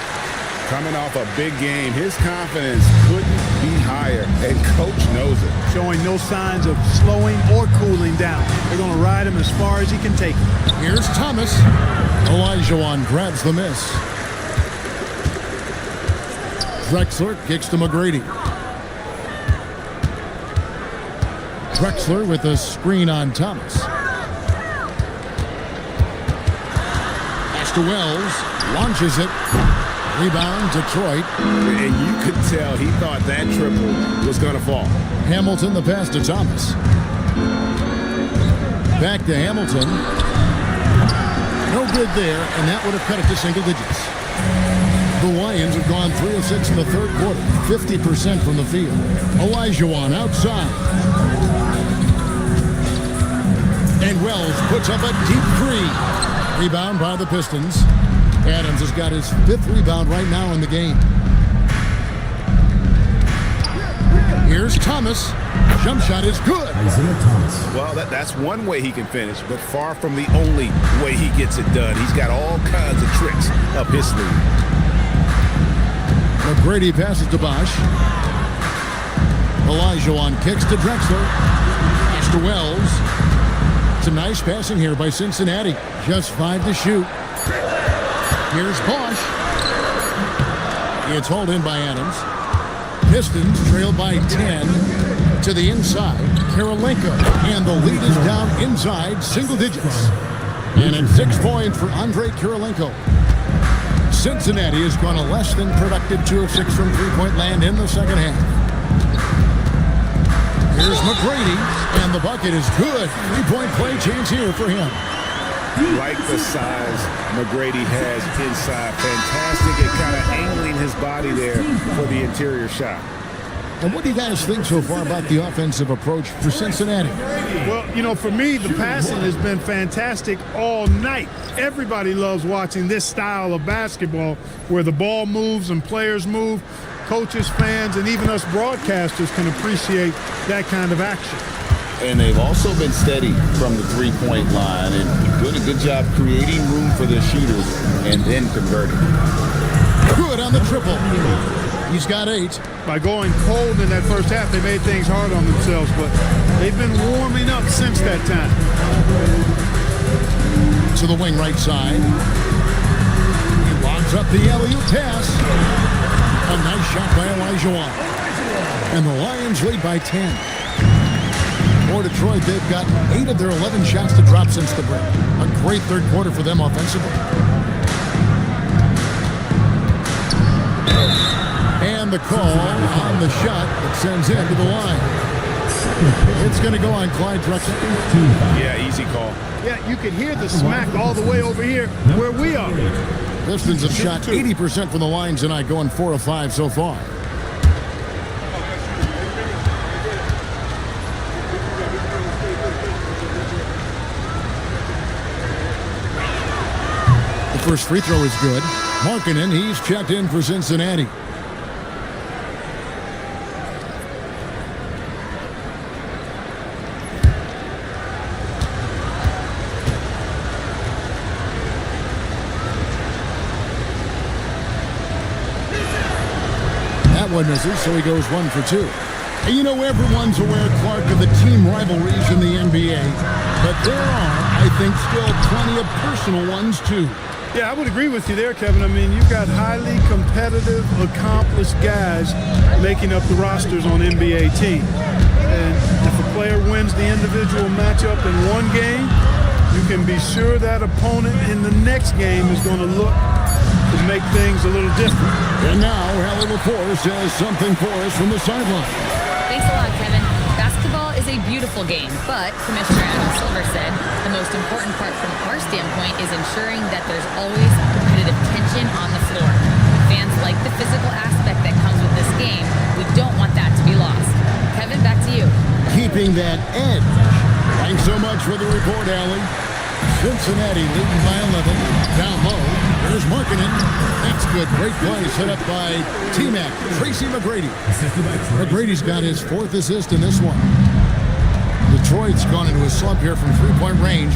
Coming off a big game, his confidence couldn't be higher, and coach knows it. Showing no signs of slowing or cooling down. They're going to ride him as far as he can take him. Here's Thomas. Olajuwon grabs the miss. Drexler kicks to McGrady. Drexler with a screen on Thomas. Pass to Wells. Launches it. Rebound, Detroit. And you could tell he thought that triple was going to fall. Hamilton, the pass to Thomas. Back to Hamilton. No good there, and that would have cut it to single digits. The Lions have gone 3 of 6 in the third quarter, 50% from the field. Olajuwon outside. And Wells puts up a deep three. Rebound by the Pistons. Adams has got his 5th rebound right now in the game. Here's Thomas. Jump shot is good. Well, that's one way he can finish, but far from the only way he gets it done. He's got all kinds of tricks up his sleeve. McGrady passes to Bosh. Olajuwon kicks to Drexler. Pass to Wells. It's a nice passing here by Cincinnati. Just 5 to shoot. Here's Bosh. It's hauled in by Adams. Pistons trail by 10 to the inside. Kirilenko. And the lead is down inside single digits. And at 6 points for Andre Kirilenko. Cincinnati has gone a less than productive 2 of 6 from three-point land in the second half. Here's McGrady, and the bucket is good. 3-point play chance here for him. Like the size McGrady has inside. Fantastic at kind of angling his body there for the interior shot. And what do you guys think so far about the offensive approach for Cincinnati? Well, you know, for me, the passing has been fantastic all night. Everybody loves watching this style of basketball where the ball moves and players move. Coaches, fans, and even us broadcasters can appreciate that kind of action. And they've also been steady from the three-point line and doing a good job creating room for their shooters and then converting. Good on the triple. He's got 8. By going cold in that first half, they made things hard on themselves, but they've been warming up since that time. to the wing right side. He lobs up the alley-oop pass. A nice shot by Elijah. And the Lions lead by 10. For Detroit, they've got 8 of their 11 shots to drop since the break. A great third quarter for them offensively. And the call on the shot that sends him to the line. It's going to go on Clyde Drexler. Yeah, easy call. Yeah, you can hear the smack all the way over here where we are. Pistons have shot 80% from the line tonight, going 4 of 5 so far. The first free throw is good. Markkanen, he's checked in for Cincinnati. One misses, so he goes 1 for 2. And you know, everyone's aware, Clark, of the team rivalries in the NBA, but there are, I think, still plenty of personal ones, too. Yeah, I would agree with you there, Kevin. I mean, you've got highly competitive, accomplished guys making up the rosters on NBA teams. And if a player wins the individual matchup in one game, you can be sure that opponent in the next game is going to look to make things a little different. And now, Hallie LaForce has something for us from the sideline. Thanks a lot, Kevin. Basketball is a beautiful game, but Commissioner Adam Silver said the most important part from our standpoint is ensuring that there's always competitive tension on the floor. Fans like the physical aspect that comes with this game. We don't want that to be lost. Kevin, back to you. Keeping that edge. Thanks so much for the report, Allie. Cincinnati leading by 11. Down low. There's Markkanen. That's good. Great play set up by T-Mac, Tracy McGrady. McGrady's got his 4th assist in this one. Detroit's gone into a slump here from three-point range,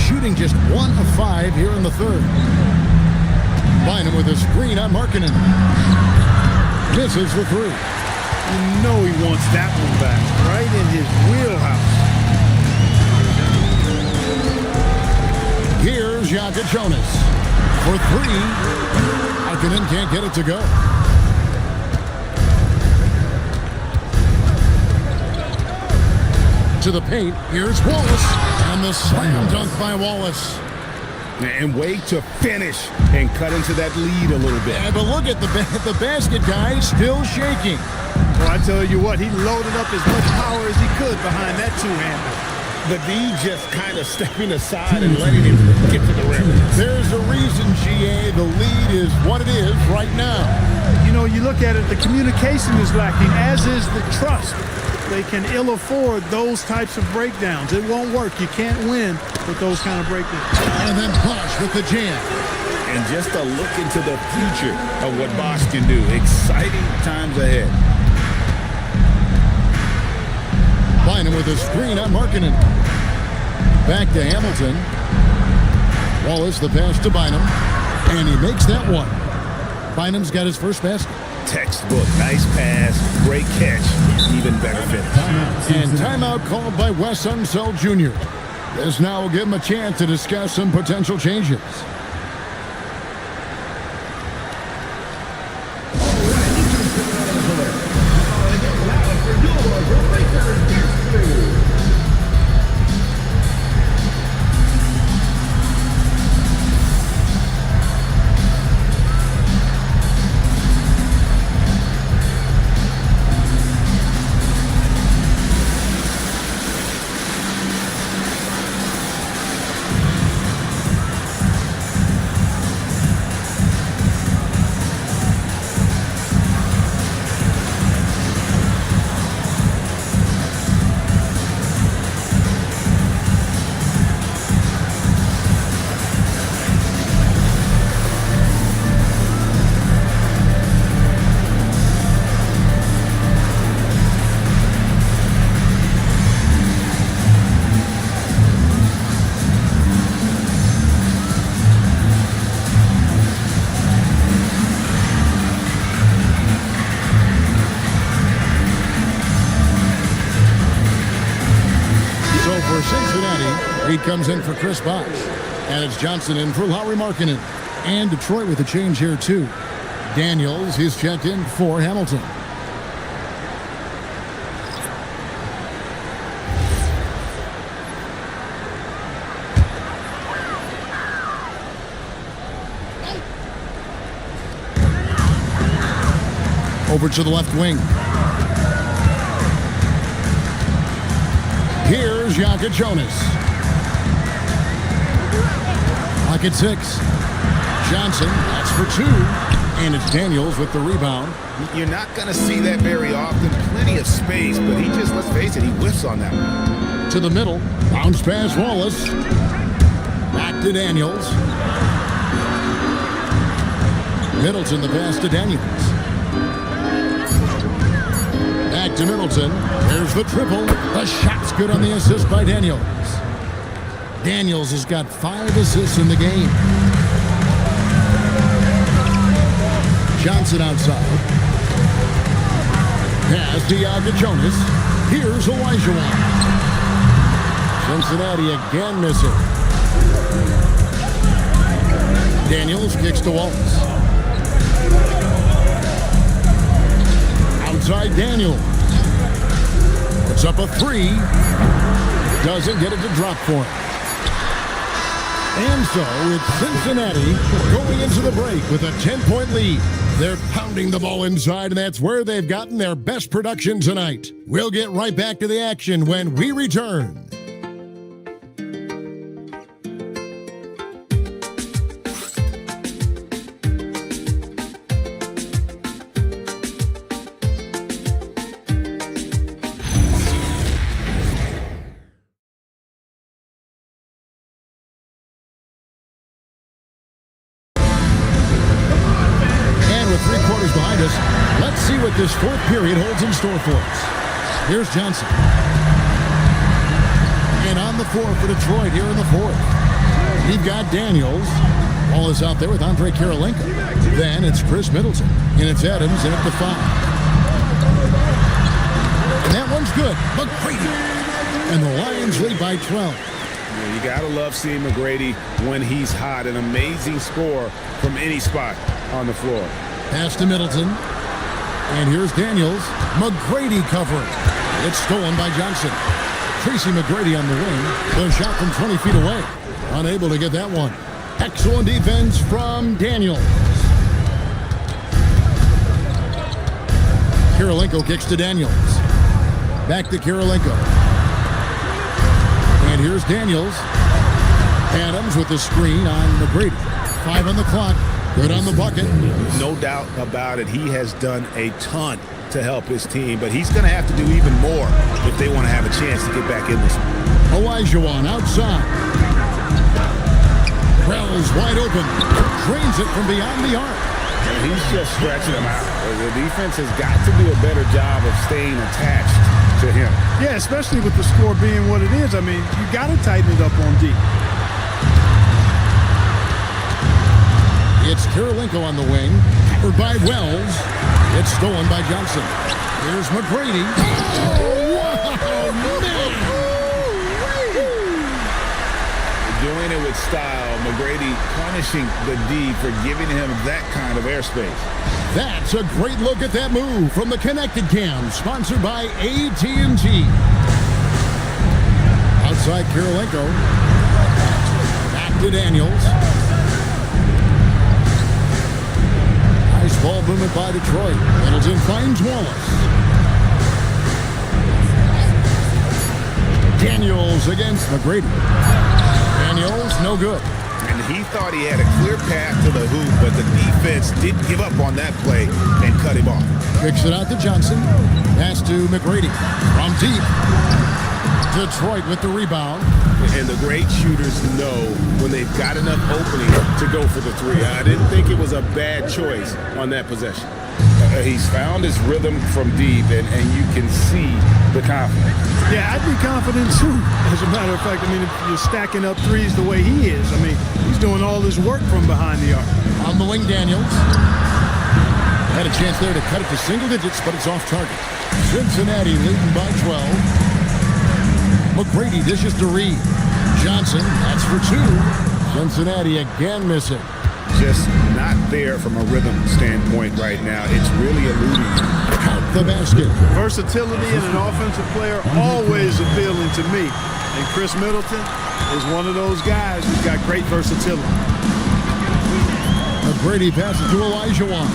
shooting just 1 of 5 here in the third. Bynum with a screen on Markkanen. Misses the 3. You know he wants that one back, right in his wheelhouse. Here's Jakob Jonas for 3. Markkanen can't get it to go. To the paint, here's Wallace, and the slam dunk by Wallace. And way to finish and cut into that lead a little bit. Yeah, but look at the basket guy still shaking. Well, I tell you what, he loaded up as much power as he could behind that two-hander. The D just kind of stepping aside and letting him get to the rim. There's a reason, GA, the lead is what it is right now. You know, you look at it, the communication is lacking, as is the trust. They can ill afford those types of breakdowns. It won't work. You can't win with those kind of breakdowns. And then Bosch with the jam. And just a look into the future of what Bosch can do. Exciting times ahead. Bynum with a screen on Markkanen. Back to Hamilton. Wallace the pass to Bynum. And he makes that one. Bynum's got his first basket. Textbook. Nice pass. Great catch. Even better finish. And timeout called by Wes Unseld Jr. This now will give him a chance to discuss some potential changes. Cincinnati, he comes in for Chris Bosh. And it's Johnson in for Lowry Markkinen. And Detroit with a change here, too. Daniels, he's checked in for Hamilton. Over to the left wing. Here's Jakob Jonas. Pocket 6. Johnson, that's for 2. And it's Daniels with the rebound. You're not going to see that very often. Plenty of space, but he just, let's face it, he whiffs on that one. To the middle. Bounce pass Wallace. Back to Daniels. Middleton the pass to Daniels. Back to Middleton. There's the triple. The shot's good on the assist by Daniels. Daniels has got 5 assists in the game. Johnson outside. Pass to Jakob Jonas. Here's Olajuwon. Cincinnati again missing. Daniels kicks to Wallace. Outside Daniels. Puts up a 3. Doesn't get it to drop for him. And so it's Cincinnati going into the break with a 10-point lead. They're pounding the ball inside, and that's where they've gotten their best production tonight. We'll get right back to the action when we return. Let's see what this fourth period holds in store for us. Here's Johnson. And on the floor for Detroit here in the fourth. We've got Daniels. Ball is out there with Andre Kirilenko. Then it's Chris Middleton. And it's Adams in at the 5. And that one's good. McGrady. And the Lions lead by 12. You gotta love seeing McGrady when he's hot. An amazing score from any spot on the floor. Pass to Middleton. And here's Daniels. McGrady covering. It's stolen by Johnson. Tracy McGrady on the wing. The shot from 20 feet away. Unable to get that one. Excellent defense from Daniels. Kirilenko kicks to Daniels. Back to Kirilenko. And here's Daniels. Adams with the screen on McGrady. 5 on the clock. Good on the bucket. No doubt about it. He has done a ton to help his team, but he's going to have to do even more if they want to have a chance to get back in this one. Olajuwon outside. Krell's wide open. Drains it from beyond the arc. And he's just stretching him out. The defense has got to do a better job of staying attached to him. Yeah, especially with the score being what it is. I mean, you got to tighten it up on D. It's Kirilenko on the wing, covered by Wells. It's stolen by Johnson. Here's McGrady. Oh, wow, man! Doing it with style. McGrady punishing the D for giving him that kind of airspace. That's a great look at that move from the Connected Cam, sponsored by AT&T. Outside Kirilenko. Back to Daniels. Nice ball movement by Detroit. Middleton finds Wallace. Daniels against McGrady. Daniels, no good. And he thought he had a clear path to the hoop, but the defense didn't give up on that play and cut him off. Kicks it out to Johnson. Pass to McGrady. From deep. Detroit with the rebound. And the great shooters know when they've got enough opening to go for the 3. I didn't think it was a bad choice on that possession. He's found his rhythm from deep, and you can see the confidence. Yeah, I'd be confident too. As a matter of fact, I mean, if you're stacking up threes the way he is, I mean, he's doing all his work from behind the arc. On the wing, Daniels. Had a chance there to cut it to single digits, but it's off target. Cincinnati leading by 12. McGrady dishes to Reed. Johnson, that's for 2. Cincinnati again missing. Just not there from a rhythm standpoint right now. It's really eluding. Count the basket. Versatility in an offensive player always appealing to me. And Chris Middleton is one of those guys who's got great versatility. McGrady passes to Olajuwon.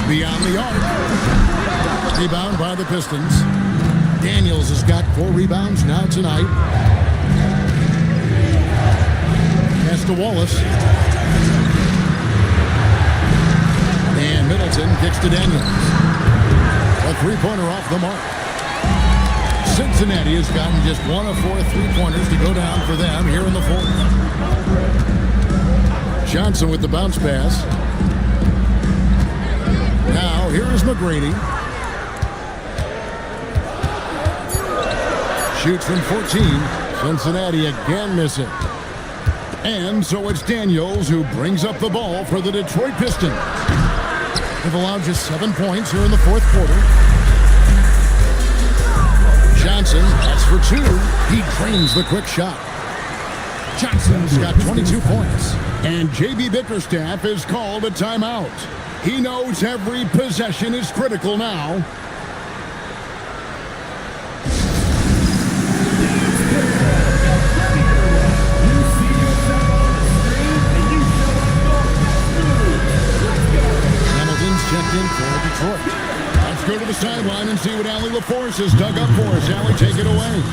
Beyond the arc. Rebound by the Pistons. Daniels has got 4 rebounds now tonight. Pass to Wallace. And Middleton kicks to Daniels. A three-pointer off the mark. Cincinnati has gotten just 1 of 4 three-pointers to go down for them here in the fourth. Johnson with the bounce pass. Now here is McGrady. Shoots from 14. Cincinnati again missing. And so it's Daniels who brings up the ball for the Detroit Pistons. They've allowed just 7 points here in the fourth quarter. Johnson, that's for 2. He drains the quick shot. Johnson's got 22 points. And J.B. Bickerstaff is called a timeout. He knows every possession is critical now. Checked in for Detroit. Let's go to the sideline and see what Allie LaForce has dug up for us. Allie, take it away.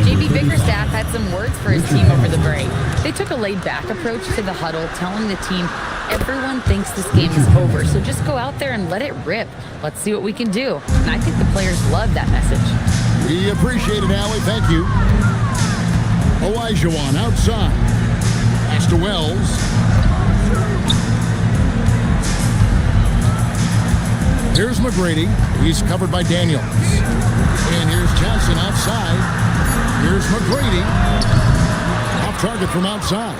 J.B. Bickerstaff had some words for his team over the break. They took a laid-back approach to the huddle, telling the team, everyone thinks this game is over, so just go out there and let it rip. Let's see what we can do. And I think the players love that message. We appreciate it, Allie. Thank you. Olajuwon outside. Pass to Wells. Here's McGrady. He's covered by Daniels. And here's Johnson outside. Here's McGrady. Off target from outside.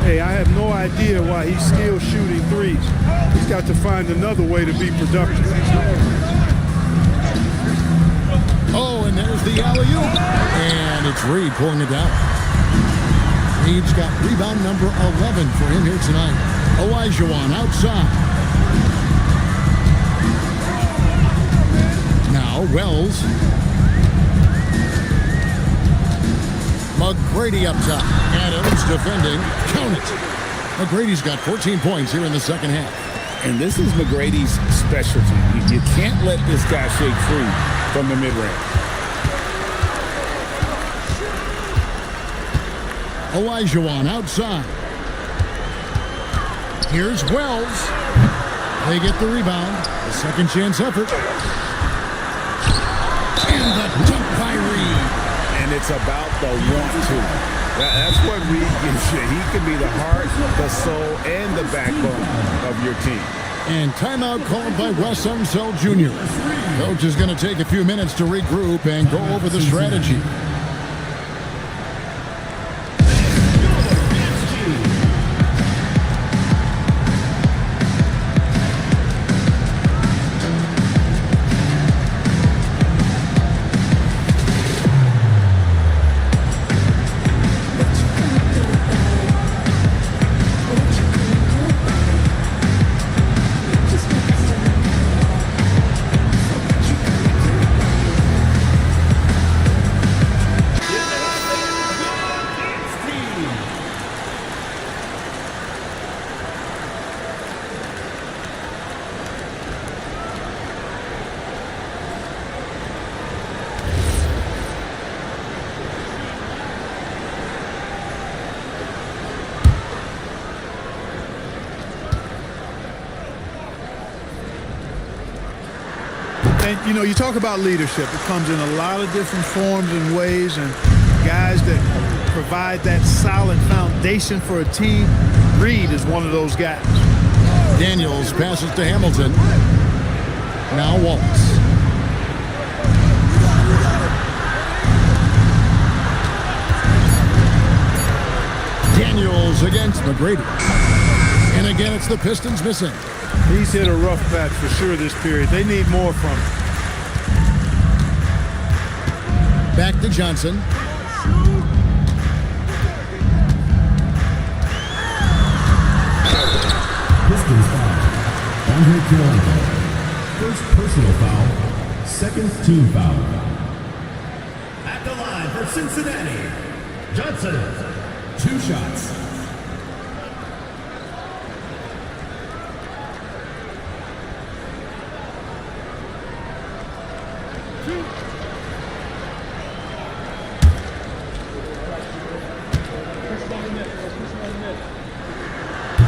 Hey, I have no idea why he's still shooting threes. He's got to find another way to be productive. Oh, and there's the alley-oop. And it's Reed pulling it down. Reed's got rebound number 11 for him here tonight. Olajuwon outside. Wells. McGrady up top. Adams defending. Count it. McGrady's got 14 points here in the second half. And this is McGrady's specialty. You can't let this guy shake free from the mid-range. Olajuwon outside. Here's Wells. They get the rebound. A second chance effort. The dunk by Reed. And it's about the want-to. That's what Reed gives you. He can be the heart, the soul, and the backbone of your team. And timeout called by Wes Unseld Jr. Coach is going to take a few minutes to regroup and go over the strategy. And, you know, you talk about leadership. It comes in a lot of different forms and ways, and guys that provide that solid foundation for a team. Reed is one of those guys. Daniels passes to Hamilton. Now Wallace. Daniels against McGrady. And again, it's the Pistons missing. He's hit a rough patch for sure this period. They need more from him. Back to Johnson. Carolina. First personal foul, second team foul. At the line for Cincinnati, Johnson, 2 shots.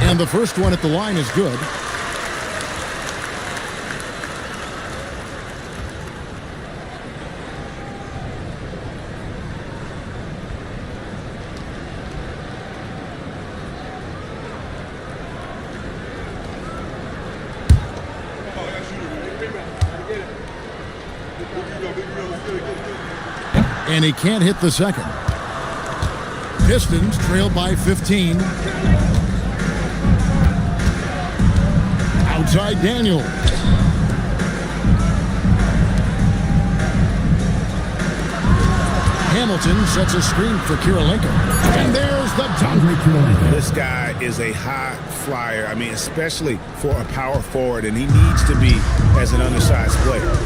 And the first one at the line is good. And he can't hit the second. Pistons trail by 15. Outside Daniel. Hamilton sets a screen for Kirilenko. And there's the dunk. This guy is a high flyer. I mean, especially for a power forward, and he needs to be as an undersized player.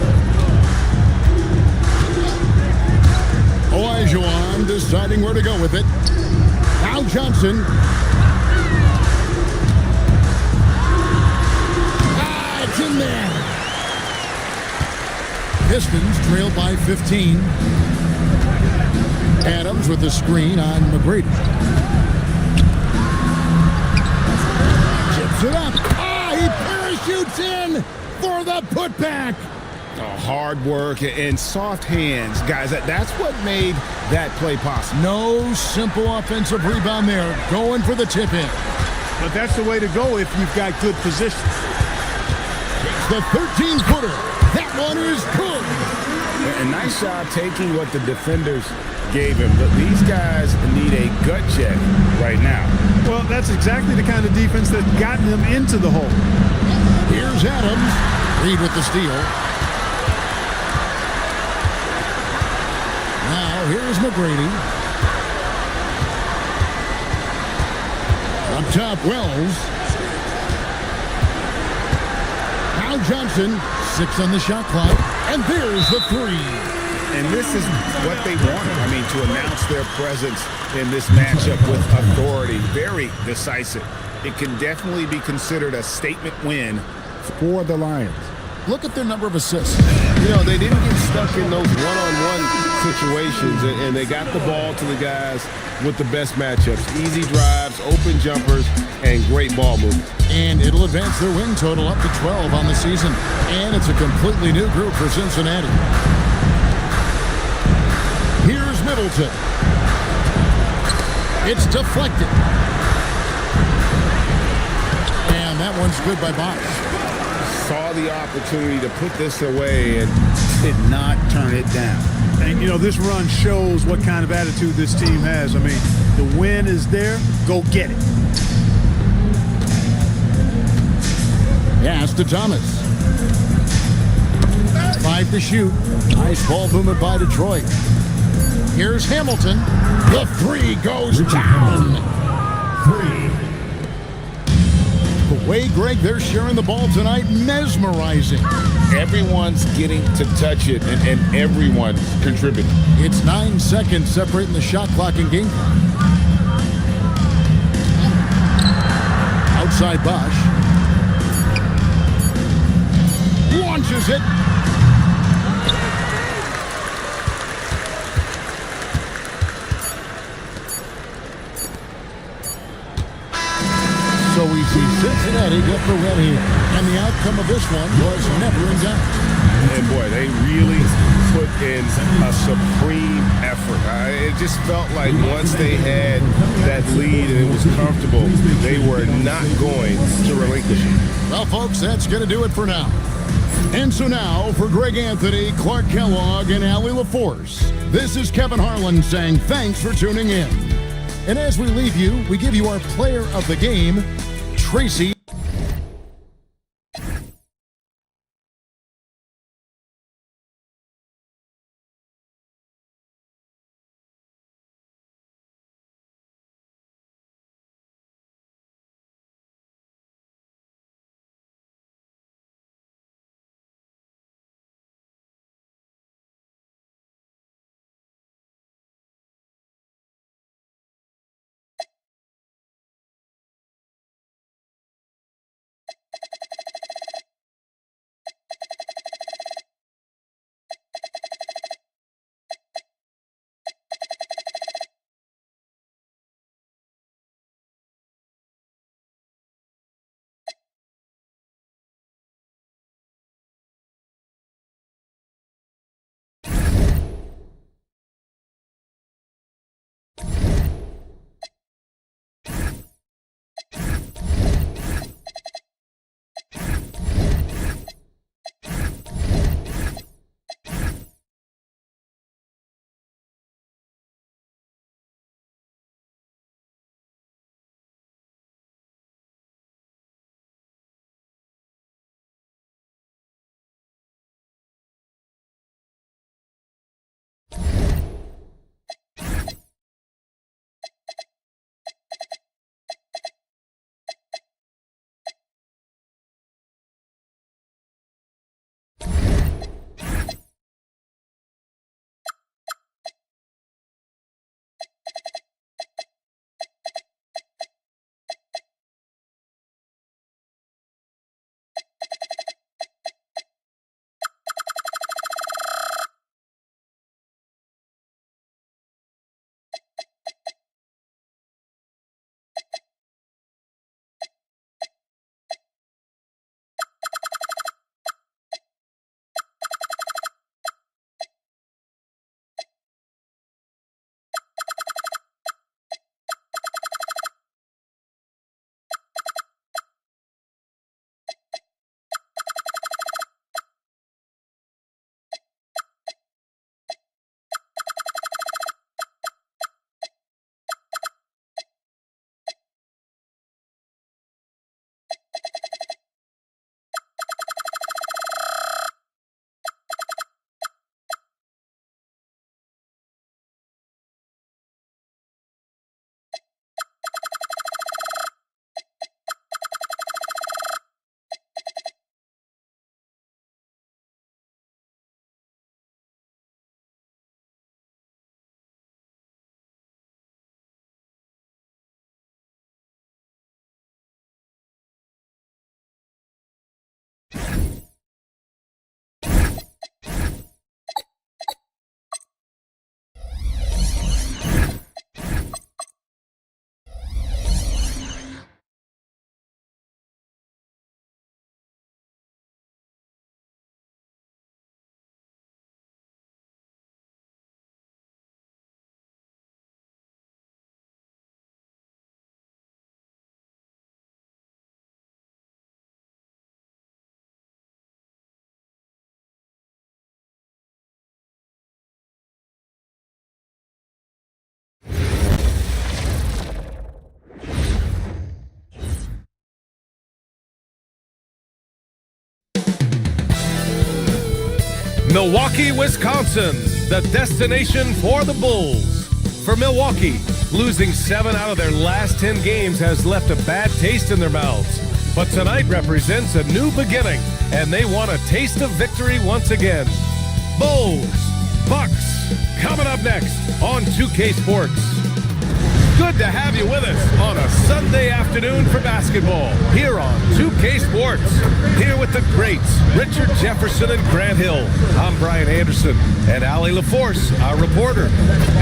Olajuwon deciding where to go with it. Now Johnson. It's in there. Pistons trail by 15. Adams with the screen on McGrady. Chips it up. He parachutes in for the putback. Hard work and soft hands, guys. That's what made that play possible. No simple offensive rebound there. Going for the tip in. But that's the way to go if you've got good position. The 13-footer. That one is good. A nice job taking what the defenders gave him. But these guys need a gut check right now. Well, that's exactly the kind of defense that's gotten them into the hole. Here's Adams. Reed with the steal. Now here's McGrady. Up top, Wells. Now Johnson, 6 on the shot clock, and there's the 3. And this is what they wanted. I mean, to announce their presence in this matchup with authority. Very decisive. It can definitely be considered a statement win for the Lions. Look at their number of assists. You know, they didn't get stuck in those one-on-one situations, and they got the ball to the guys with the best matchups. Easy drives, open jumpers, and great ball movement. And it'll advance their win total up to 12 on the season. And it's a completely new group for Cincinnati. Here's Middleton. It's deflected. And that one's good by Bosch. Saw the opportunity to put this away and did not turn it down. And, you know, this run shows what kind of attitude this team has. I mean, the win is there. Go get it. Pass to Thomas. 5 to shoot. Nice ball movement by Detroit. Here's Hamilton. The 3 goes down. 3. The way, Greg, they're sharing the ball tonight, mesmerizing. Everyone's getting to touch it, and everyone's contributing. It's 9 seconds separating the shot clock and game clock. Outside Bosch. Launches it. So we see Cincinnati get the win here. And the outcome of this one was never in doubt. And boy, they really put in a supreme effort. It just felt like once they had that lead and it was comfortable, they were not going to relinquish it. Well, folks, that's going to do it for now. And so now, for Greg Anthony, Clark Kellogg, and Allie LaForce, this is Kevin Harlan saying thanks for tuning in. And as we leave you, we give you our player of the game, Tracy Milwaukee, Wisconsin, the destination for the Bulls. For Milwaukee, losing 7 out of their last 10 games has left a bad taste in their mouths. But tonight represents a new beginning, and they want a taste of victory once again. Bulls, Bucks, coming up next on 2K Sports. Good to have you with us on a Sunday afternoon for basketball here on 2K Sports. Here with the greats, Richard Jefferson and Grant Hill. I'm Brian Anderson and Allie LaForce, our reporter.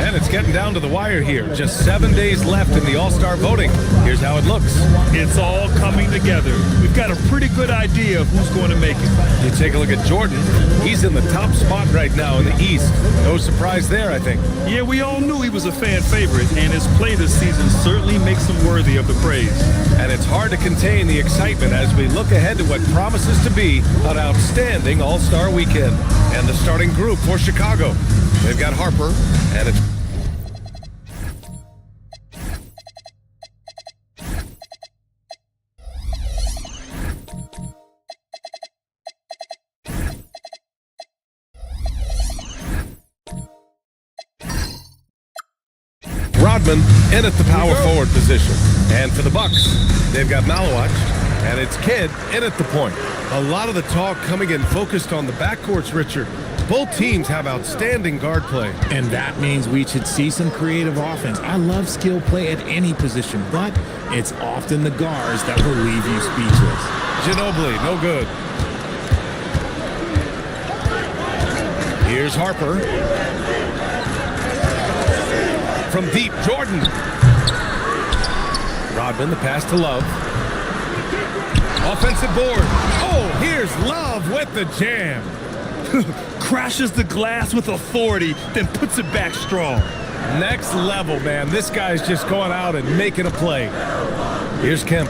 And it's getting down to the wire here. Just 7 days left in the All-Star voting. Here's how it looks. It's all coming together. We've got a pretty good idea of who's going to make it. You take a look at Jordan. He's in the top spot right now in the East. No surprise there, I think. Yeah, we all knew he was a fan favorite, and his play this season certainly makes him worthy of the praise. And it's hard to contain the excitement as we look ahead to what promises to be an outstanding All-Star weekend. And the starting group for Chicago. They've got Harper, and it's Rodman in at the power forward position. And for the Bucks, they've got Malowich, and it's Kidd in at the point. A lot of the talk coming in focused on the backcourts, Richard. Both teams have outstanding guard play. And that means we should see some creative offense. I love skill play at any position, but it's often the guards that will leave you speechless. Ginobili, no good. Here's Harper. From deep, Jordan. Rodman, the pass to Love. Offensive board. Oh, here's Love with the jam. Crashes the glass with authority, then puts it back strong. Next level, man. This guy's just going out and making a play. Here's Kemp.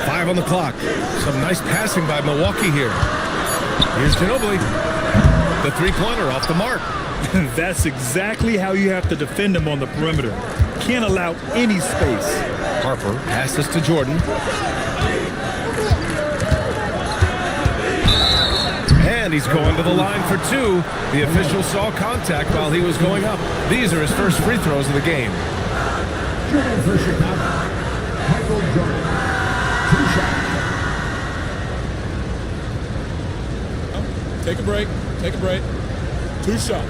Five on the clock. Some nice passing by Milwaukee here. Here's Ginobili. The three-pointer off the mark. That's exactly how you have to defend him on the perimeter. Can't allow any space. Harper passes to Jordan. And he's going to the line for two. The official saw contact while he was going up. These are his first free throws of the game. For Chicago, Michael Jordan. 2 shots. Take a break. Take a break. 2 shots.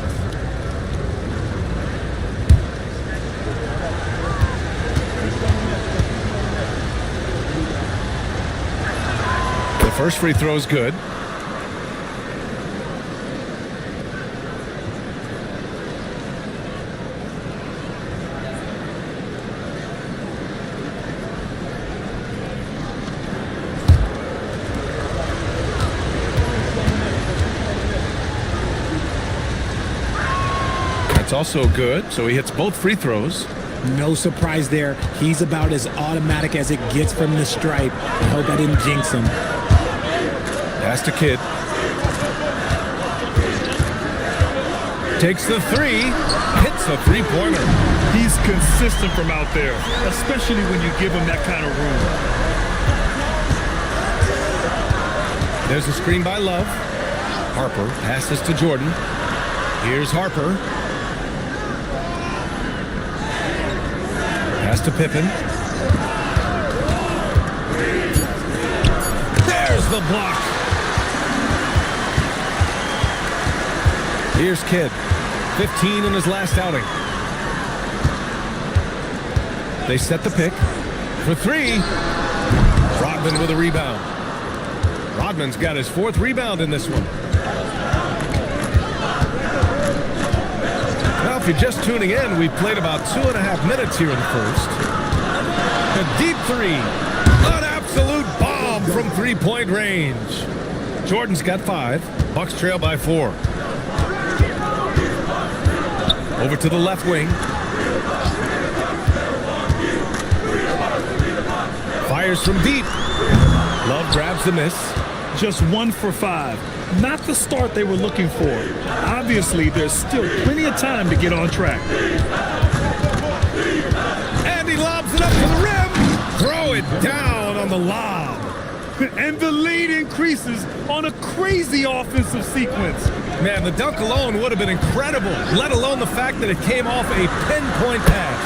The first free throw is good. It's also good, so he hits both free throws. No surprise there. He's about as automatic as it gets from the stripe. I hope I didn't jinx him. Pass to Kidd. Takes the three. Hits a three-pointer. He's consistent from out there, especially when you give him that kind of room. There's a screen by Love. Harper passes to Jordan. Here's Harper. Pass to Pippen. There's the block. Here's Kidd. 15 in his last outing. They set the pick. For three. Rodman with a rebound. Rodman's got his 4th rebound in this one. Now, if you're just tuning in, we've played about 2.5 minutes here in the first. A deep three. An absolute bomb from three-point range. Jordan's got 5. Bucks trail by 4. Over to the left wing. Fires from deep. Love grabs the miss. Just 1 for 5. Not the start they were looking for. Obviously, there's still plenty of time to get on track. And he lobs it up to the rim. Throw it down on the lob. And the lead increases on a crazy offensive sequence. Man, the dunk alone would have been incredible, let alone the fact that it came off a pinpoint pass.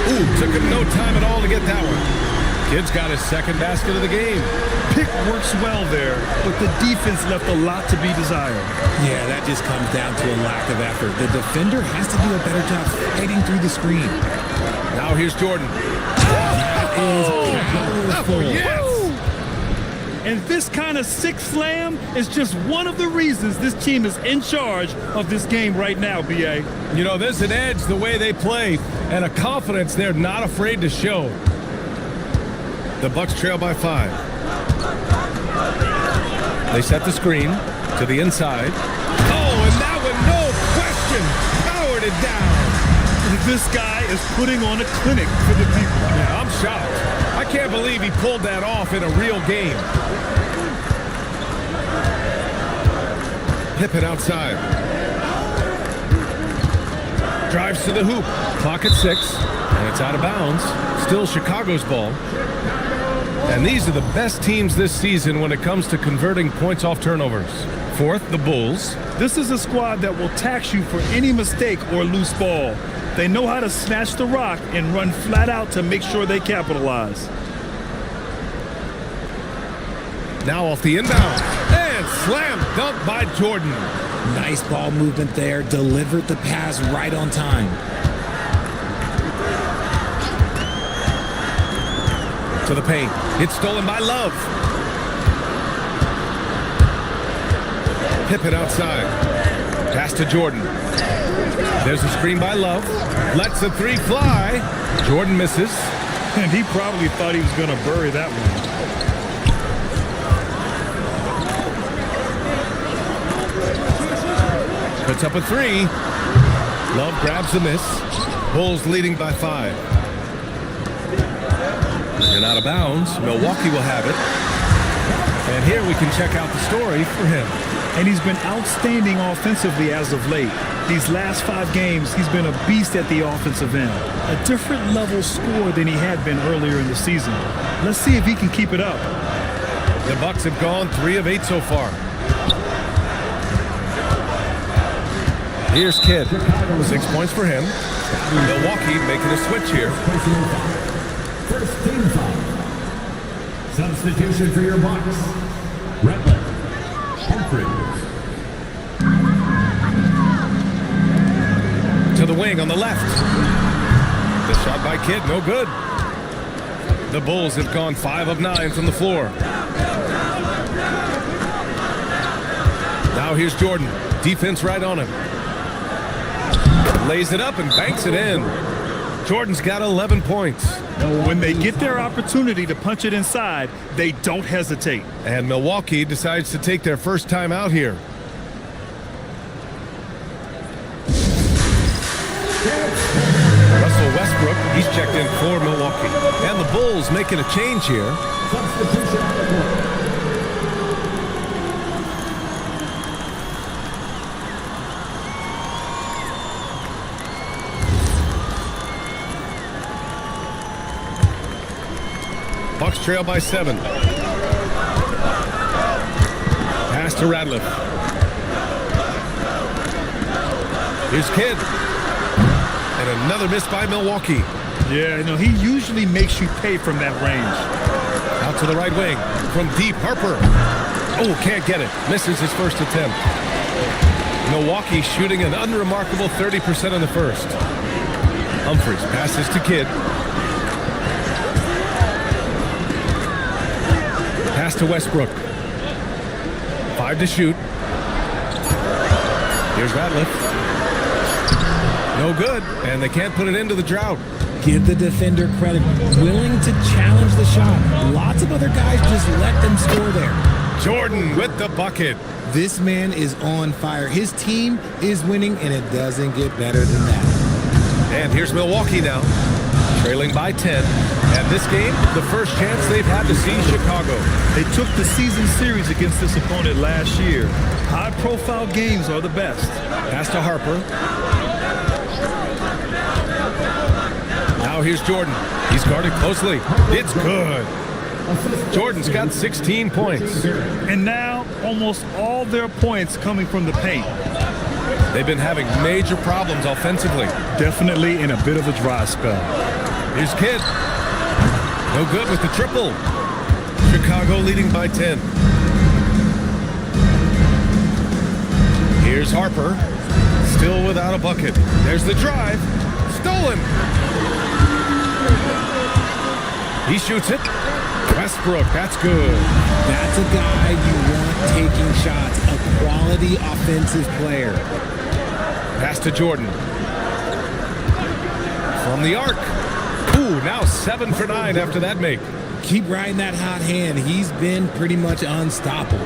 Ooh, took him no time at all to get that one. Kid's got his second basket of the game. Pick works well there, but the defense left a lot to be desired. Yeah, that just comes down to a lack of effort. The defender has to do a better job fighting through the screen. Now here's Jordan. That is powerful. Yes! And this kind of sick slam is just one of the reasons this team is in charge of this game right now, B.A. You know, there's an edge the way they play and a confidence they're not afraid to show. The Bucks trail by 5. They set the screen to the inside. Oh, and that one, no question, powered it down. This guy is putting on a clinic for the people. Yeah, I'm shocked. I can't believe he pulled that off in a real game. Pippen outside. Drives to the hoop. Clock at 6. And it's out of bounds. Still Chicago's ball. And these are the best teams this season when it comes to converting points off turnovers. 4th, the Bulls. This is a squad that will tax you for any mistake or loose ball. They know how to snatch the rock and run flat out to make sure they capitalize. Now off the inbound. And slam dunk by Jordan. Nice ball movement there. Delivered the pass right on time. To the paint. It's stolen by Love. Pippen outside. Pass to Jordan. There's a screen by Love. Lets the 3 fly. Jordan misses. And he probably thought he was going to bury that one. Puts up a 3. Love grabs the miss. Bulls leading by 5. And out of bounds. Milwaukee will have it. And here we can check out the story for him. And he's been outstanding offensively as of late. These last 5 games, he's been a beast at the offensive end. A different level scorer than he had been earlier in the season. Let's see if he can keep it up. The Bucks have gone 3 of 8 so far. Here's Kidd. 6 points for him. Milwaukee making a switch here. First team foul. Substitution for your Bucks. Redmond. To the wing on the left. The shot by Kidd, no good. The Bulls have gone 5 of 9 from the floor. Now here's Jordan. Defense right on him. Lays it up and banks it in. Jordan's got 11 points. When they get their opportunity to punch it inside, they don't hesitate. And Milwaukee decides to take their first time out here. Russell Westbrook, he's checked in for Milwaukee. And the Bulls making a change here. Bucks trail by 7. Pass to Radliff. Here's Kidd. And another miss by Milwaukee. Yeah, you know, he usually makes you pay from that range. Out to the right wing. From deep, Harper. Oh, can't get it. Misses his first attempt. Milwaukee shooting an unremarkable 30% in the first. Humphries passes to Kidd. Pass to Westbrook. 5 to shoot. Here's Radliff. No good, and they can't put it into the drought. Give the defender credit. Willing to challenge the shot. Lots of other guys just let them score there. Jordan with the bucket. This man is on fire. His team is winning, and it doesn't get better than that. And here's Milwaukee now, trailing by 10. And this game, the first chance they've had to see Chicago. They took the season series against this opponent last year. High-profile games are the best. Pass to Harper. Now Now here's Jordan. He's guarded closely. It's good. Jordan's got 16 points. And now almost all their points coming from the paint. They've been having major problems offensively. Definitely in a bit of a dry spell. Here's Kidd. No good with the triple. Chicago leading by 10. Here's Harper. Still without a bucket. There's the drive. Stolen. He shoots it. Westbrook, that's good. That's a guy you want taking shots, a quality offensive player. Pass to Jordan. From the arc. Ooh, now 7 for 9 after that make. Keep riding that hot hand. He's been pretty much unstoppable.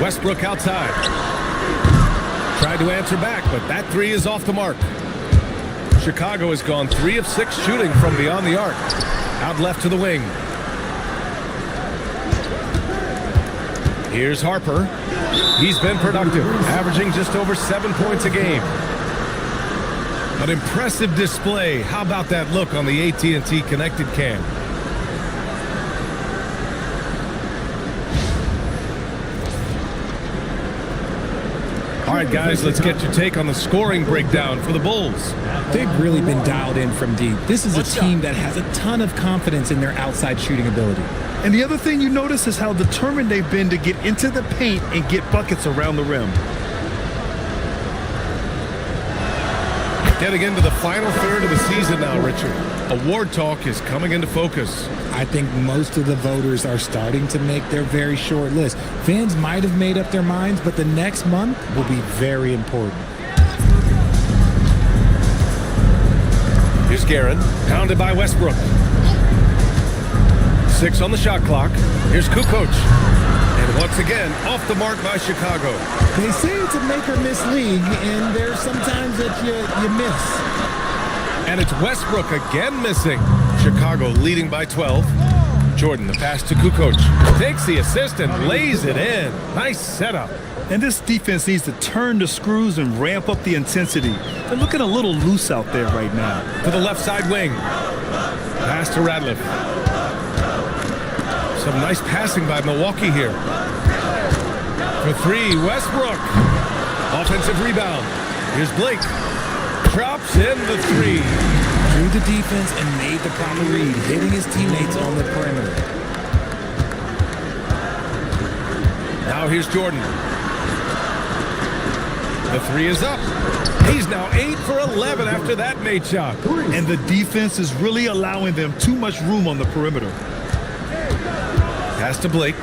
Westbrook outside. Tried to answer back, but that three is off the mark. Chicago has gone 3 of 6 shooting from beyond the arc. Out left to the wing. Here's Harper. He's been productive, averaging just over 7 points a game. An impressive display. How about that look on the AT&T connected cam? All right, guys, let's get your take on the scoring breakdown for the Bulls. They've really been dialed in from deep. This is a team that has a ton of confidence in their outside shooting ability. And the other thing you notice is how determined they've been to get into the paint and get buckets around the rim. Getting into the final third of the season now, Richard. Award talk is coming into focus. I think most of the voters are starting to make their very short list. Fans might have made up their minds, but the next month will be very important. Here's Guerin, pounded by Westbrook. 6 on the shot clock. Here's Kukoc. And once again, off the mark by Chicago. They say it's a make or miss league, and there's sometimes that you miss. And it's Westbrook again missing. Chicago leading by 12. Jordan, the pass to Kukoc. Takes the assist and lays it in. Nice setup. And this defense needs to turn the screws and ramp up the intensity. They're looking a little loose out there right now. To the left side wing. Pass to Radliff. Some nice passing by Milwaukee here. For 3, Westbrook. Offensive rebound. Here's Blake. Drops in the 3. Drew the defense and made the proper read, hitting his teammates on the perimeter. Now here's Jordan. The 3 is up. He's now 8 for 11 after that made shot. And the defense is really allowing them too much room on the perimeter. Pass to Blake.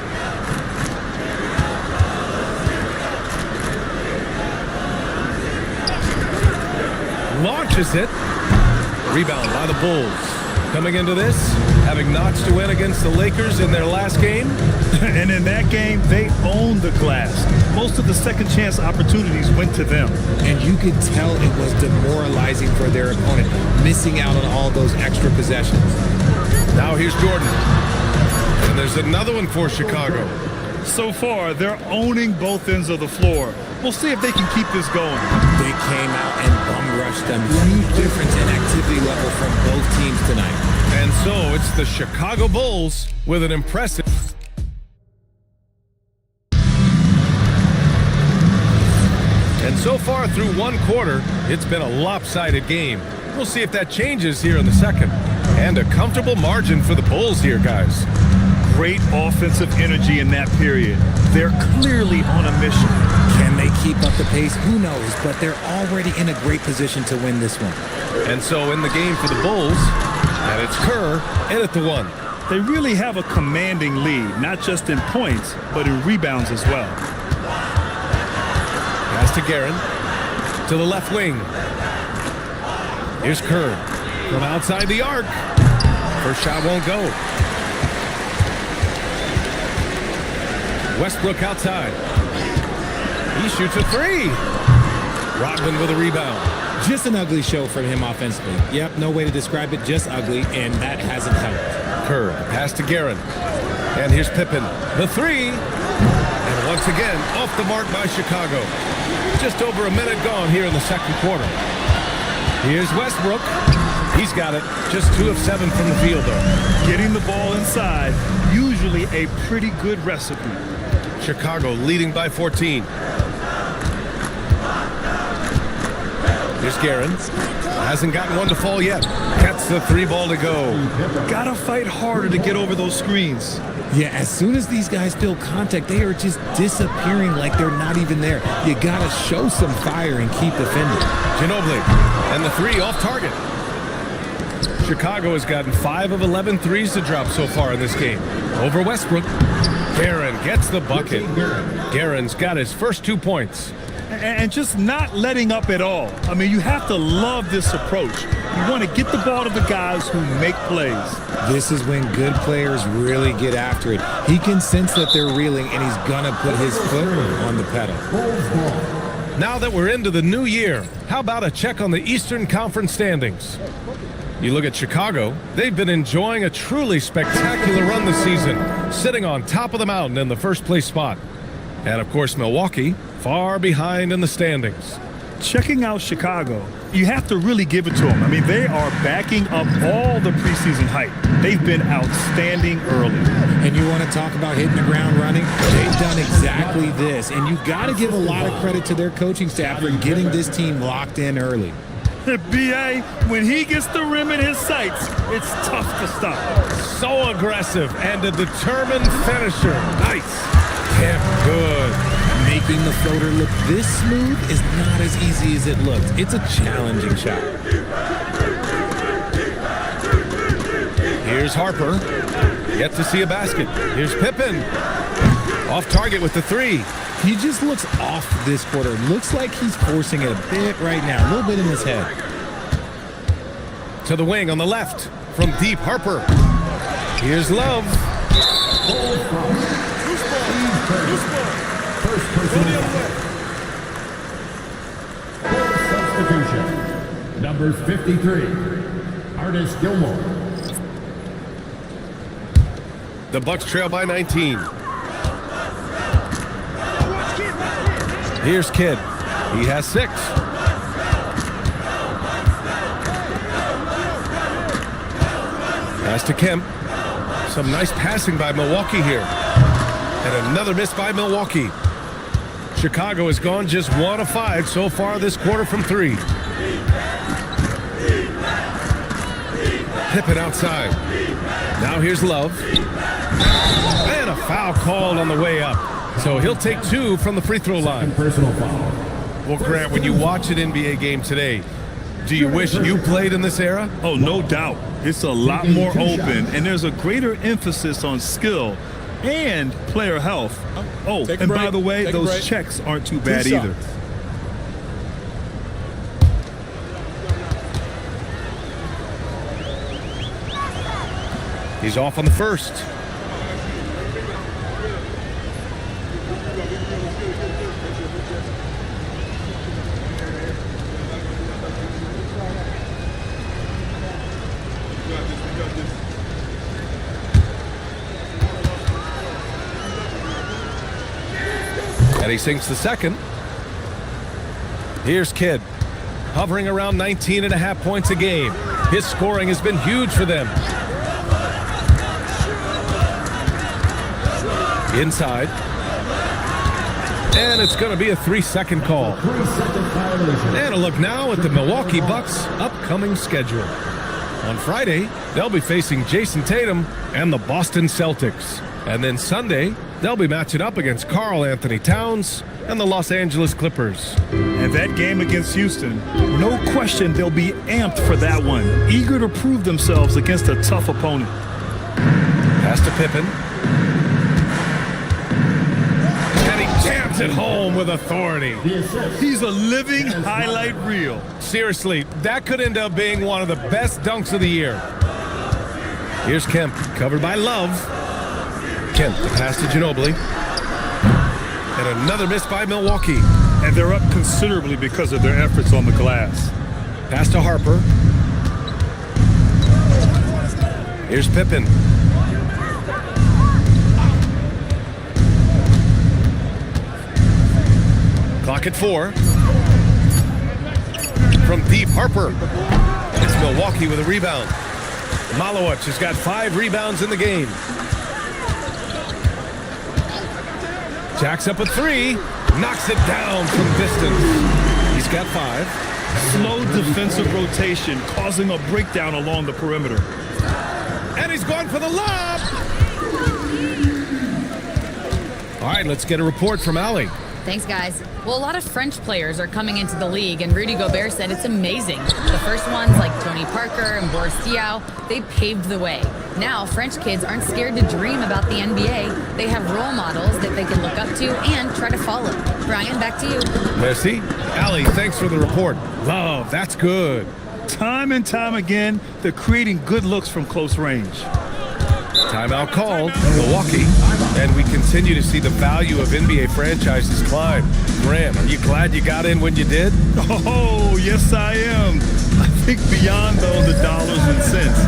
Launches it. Rebound by the Bulls. Coming into this, having notched to win against the Lakers in their last game. And in that game, they owned the glass. Most of the second chance opportunities went to them. And you could tell it was demoralizing for their opponent, missing out on all those extra possessions. Now here's Jordan. And there's another one for Chicago. So far, they're owning both ends of the floor. We'll see if they can keep this going. They came out and bum rushed them. Huge difference in activity level from both teams tonight. And so it's the Chicago Bulls with an impressive... And so far through one quarter, it's been a lopsided game. We'll see if that changes here in the second. And a comfortable margin for the Bulls here, guys. Great offensive energy in that period. They're clearly on a mission. Can they keep up the pace? Who knows, but they're already in a great position to win this one. And so in the game for the Bulls, and it's Kerr in at the 1. They really have a commanding lead, not just in points, but in rebounds as well. Pass to Guerin. To the left wing. Here's Kerr. From outside the arc. First shot won't go. Westbrook outside. He shoots a 3. Rodman with a rebound. Just an ugly show from him offensively. Yep, no way to describe it, just ugly, and that hasn't helped. Kerr, pass to Guerin. And here's Pippen. The 3. And once again, off the mark by Chicago. Just over a minute gone here in the second quarter. Here's Westbrook. He's got it. Just 2 of 7 from the field, though. Getting the ball inside, usually a pretty good recipe. Chicago leading by 14. Here's Guerin. Hasn't gotten one to fall yet. Gets the 3 ball to go. Gotta fight harder to get over those screens. Yeah, as soon as these guys feel contact, they are just disappearing like they're not even there. You gotta show some fire and keep defending. Ginobili, and the 3 off target. Chicago has gotten 5 of 11 threes to drop so far in this game. Over Westbrook. Guerin gets the bucket. Guerin's got his first 2 points. And just not letting up at all. I mean, you have to love this approach. You want to get the ball to the guys who make plays. This is when good players really get after it. He can sense that they're reeling, and he's going to put his foot on the pedal. Now that we're into the new year, how about a check on the Eastern Conference standings? You look at Chicago, they've been enjoying a truly spectacular run this season, sitting on top of the mountain in the first place spot. And of course, Milwaukee, far behind in the standings. Checking out Chicago, you have to really give it to them. I mean, they are backing up all the preseason hype. They've been outstanding early. And you want to talk about hitting the ground running? They've done exactly this. And you got to give a lot of credit to their coaching staff for getting this team locked in early. B.A., when he gets the rim in his sights, it's tough to stop. So aggressive and a determined finisher. Nice. Kemp, good. Making the floater look this smooth is not as easy as it looks. It's a challenging shot. Here's Harper. Yet to see a basket. Here's Pippen. Off target with the 3. He just looks off this quarter. Looks like he's forcing it a bit right now. A little bit in his head. To the wing on the left. From deep, Harper. Here's Love. Substitution. Number 53. Artis Gilmore. The Bucks trail by 19. Here's Kidd. He has 6. Pass to Kemp. Some nice passing by Milwaukee here. And another miss by Milwaukee. Chicago has gone just 1 of 5 so far this quarter from 3. Pippen outside. Now here's Love. And a foul called on the way up. So he'll take 2 from the free throw line. Personal foul. Well, Grant, when you watch an NBA game today, do you wish you played in this era? Oh, no doubt. It's a lot more open, and there's a greater emphasis on skill and player health. Oh, and by the way, those checks aren't too bad either. He's off on the first. And he sinks the second. Here's Kidd, hovering around 19.5 points a game. His scoring has been huge for them. Inside. And it's going to be a 3-second call. And a look now at the Milwaukee Bucks' upcoming schedule. On Friday, they'll be facing Jason Tatum and the Boston Celtics. And then Sunday, they'll be matching up against Karl Anthony Towns and the Los Angeles Clippers. And that game against Houston, no question they'll be amped for that one. Eager to prove themselves against a tough opponent. Pass to Pippen. And he jams it home with authority. He's a living highlight reel. Seriously, that could end up being one of the best dunks of the year. Here's Kemp, covered by Love. Kemp, the pass to Ginobili. And another miss by Milwaukee. And they're up considerably because of their efforts on the glass. Pass to Harper. Here's Pippen. Clock at 4. From deep, Harper. It's Milwaukee with a rebound. Malowicz has got 5 rebounds in the game. Jacks up a 3. Knocks it down from distance. He's got 5. Slow defensive rotation causing a breakdown along the perimeter. And he's going for the lob. All right, let's get a report from Ali. Thanks, guys. Well, a lot of French players are coming into the league, and Rudy Gobert said it's amazing. The first ones, like Tony Parker and Boris Diaw, they paved the way. Now, French kids aren't scared to dream about the NBA. They have role models that they can look up to and try to follow. Brian, back to you. Merci. Ali, thanks for the report. Love, that's good. Time and time again, they're creating good looks from close range. Timeout called, Milwaukee, and we continue to see the value of NBA franchises climb. Graham, are you glad you got in when you did? Oh, yes I am. I think beyond though the dollars and cents,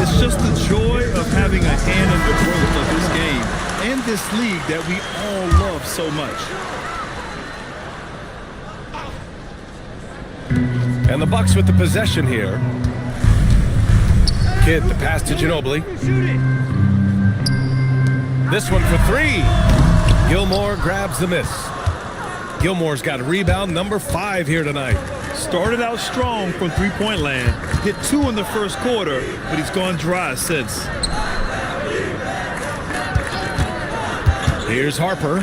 it's just the joy of having a hand in the growth of this game and this league that we all love so much. And the Bucks with the possession here. Kidd, the pass to Ginobili. This one for 3. Gilmore grabs the miss. Gilmore's got a rebound, number 5 here tonight. Started out strong from three-point land, hit 2 in the first quarter, but he's gone dry since. Here's Harper.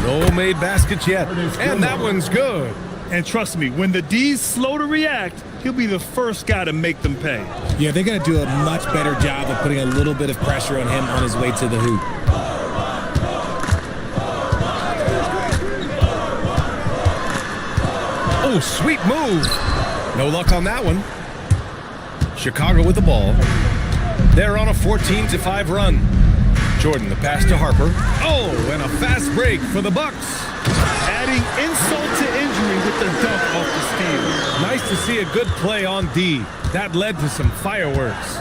No made baskets yet, and that one's good. And trust me, when the D's slow to react, he'll be the first guy to make them pay. Yeah, they're going to do a much better job of putting a little bit of pressure on him on his way to the hoop. Oh, sweet move. No luck on that one. Chicago with the ball. They're on a 14-5 run. Jordan, the pass to Harper. Oh, and a fast break for the Bucks. Adding insult to injury with the dunk off the steal. Nice to see a good play on D. That led to some fireworks.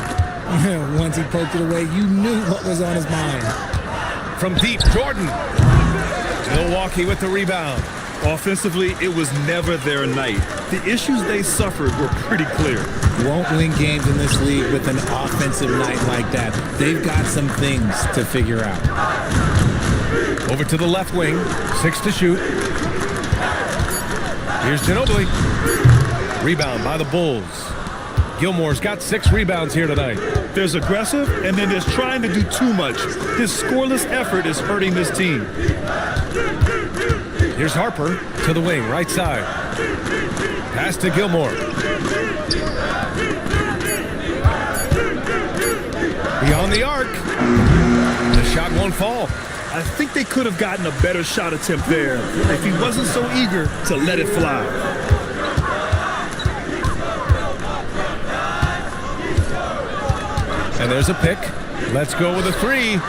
Once he poked it away, you knew what was on his mind. From deep, Jordan. Milwaukee with the rebound. Offensively, it was never their night. The issues they suffered were pretty clear. Won't win games in this league with an offensive night like that. They've got some things to figure out. Over to the left wing. 6 to shoot. Here's Ginobili. Rebound by the Bulls. Gilmore's got 6 rebounds here tonight. There's aggressive, and then there's trying to do too much. His scoreless effort is hurting this team. Here's Harper to the wing, right side. Pass to Gilmore. Beyond the arc. The shot won't fall. I think they could have gotten a better shot attempt there if he wasn't so eager to let it fly. And there's a pick. Let's go with a 3.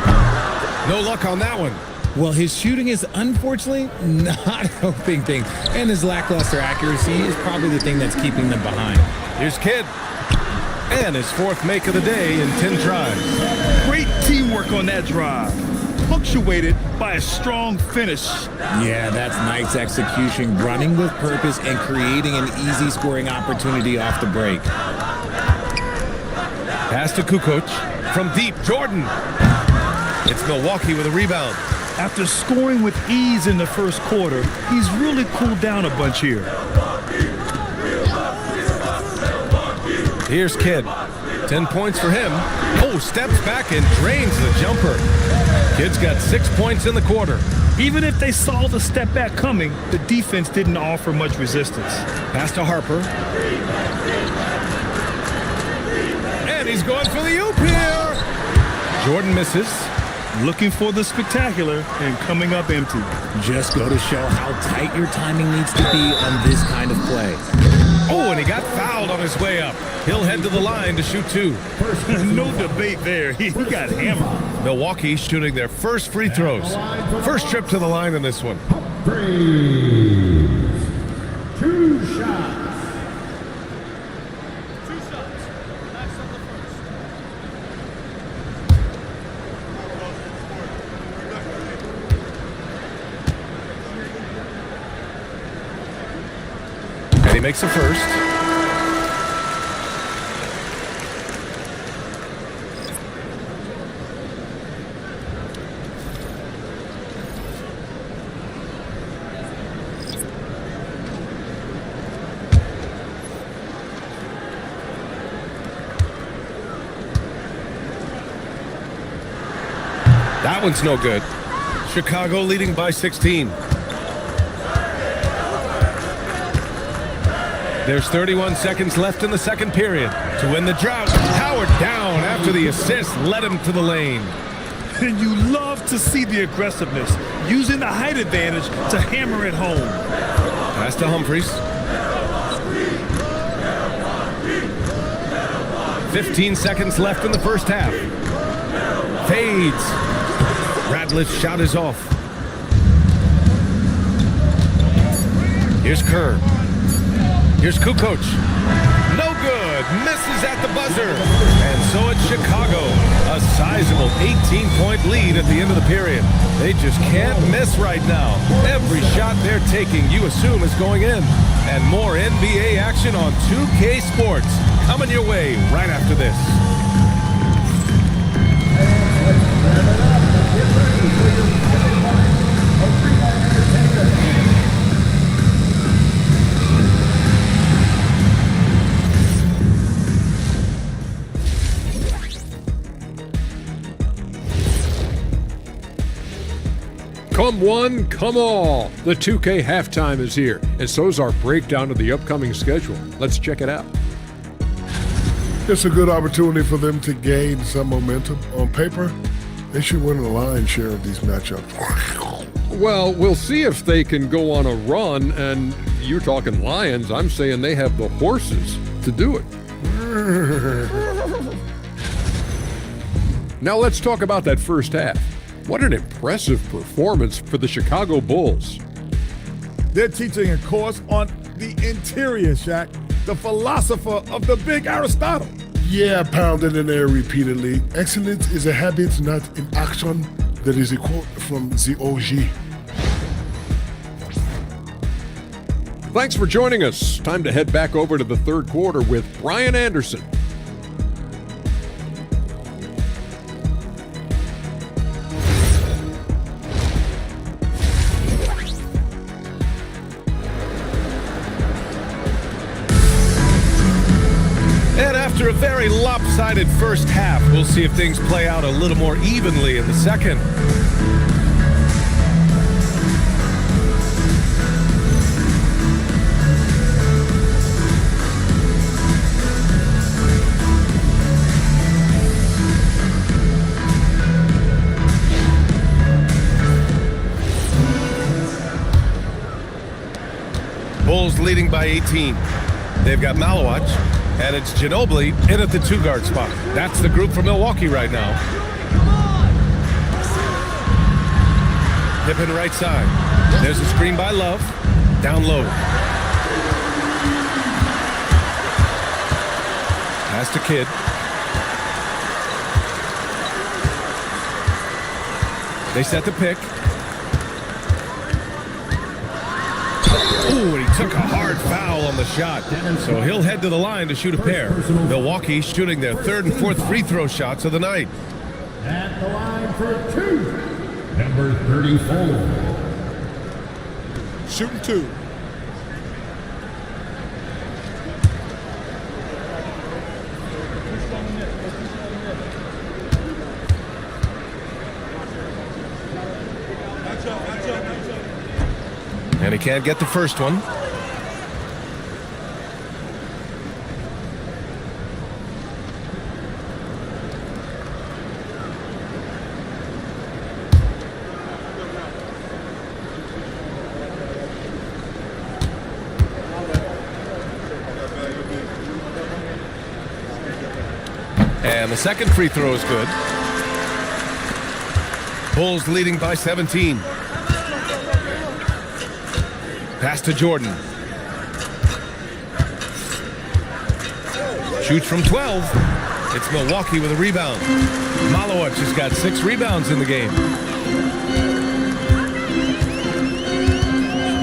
No luck on that one. Well, his shooting is unfortunately not helping things, and his lackluster accuracy is probably the thing that's keeping them behind. Here's Kidd. And his 4th make of the day in 10 tries. Great teamwork on that drive, punctuated by a strong finish. Yeah, that's nice execution, running with purpose and creating an easy scoring opportunity off the break. Pass to Kukoc. From deep, Jordan. It's Milwaukee with a rebound. After scoring with ease in the first quarter, he's really cooled down a bunch here. Here's Kidd. 10 points for him. Oh, steps back and drains the jumper. Kidd's got 6 points in the quarter. Even if they saw the step back coming, the defense didn't offer much resistance. Pass to Harper. And he's going for the oop here. Jordan misses. Looking for the spectacular and coming up empty. Just go to show how tight your timing needs to be on this kind of play. Oh, and he got fouled on his way up. He'll head to the line to shoot 2. No debate there. He got hammered. Milwaukee shooting their first free throws. First trip to the line in this one. 2 shots. And he makes the first. That one's no good. Chicago leading by 16. There's 31 seconds left in the second period to win the drought. Howard down after the assist led him to the lane. And you love to see the aggressiveness, using the height advantage to hammer it home. Pass to Humphries. 15 seconds left in the first half. Fades. Radliff's shot is off. Here's Kerr. Here's Kukoc. No good. Misses at the buzzer. And so it's Chicago. A sizable 18-point lead at the end of the period. They just can't miss right now. Every shot they're taking, you assume, is going in. And more NBA action on 2K Sports coming your way right after this. Come one, come all. The 2K halftime is here, and so's our breakdown of the upcoming schedule. Let's check it out. It's a good opportunity for them to gain some momentum. On paper, they should win the lion's share of these matchups. Well, we'll see if they can go on a run, and you're talking Lions. I'm saying they have the horses to do it. Now let's talk about that first half. What an impressive performance for the Chicago Bulls. They're teaching a course on the interior, Shaq, the philosopher of the big Aristotle. Yeah, pounded in there repeatedly. Excellence is a habit, not an action. That is a quote from the OG. Thanks for joining us. Time to head back over to the third quarter with Brian Anderson. And after a very lopsided first half, we'll see if things play out a little more evenly in the second. Bulls leading by 18. They've got Malowacz, and it's Ginobili in at the two-guard spot. That's the group for Milwaukee right now. Pippen right side. There's a screen by Love. Down low. Pass to Kidd. They set the pick. Ooh, and he took a hard foul on the shot. So he'll head to the line to shoot a pair. Milwaukee shooting their third and fourth free throw shots of the night. At the line for two, number 34. Shooting two. And he can't get the first one. And the second free throw is good. Bulls leading by 17. Pass to Jordan. Shoots from 12. It's Milwaukee with a rebound. Malowacz has got 6 rebounds in the game.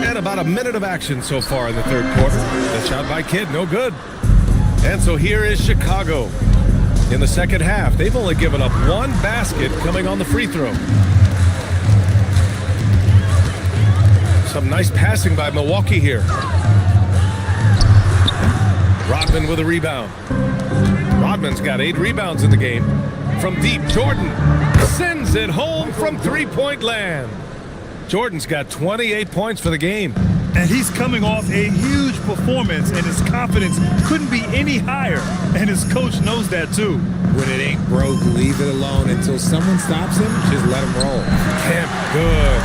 And about a minute of action so far in the third quarter. The shot by Kidd, no good. And so here is Chicago. In the second half, they've only given up 1 basket coming on the free throw. Some nice passing by Milwaukee here. Rodman with a rebound. Rodman's got 8 rebounds in the game. From deep, Jordan sends it home from three-point land. Jordan's got 28 points for the game. And he's coming off a huge performance, and his confidence couldn't be any higher. And his coach knows that too. When it ain't broke, leave it alone until someone stops him. Just let him roll. Kemp, good.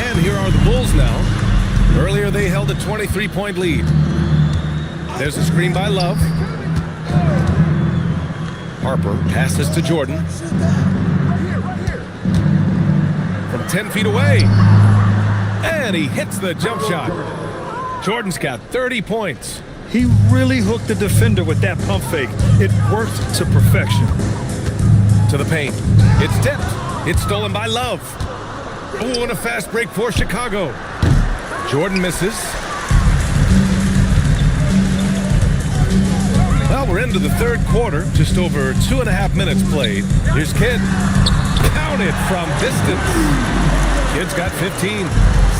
And here are the Bulls now. Earlier they held a 23-point lead. There's a screen by Love. Harper passes to Jordan. From 10 feet away. And he hits the jump shot. Jordan's got 30 points. He really hooked the defender with that pump fake. It worked to perfection. To the paint. It's tipped. It's stolen by Love. Oh, and a fast break for Chicago. Jordan misses. Well, we're into the third quarter. Just over 2.5 minutes played. Here's Kidd. Count it from distance. Kidd's got 15.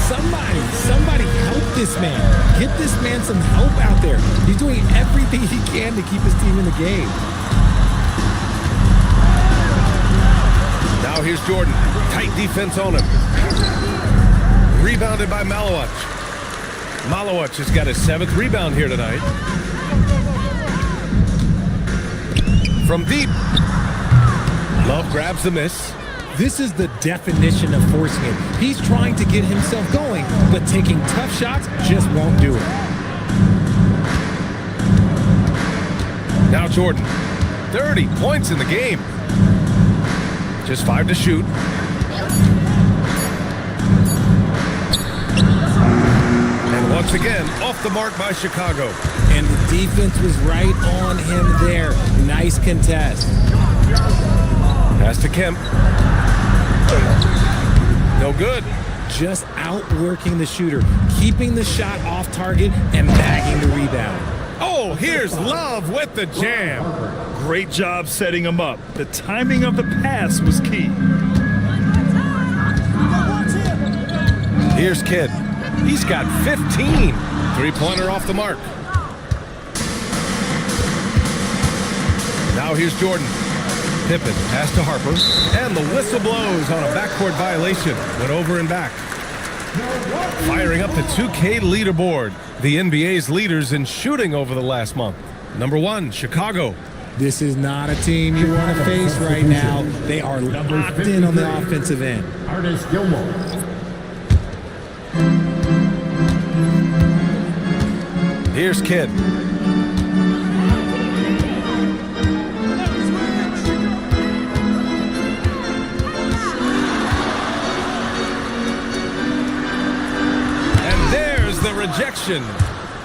Somebody help this man. Get this man some help out there. He's doing everything he can to keep his team in the game. Now here's Jordan. Tight defense on him. Rebounded by Malowich. Malowich has got his 7th rebound here tonight. From deep. Love grabs the miss. This is the definition of forcing it. He's trying to get himself going, but taking tough shots just won't do it. Now Jordan, 30 points in the game. Just 5 to shoot. And once again, off the mark by Chicago. And the defense was right on him there. Nice contest. Pass to Kemp. No good. Just outworking the shooter, keeping the shot off target and bagging the rebound. Oh, here's Love with the jam. Great job setting him up. The timing of the pass was key. Here's Kidd. He's got 15. Three-pointer off the mark. Now here's Jordan. Pippen pass to Harper. And the whistle blows on a backcourt violation. Went over and back. Firing up the 2K leaderboard. The NBA's leaders in shooting over the last month. Number 1, Chicago. This is not a team you want to face right now. They are locked in on the offensive end. Artist Gilmore. Here's Kidd. And there's the rejection.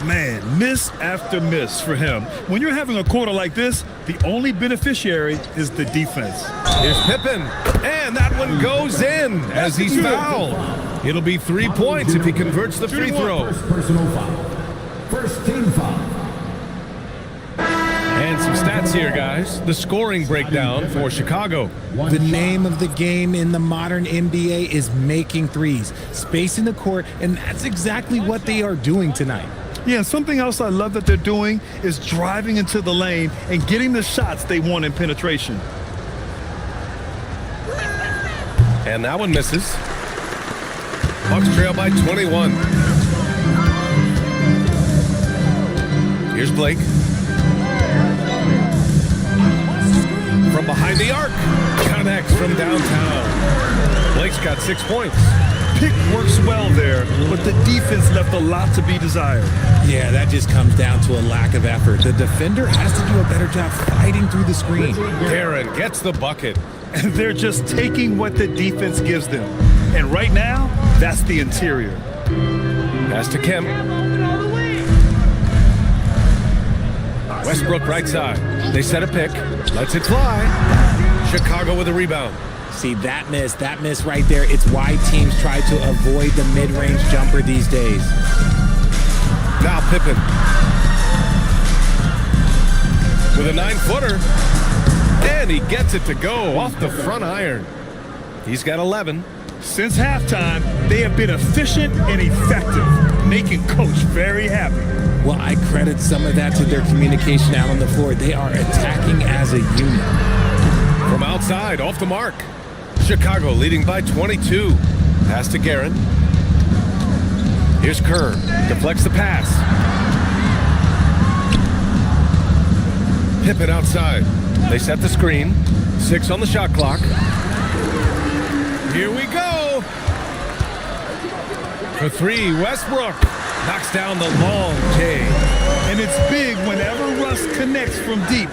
Man, miss after miss for him. When you're having a quarter like this, the only beneficiary is the defense. Here's Pippen. And that one goes in as he's fouled. It'll be 3 points if he converts the free throw. First personal foul. First team foul. And some stats here, guys. The scoring breakdown for Chicago. The name of the game in the modern NBA is making threes, spacing the court, and that's exactly what they are doing tonight. Yeah, something else I love that they're doing is driving into the lane and getting the shots they want in penetration. And that one misses. Bucks trail by 21. Here's Blake. From behind the arc. Connects from downtown. Blake's got 6 points. Pick works well there, but the defense left a lot to be desired. Yeah, that just comes down to a lack of effort. The defender has to do a better job fighting through the screen. Aaron gets the bucket. And they're just taking what the defense gives them. And right now, that's the interior. Pass to Kemp. Westbrook right side. They set a pick. Lets it fly. Chicago with a rebound. See, that miss right there, it's why teams try to avoid the mid-range jumper these days. Now Pippen. With a 9-footer. And he gets it to go off the front iron. He's got 11. Since halftime, they have been efficient and effective, making Coach very happy. Well, I credit some of that to their communication out on the floor. They are attacking as a unit. From outside, off the mark. Chicago leading by 22. Pass to Guerin. Here's Kerr. Deflects the pass. Pippen outside. They set the screen. 6 on the shot clock. Here we go. For 3, Westbrook knocks down the long J. And it's big whenever Russ connects from deep.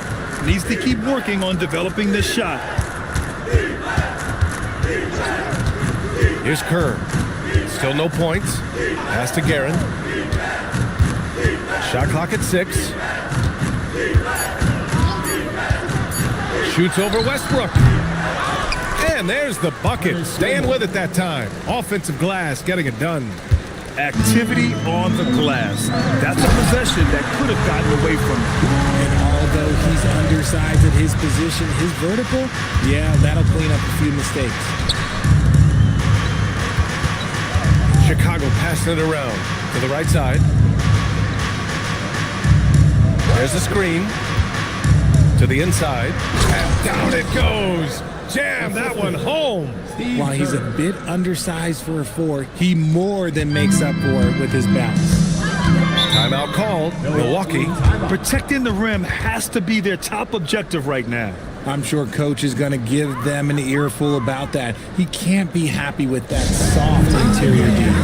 Needs to keep working on developing this shot. Here's Kerr. Still no points. Pass to Guerin. Shot clock at 6. Shoots over Westbrook. And there's the bucket. Staying with it that time. Offensive glass getting it done. Activity on the glass. That's a possession that could have gotten away from him. And although he's undersized at his position, his vertical, yeah, that'll clean up a few mistakes. Chicago passing it around to the right side. There's the screen. To the inside. And down it goes. Jam that one home. While he's a bit undersized for a 4, he more than makes up for it with his bounce. Timeout called. Milwaukee. Protecting the rim has to be their top objective right now. I'm sure Coach is going to give them an earful about that. He can't be happy with that soft interior game.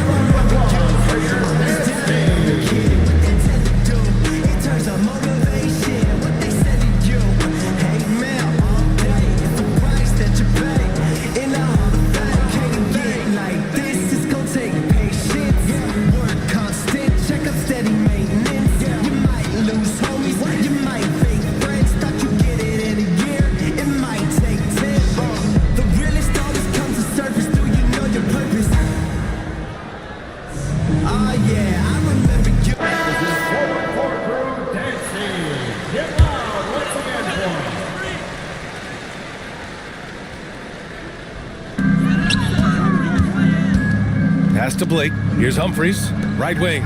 Pass to Blake. Here's Humphries. Right wing.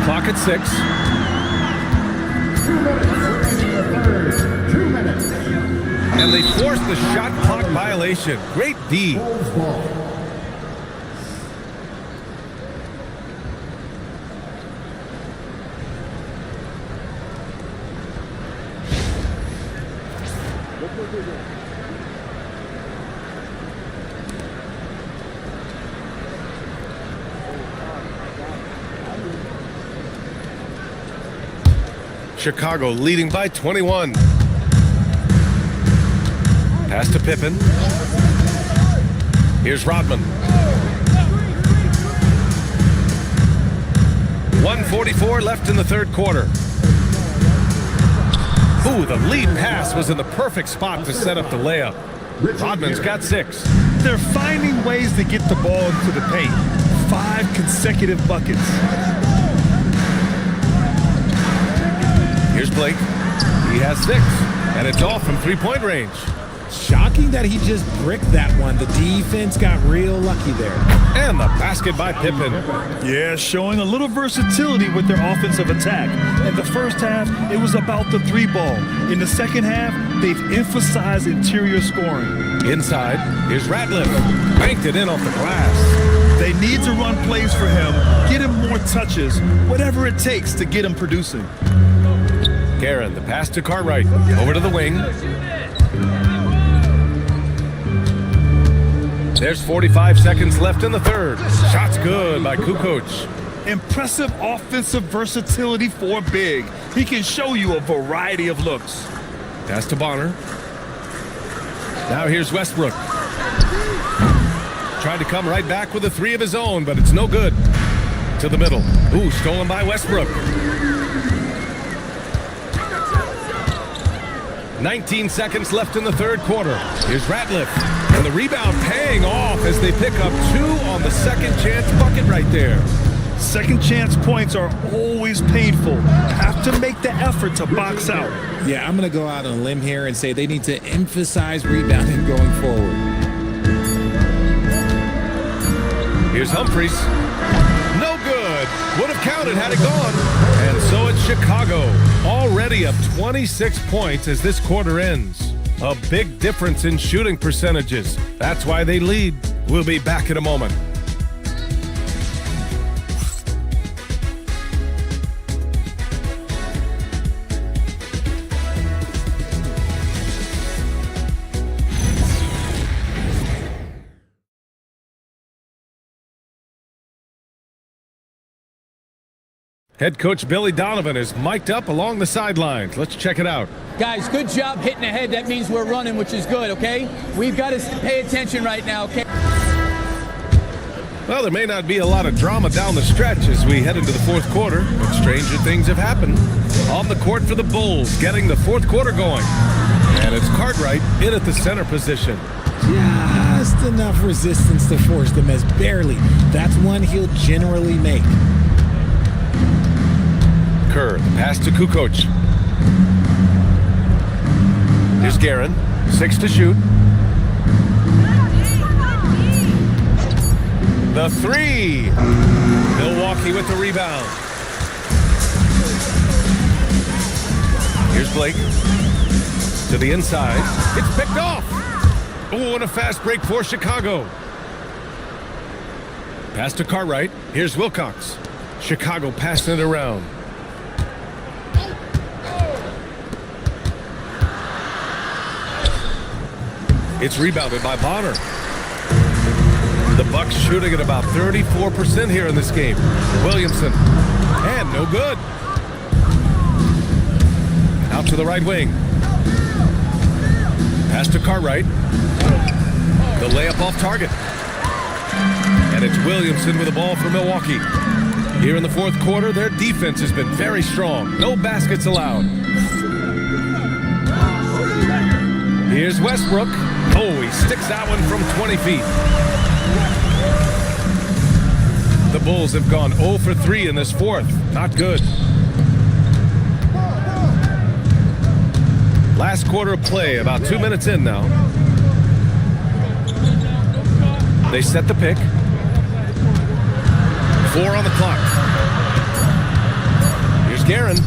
Clock at 6. 2 minutes. And they force the shot clock violation. Great D. Chicago leading by 21. Pass to Pippen. Here's Rodman. 1:44 left in the third quarter. Ooh, the lead pass was in the perfect spot to set up the layup. Rodman's got 6. They're finding ways to get the ball into the paint. 5 consecutive buckets. Here's Blake. He has 6, and it's off from 3-point range. Shocking that he just bricked that one. The defense got real lucky there. And the basket by Pippen. Yeah, showing a little versatility with their offensive attack. In the first half, it was about the 3 ball. In the second half, they've emphasized interior scoring. Inside, here's Ratliff. Banked it in off the glass. They need to run plays for him, get him more touches, whatever it takes to get him producing. Guerin, the pass to Cartwright. Over to the wing. There's 45 seconds left in the third. Shot's good by Kukoc. Impressive offensive versatility for big. He can show you a variety of looks. Pass to Bonner. Now here's Westbrook. Tried to come right back with a 3 of his own, but it's no good. To the middle. Ooh, stolen by Westbrook. 19 seconds left in the third quarter. Here's Ratliff. And the rebound paying off as they pick up 2 on the second chance bucket right there. Second chance points are always painful. Have to make the effort to box out. Yeah, I'm going to go out on a limb here and say they need to emphasize rebounding going forward. Here's Humphries. No good. Would have counted had it gone. And so it's Chicago, already up 26 points as this quarter ends. A big difference in shooting percentages. That's why they lead. We'll be back in a moment. Head coach Billy Donovan is mic'd up along the sidelines. Let's check it out. Guys, good job hitting ahead. That means we're running, which is good, okay? We've got to pay attention right now, okay? Well, there may not be a lot of drama down the stretch as we head into the fourth quarter, but stranger things have happened. On the court for the Bulls, getting the fourth quarter going. And it's Cartwright in at the center position. Just enough resistance to force the miss, barely. That's one he'll generally make. Kerr, the pass to Kukoc. Here's Guerin, 6 to shoot. The 3. Milwaukee with the rebound. Here's Blake. To the inside. It's picked off. Oh, and a fast break for Chicago. Pass to Cartwright. Here's Wilcox. Chicago passing it around. It's rebounded by Bonner. The Bucks shooting at about 34% here in this game. Williamson. And no good. Out to the right wing. Pass to Cartwright. The layup off target. And it's Williamson with the ball for Milwaukee. Here in the fourth quarter, their defense has been very strong. No baskets allowed. Here's Westbrook. Oh, he sticks that one from 20 feet. The Bulls have gone 0 for 3 in this fourth. Not good. Last quarter of play, about 2 minutes in now. They set the pick. 4 on the clock. Here's Guerin.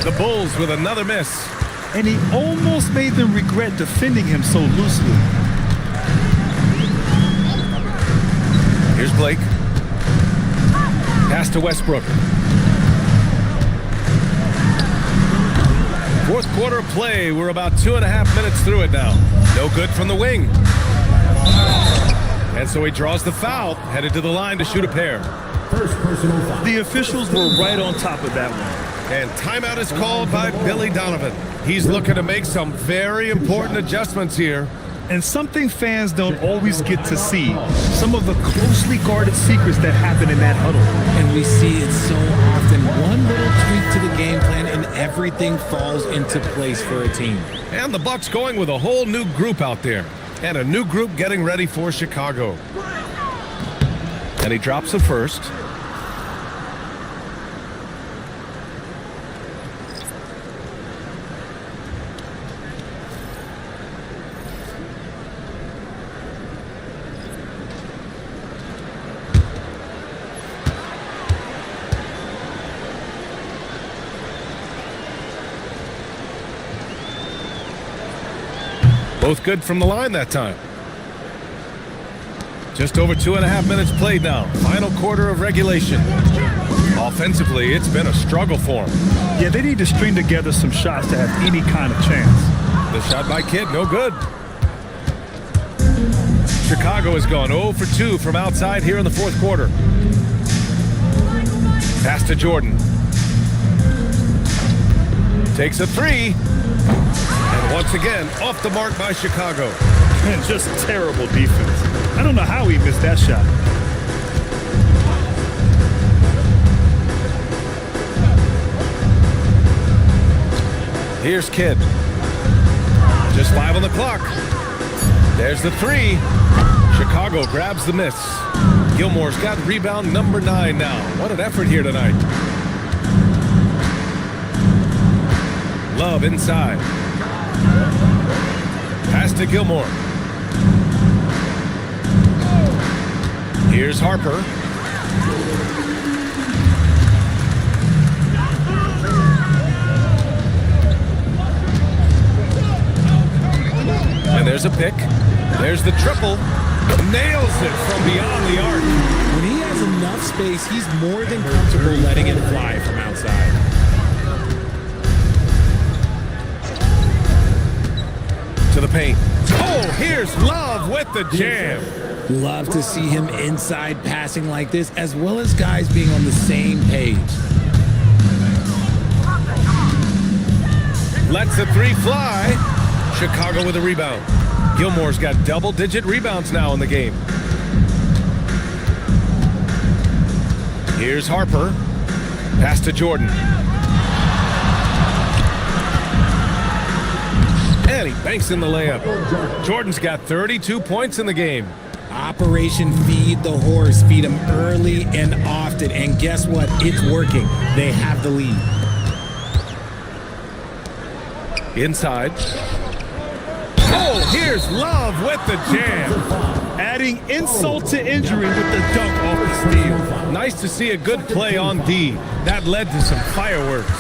The Bulls with another miss. And he almost made them regret defending him so loosely. Here's Blake. Pass to Westbrook. Fourth quarter of play. We're about 2.5 minutes through it now. No good from the wing. And so he draws the foul, headed to the line to shoot a pair. First personal foul. The officials were right on top of that one. And timeout is called by Billy Donovan. He's looking to make some very important adjustments here. And something fans don't always get to see. Some of the closely guarded secrets that happen in that huddle. And we see it so often. One little tweak to the game plan and everything falls into place for a team. And the Bucks going with a whole new group out there. And a new group getting ready for Chicago. And he drops it first. Both good from the line that time. Just over 2.5 minutes played now. Final quarter of regulation. Offensively, it's been a struggle for them. Yeah, they need to string together some shots to have any kind of chance. The shot by Kidd, no good. Chicago has gone 0 for 2 from outside here in the fourth quarter. Pass to Jordan. Takes a 3. And once again, off the mark by Chicago. And just terrible defense. I don't know how he missed that shot. Here's Kidd. Just 5 on the clock. There's the 3. Chicago grabs the miss. Gilmore's got rebound number 9 now. What an effort here tonight. Love inside. Pass to Gilmore. Here's Harper. And there's a pick. There's the triple. Nails it from beyond the arc. When he has enough space, he's more than comfortable letting it fly from outside. To the paint. Oh, here's Love with the jam. Love to see him inside passing like this, as well as guys being on the same page. Lets the 3 fly. Chicago with a rebound. Gilmore's got double-digit rebounds now in the game. Here's Harper. Pass to Jordan. And he banks in the layup. Jordan's got 32 points in the game. Operation Feed the Horse. Feed him early and often. And guess what? It's working. They have the lead. Inside. Oh, here's Love with the jam. Adding insult to injury with the dunk off the steal. Nice to see a good play on D. That led to some fireworks.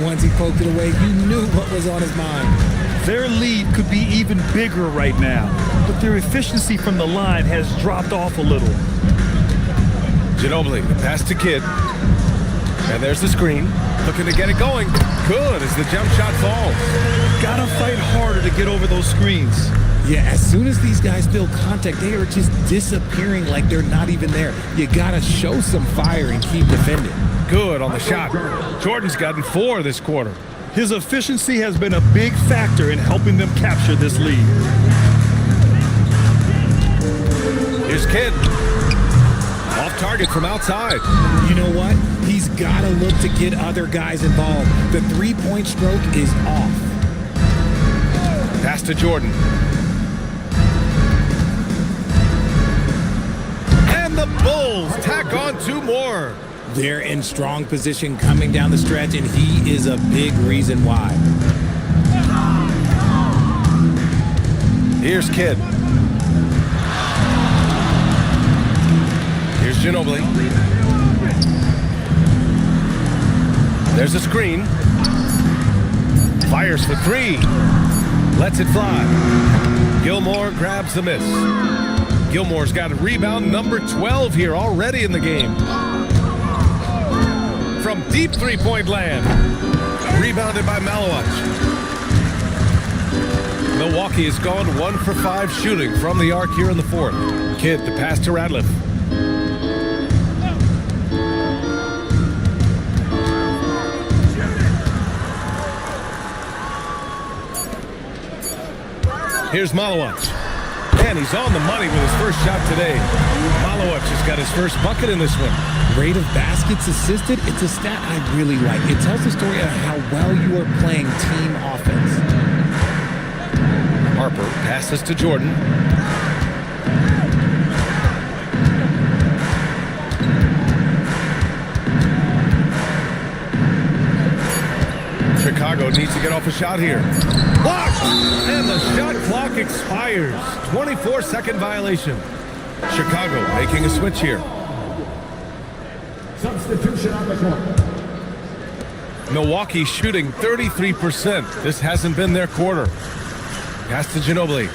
Once he poked it away, you knew what was on his mind. Their lead could be even bigger right now, but their efficiency from the line has dropped off a little. Ginobili, the pass to Kidd. And there's the screen. Looking to get it going. Good as the jump shot falls. Gotta fight harder to get over those screens. Yeah, as soon as these guys feel contact, they are just disappearing like they're not even there. You gotta show some fire and keep defending. Good on the shot. Jordan's gotten 4 this quarter. His efficiency has been a big factor in helping them capture this lead. Here's Kidd. Off target from outside. You know what? He's got to look to get other guys involved. The three-point stroke is off. Pass to Jordan. And the Bulls tack on 2 more. They're in strong position coming down the stretch, and he is a big reason why. Here's Kidd. Here's Ginobili. There's a screen. Fires for 3. Lets it fly. Gilmore grabs the miss. Gilmore's got a rebound number 12 here already in the game. From deep three-point land. Rebounded by Malowich. Milwaukee has gone 1 for 5 shooting from the arc here in the 4th. Kidd to pass to Radliff. Here's Malowich. And he's on the money with his first shot today. Malowich has got his first bucket in this one. Rate of baskets assisted, it's a stat I really like. It tells the story of how well you are playing team offense. Harper passes to Jordan. Chicago needs to get off a shot here. Blocked! And the shot clock expires. 24-second violation. Chicago making a switch here. Substitution on the court. Milwaukee shooting 33%. This hasn't been their quarter. Pass to Ginobili.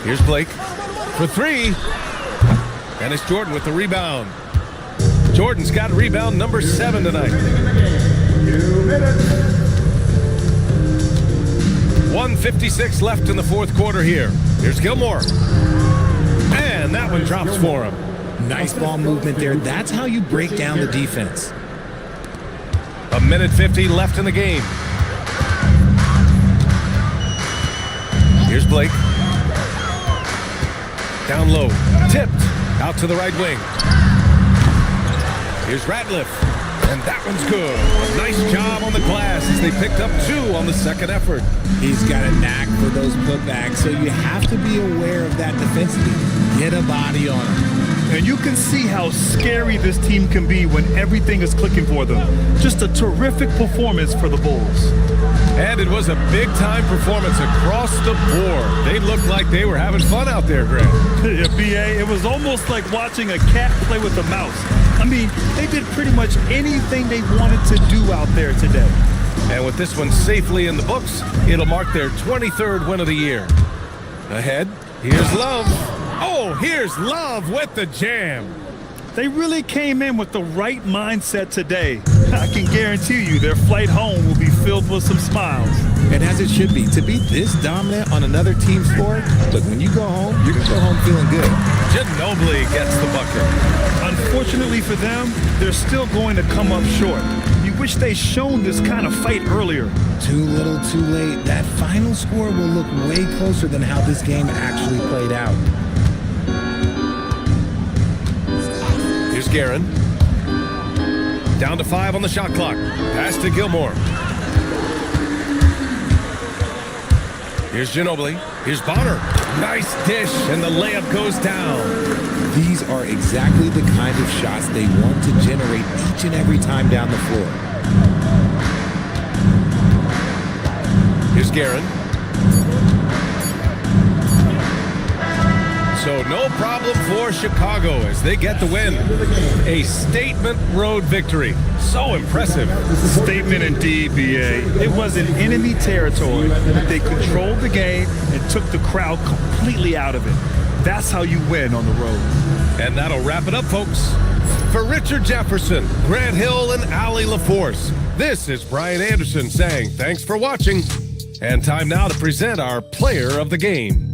Here's Blake for 3. And it's Jordan with the rebound. Jordan's got rebound number 7 tonight. 1:56 left in the 4th quarter here. Here's Gilmore. And that one drops for him. Nice ball movement there. That's how you break down the defense. 1:50 left in the game. Here's Blake. Down low. Tipped. Out to the right wing. Here's Ratliff. And that one's good. A nice job on the glass as they picked up 2 on the second effort. He's got a knack for those putbacks, so you have to be aware of that defensively. Get a body on him. And you can see how scary this team can be when everything is clicking for them. Just a terrific performance for the Bulls. And it was a big-time performance across the board. They looked like they were having fun out there, Grant. Yeah, B.A., it was almost like watching a cat play with a mouse. I mean, they did pretty much anything they wanted to do out there today. And with this one safely in the books, it'll mark their 23rd win of the year. Ahead, here's Love. Oh, here's Love with the jam. They really came in with the right mindset today. I can guarantee you their flight home will be filled with some smiles. And as it should be, to be this dominant on another team's floor, look, when you go home, you're going to go home feeling good. Ginobili gets the bucket. Unfortunately for them, they're still going to come up short. You wish they'd shown this kind of fight earlier. Too little, too late. That final score will look way closer than how this game actually played out. Here's Guerin. Down to 5 on the shot clock. Pass to Gilmore. Here's Ginobili. Here's Bonner. Nice dish, and the layup goes down. These are exactly the kind of shots they want to generate each and every time down the floor. Here's Guerin. So no problem for Chicago as they get the win. A statement road victory. So impressive. Statement indeed, B.A. It was in enemy territory, but they controlled the game and took the crowd completely out of it. That's how you win on the road. And that'll wrap it up, folks. For Richard Jefferson, Grant Hill, and Allie LaForce, this is Brian Anderson saying thanks for watching. And time now to present our player of the game.